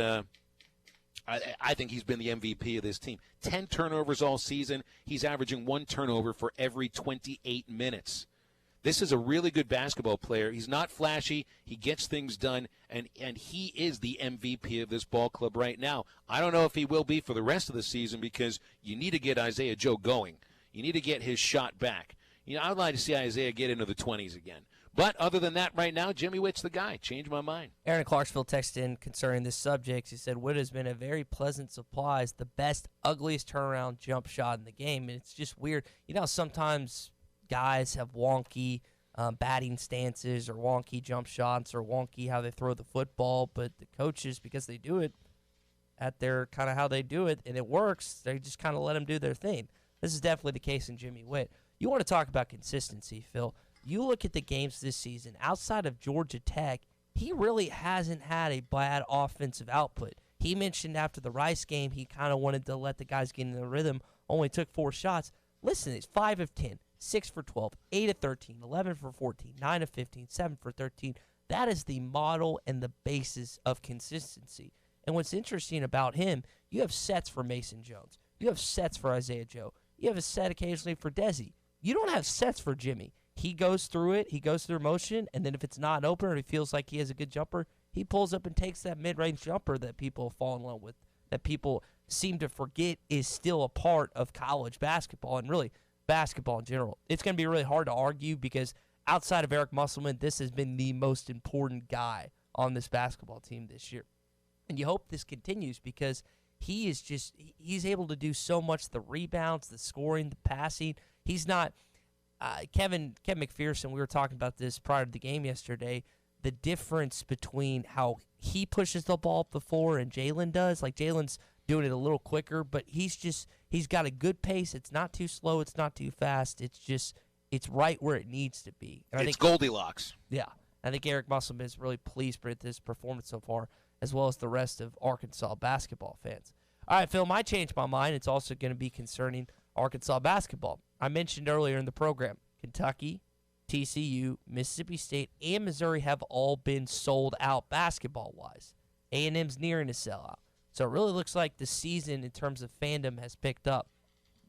I think he's been the MVP of this team. 10 turnovers all season. He's averaging 1 turnover for every 28 minutes. This is a really good basketball player. He's not flashy. He gets things done, and he is the MVP of this ball club right now. I don't know if he will be for the rest of the season, because you need to get Isaiah Joe going. You need to get his shot back. I'd like to see Isaiah get into the 20s again. But other than that, right now, Jimmy Witt's the guy. Changed my mind. Aaron in Clarksville texted in concerning this subject. He said, Witt has been a very pleasant surprise, the best, ugliest turnaround jump shot in the game. And it's just weird. Sometimes guys have wonky batting stances or wonky jump shots or wonky how they throw the football, but the coaches, because they do it at their kind of how they do it and it works, they just kind of let them do their thing. This is definitely the case in Jimmy Witt. You want to talk about consistency, Phil. You look at the games this season, outside of Georgia Tech, he really hasn't had a bad offensive output. He mentioned after the Rice game he kind of wanted to let the guys get in the rhythm, only took 4 shots. Listen, it's 5 of 10, 6 for 12, 8 of 13, 11 for 14, 9 of 15, 7 for 13. That is the model and the basis of consistency. And what's interesting about him, you have sets for Mason Jones. You have sets for Isaiah Joe. You have a set occasionally for Desi. You don't have sets for Jimmy. he goes through it. He goes through motion, and then if it's not open or he feels like he has a good jumper, he pulls up and takes that mid-range jumper that people fall in love with, that people seem to forget is still a part of college basketball and really basketball in general. It's going to be really hard to argue because outside of Eric Musselman, this has been the most important guy on this basketball team this year. And you hope this continues because he's able to do so much, the rebounds, the scoring, the passing. He's not Kevin McPherson, we were talking about this prior to the game yesterday, the difference between how he pushes the ball up the floor and Jalen does. Like Jalen's doing it a little quicker, but he's got a good pace. It's not too slow. It's not too fast. It's right where it needs to be. And I think Goldilocks. Yeah. I think Eric Musselman is really pleased with his performance so far, as well as the rest of Arkansas basketball fans. All right, Phil, I changed my mind. It's also going to be concerning Arkansas basketball. I mentioned earlier in the program, Kentucky, TCU, Mississippi State, and Missouri have all been sold out basketball-wise. A&M's nearing a sellout. So it really looks like the season in terms of fandom has picked up.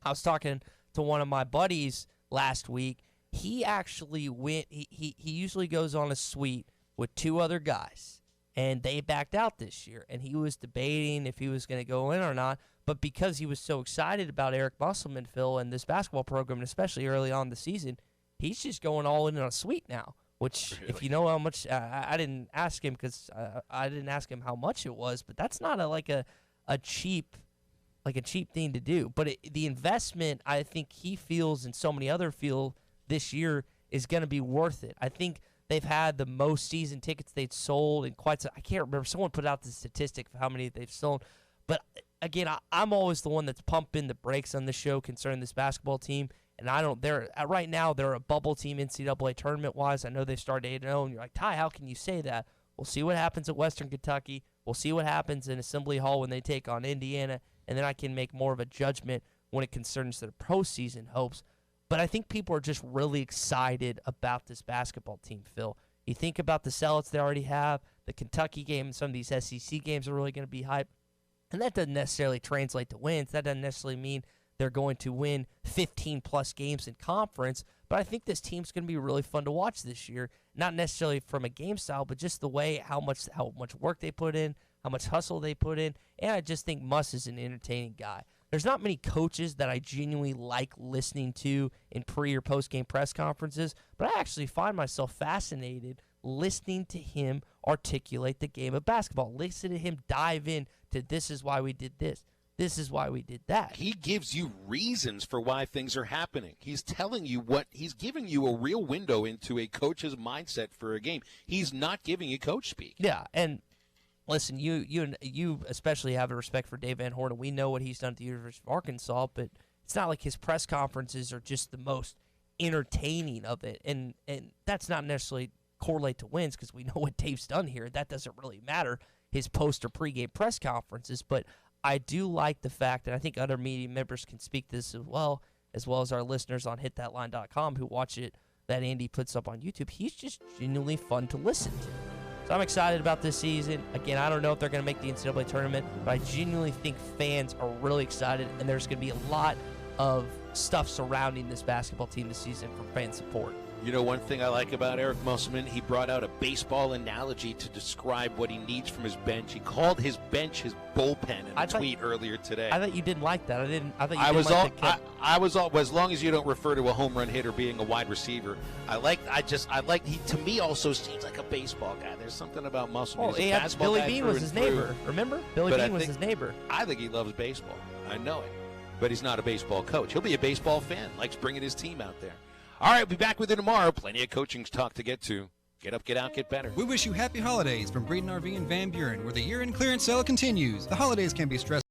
I was talking to one of my buddies last week. He actually went, he usually goes on a suite with two other guys, and they backed out this year. And he was debating if he was going to go in or not. But because he was so excited about Eric Musselman, Phil, and this basketball program, and especially early on in the season, he's just going all in on a suite now. Which, if you know how much, I didn't ask him because I didn't ask him how much it was, but that's not a cheap thing to do. But the investment, I think he feels, and so many other feel this year, is going to be worth it. I think they've had the most season tickets they've sold in quite some. I can't remember. Someone put out the statistic for how many they've sold. But again, I'm always the one that's pumping the brakes on the show concerning this basketball team. And right now they're a bubble team NCAA tournament-wise. I know they've started 8-0, and you're like, Ty, how can you say that? We'll see what happens at Western Kentucky. We'll see what happens in Assembly Hall when they take on Indiana, and then I can make more of a judgment when it concerns their postseason hopes. But I think people are just really excited about this basketball team, Phil. You think about the sellouts they already have, the Kentucky game, and some of these SEC games are really going to be hyped. And that doesn't necessarily translate to wins. That doesn't necessarily mean they're going to win 15-plus games in conference, but I think this team's going to be really fun to watch this year, not necessarily from a game style, but just the way how much work they put in, how much hustle they put in, and I just think Muss is an entertaining guy. There's not many coaches that I genuinely like listening to in pre- or post-game press conferences, but I actually find myself fascinated listening to him articulate the game of basketball, listen to him dive in to this is why we did this. This is why we did that. He gives you reasons for why things are happening. He's telling you he's giving you a real window into a coach's mindset for a game. He's not giving you coach speak. Yeah, and listen, you especially have a respect for Dave Van Horn. We know what he's done at the University of Arkansas, but it's not like his press conferences are just the most entertaining of it. And that's not necessarily correlate to wins because we know what Dave's done here. That doesn't really matter, his post or pregame press conferences, but I do like the fact, and I think other media members can speak to this as well as our listeners on hitthatline.com who watch it, that Andy puts up on YouTube. He's just genuinely fun to listen to. So I'm excited about this season. Again, I don't know if they're going to make the NCAA tournament, but I genuinely think fans are really excited, and there's going to be a lot of stuff surrounding this basketball team this season for fan support. You know, one thing I like about Eric Musselman, he brought out a baseball analogy to describe what he needs from his bench. He called his bench his bullpen in a tweet earlier today. I thought you didn't like that. I was as long as you don't refer to a home run hitter being a wide receiver. He to me also seems like a baseball guy. There's something about Musselman. Billy Bean was his neighbor. Remember? Billy Bean was his neighbor. I think he loves baseball. I know it. But he's not a baseball coach. He'll be a baseball fan. Likes bringing his team out there. All right, we'll be back with you tomorrow. Plenty of coaching talk to get to. Get up, get out, get better. We wish you happy holidays from Breeden RV in Van Buren, where the year-end clearance sale continues. The holidays can be stressful.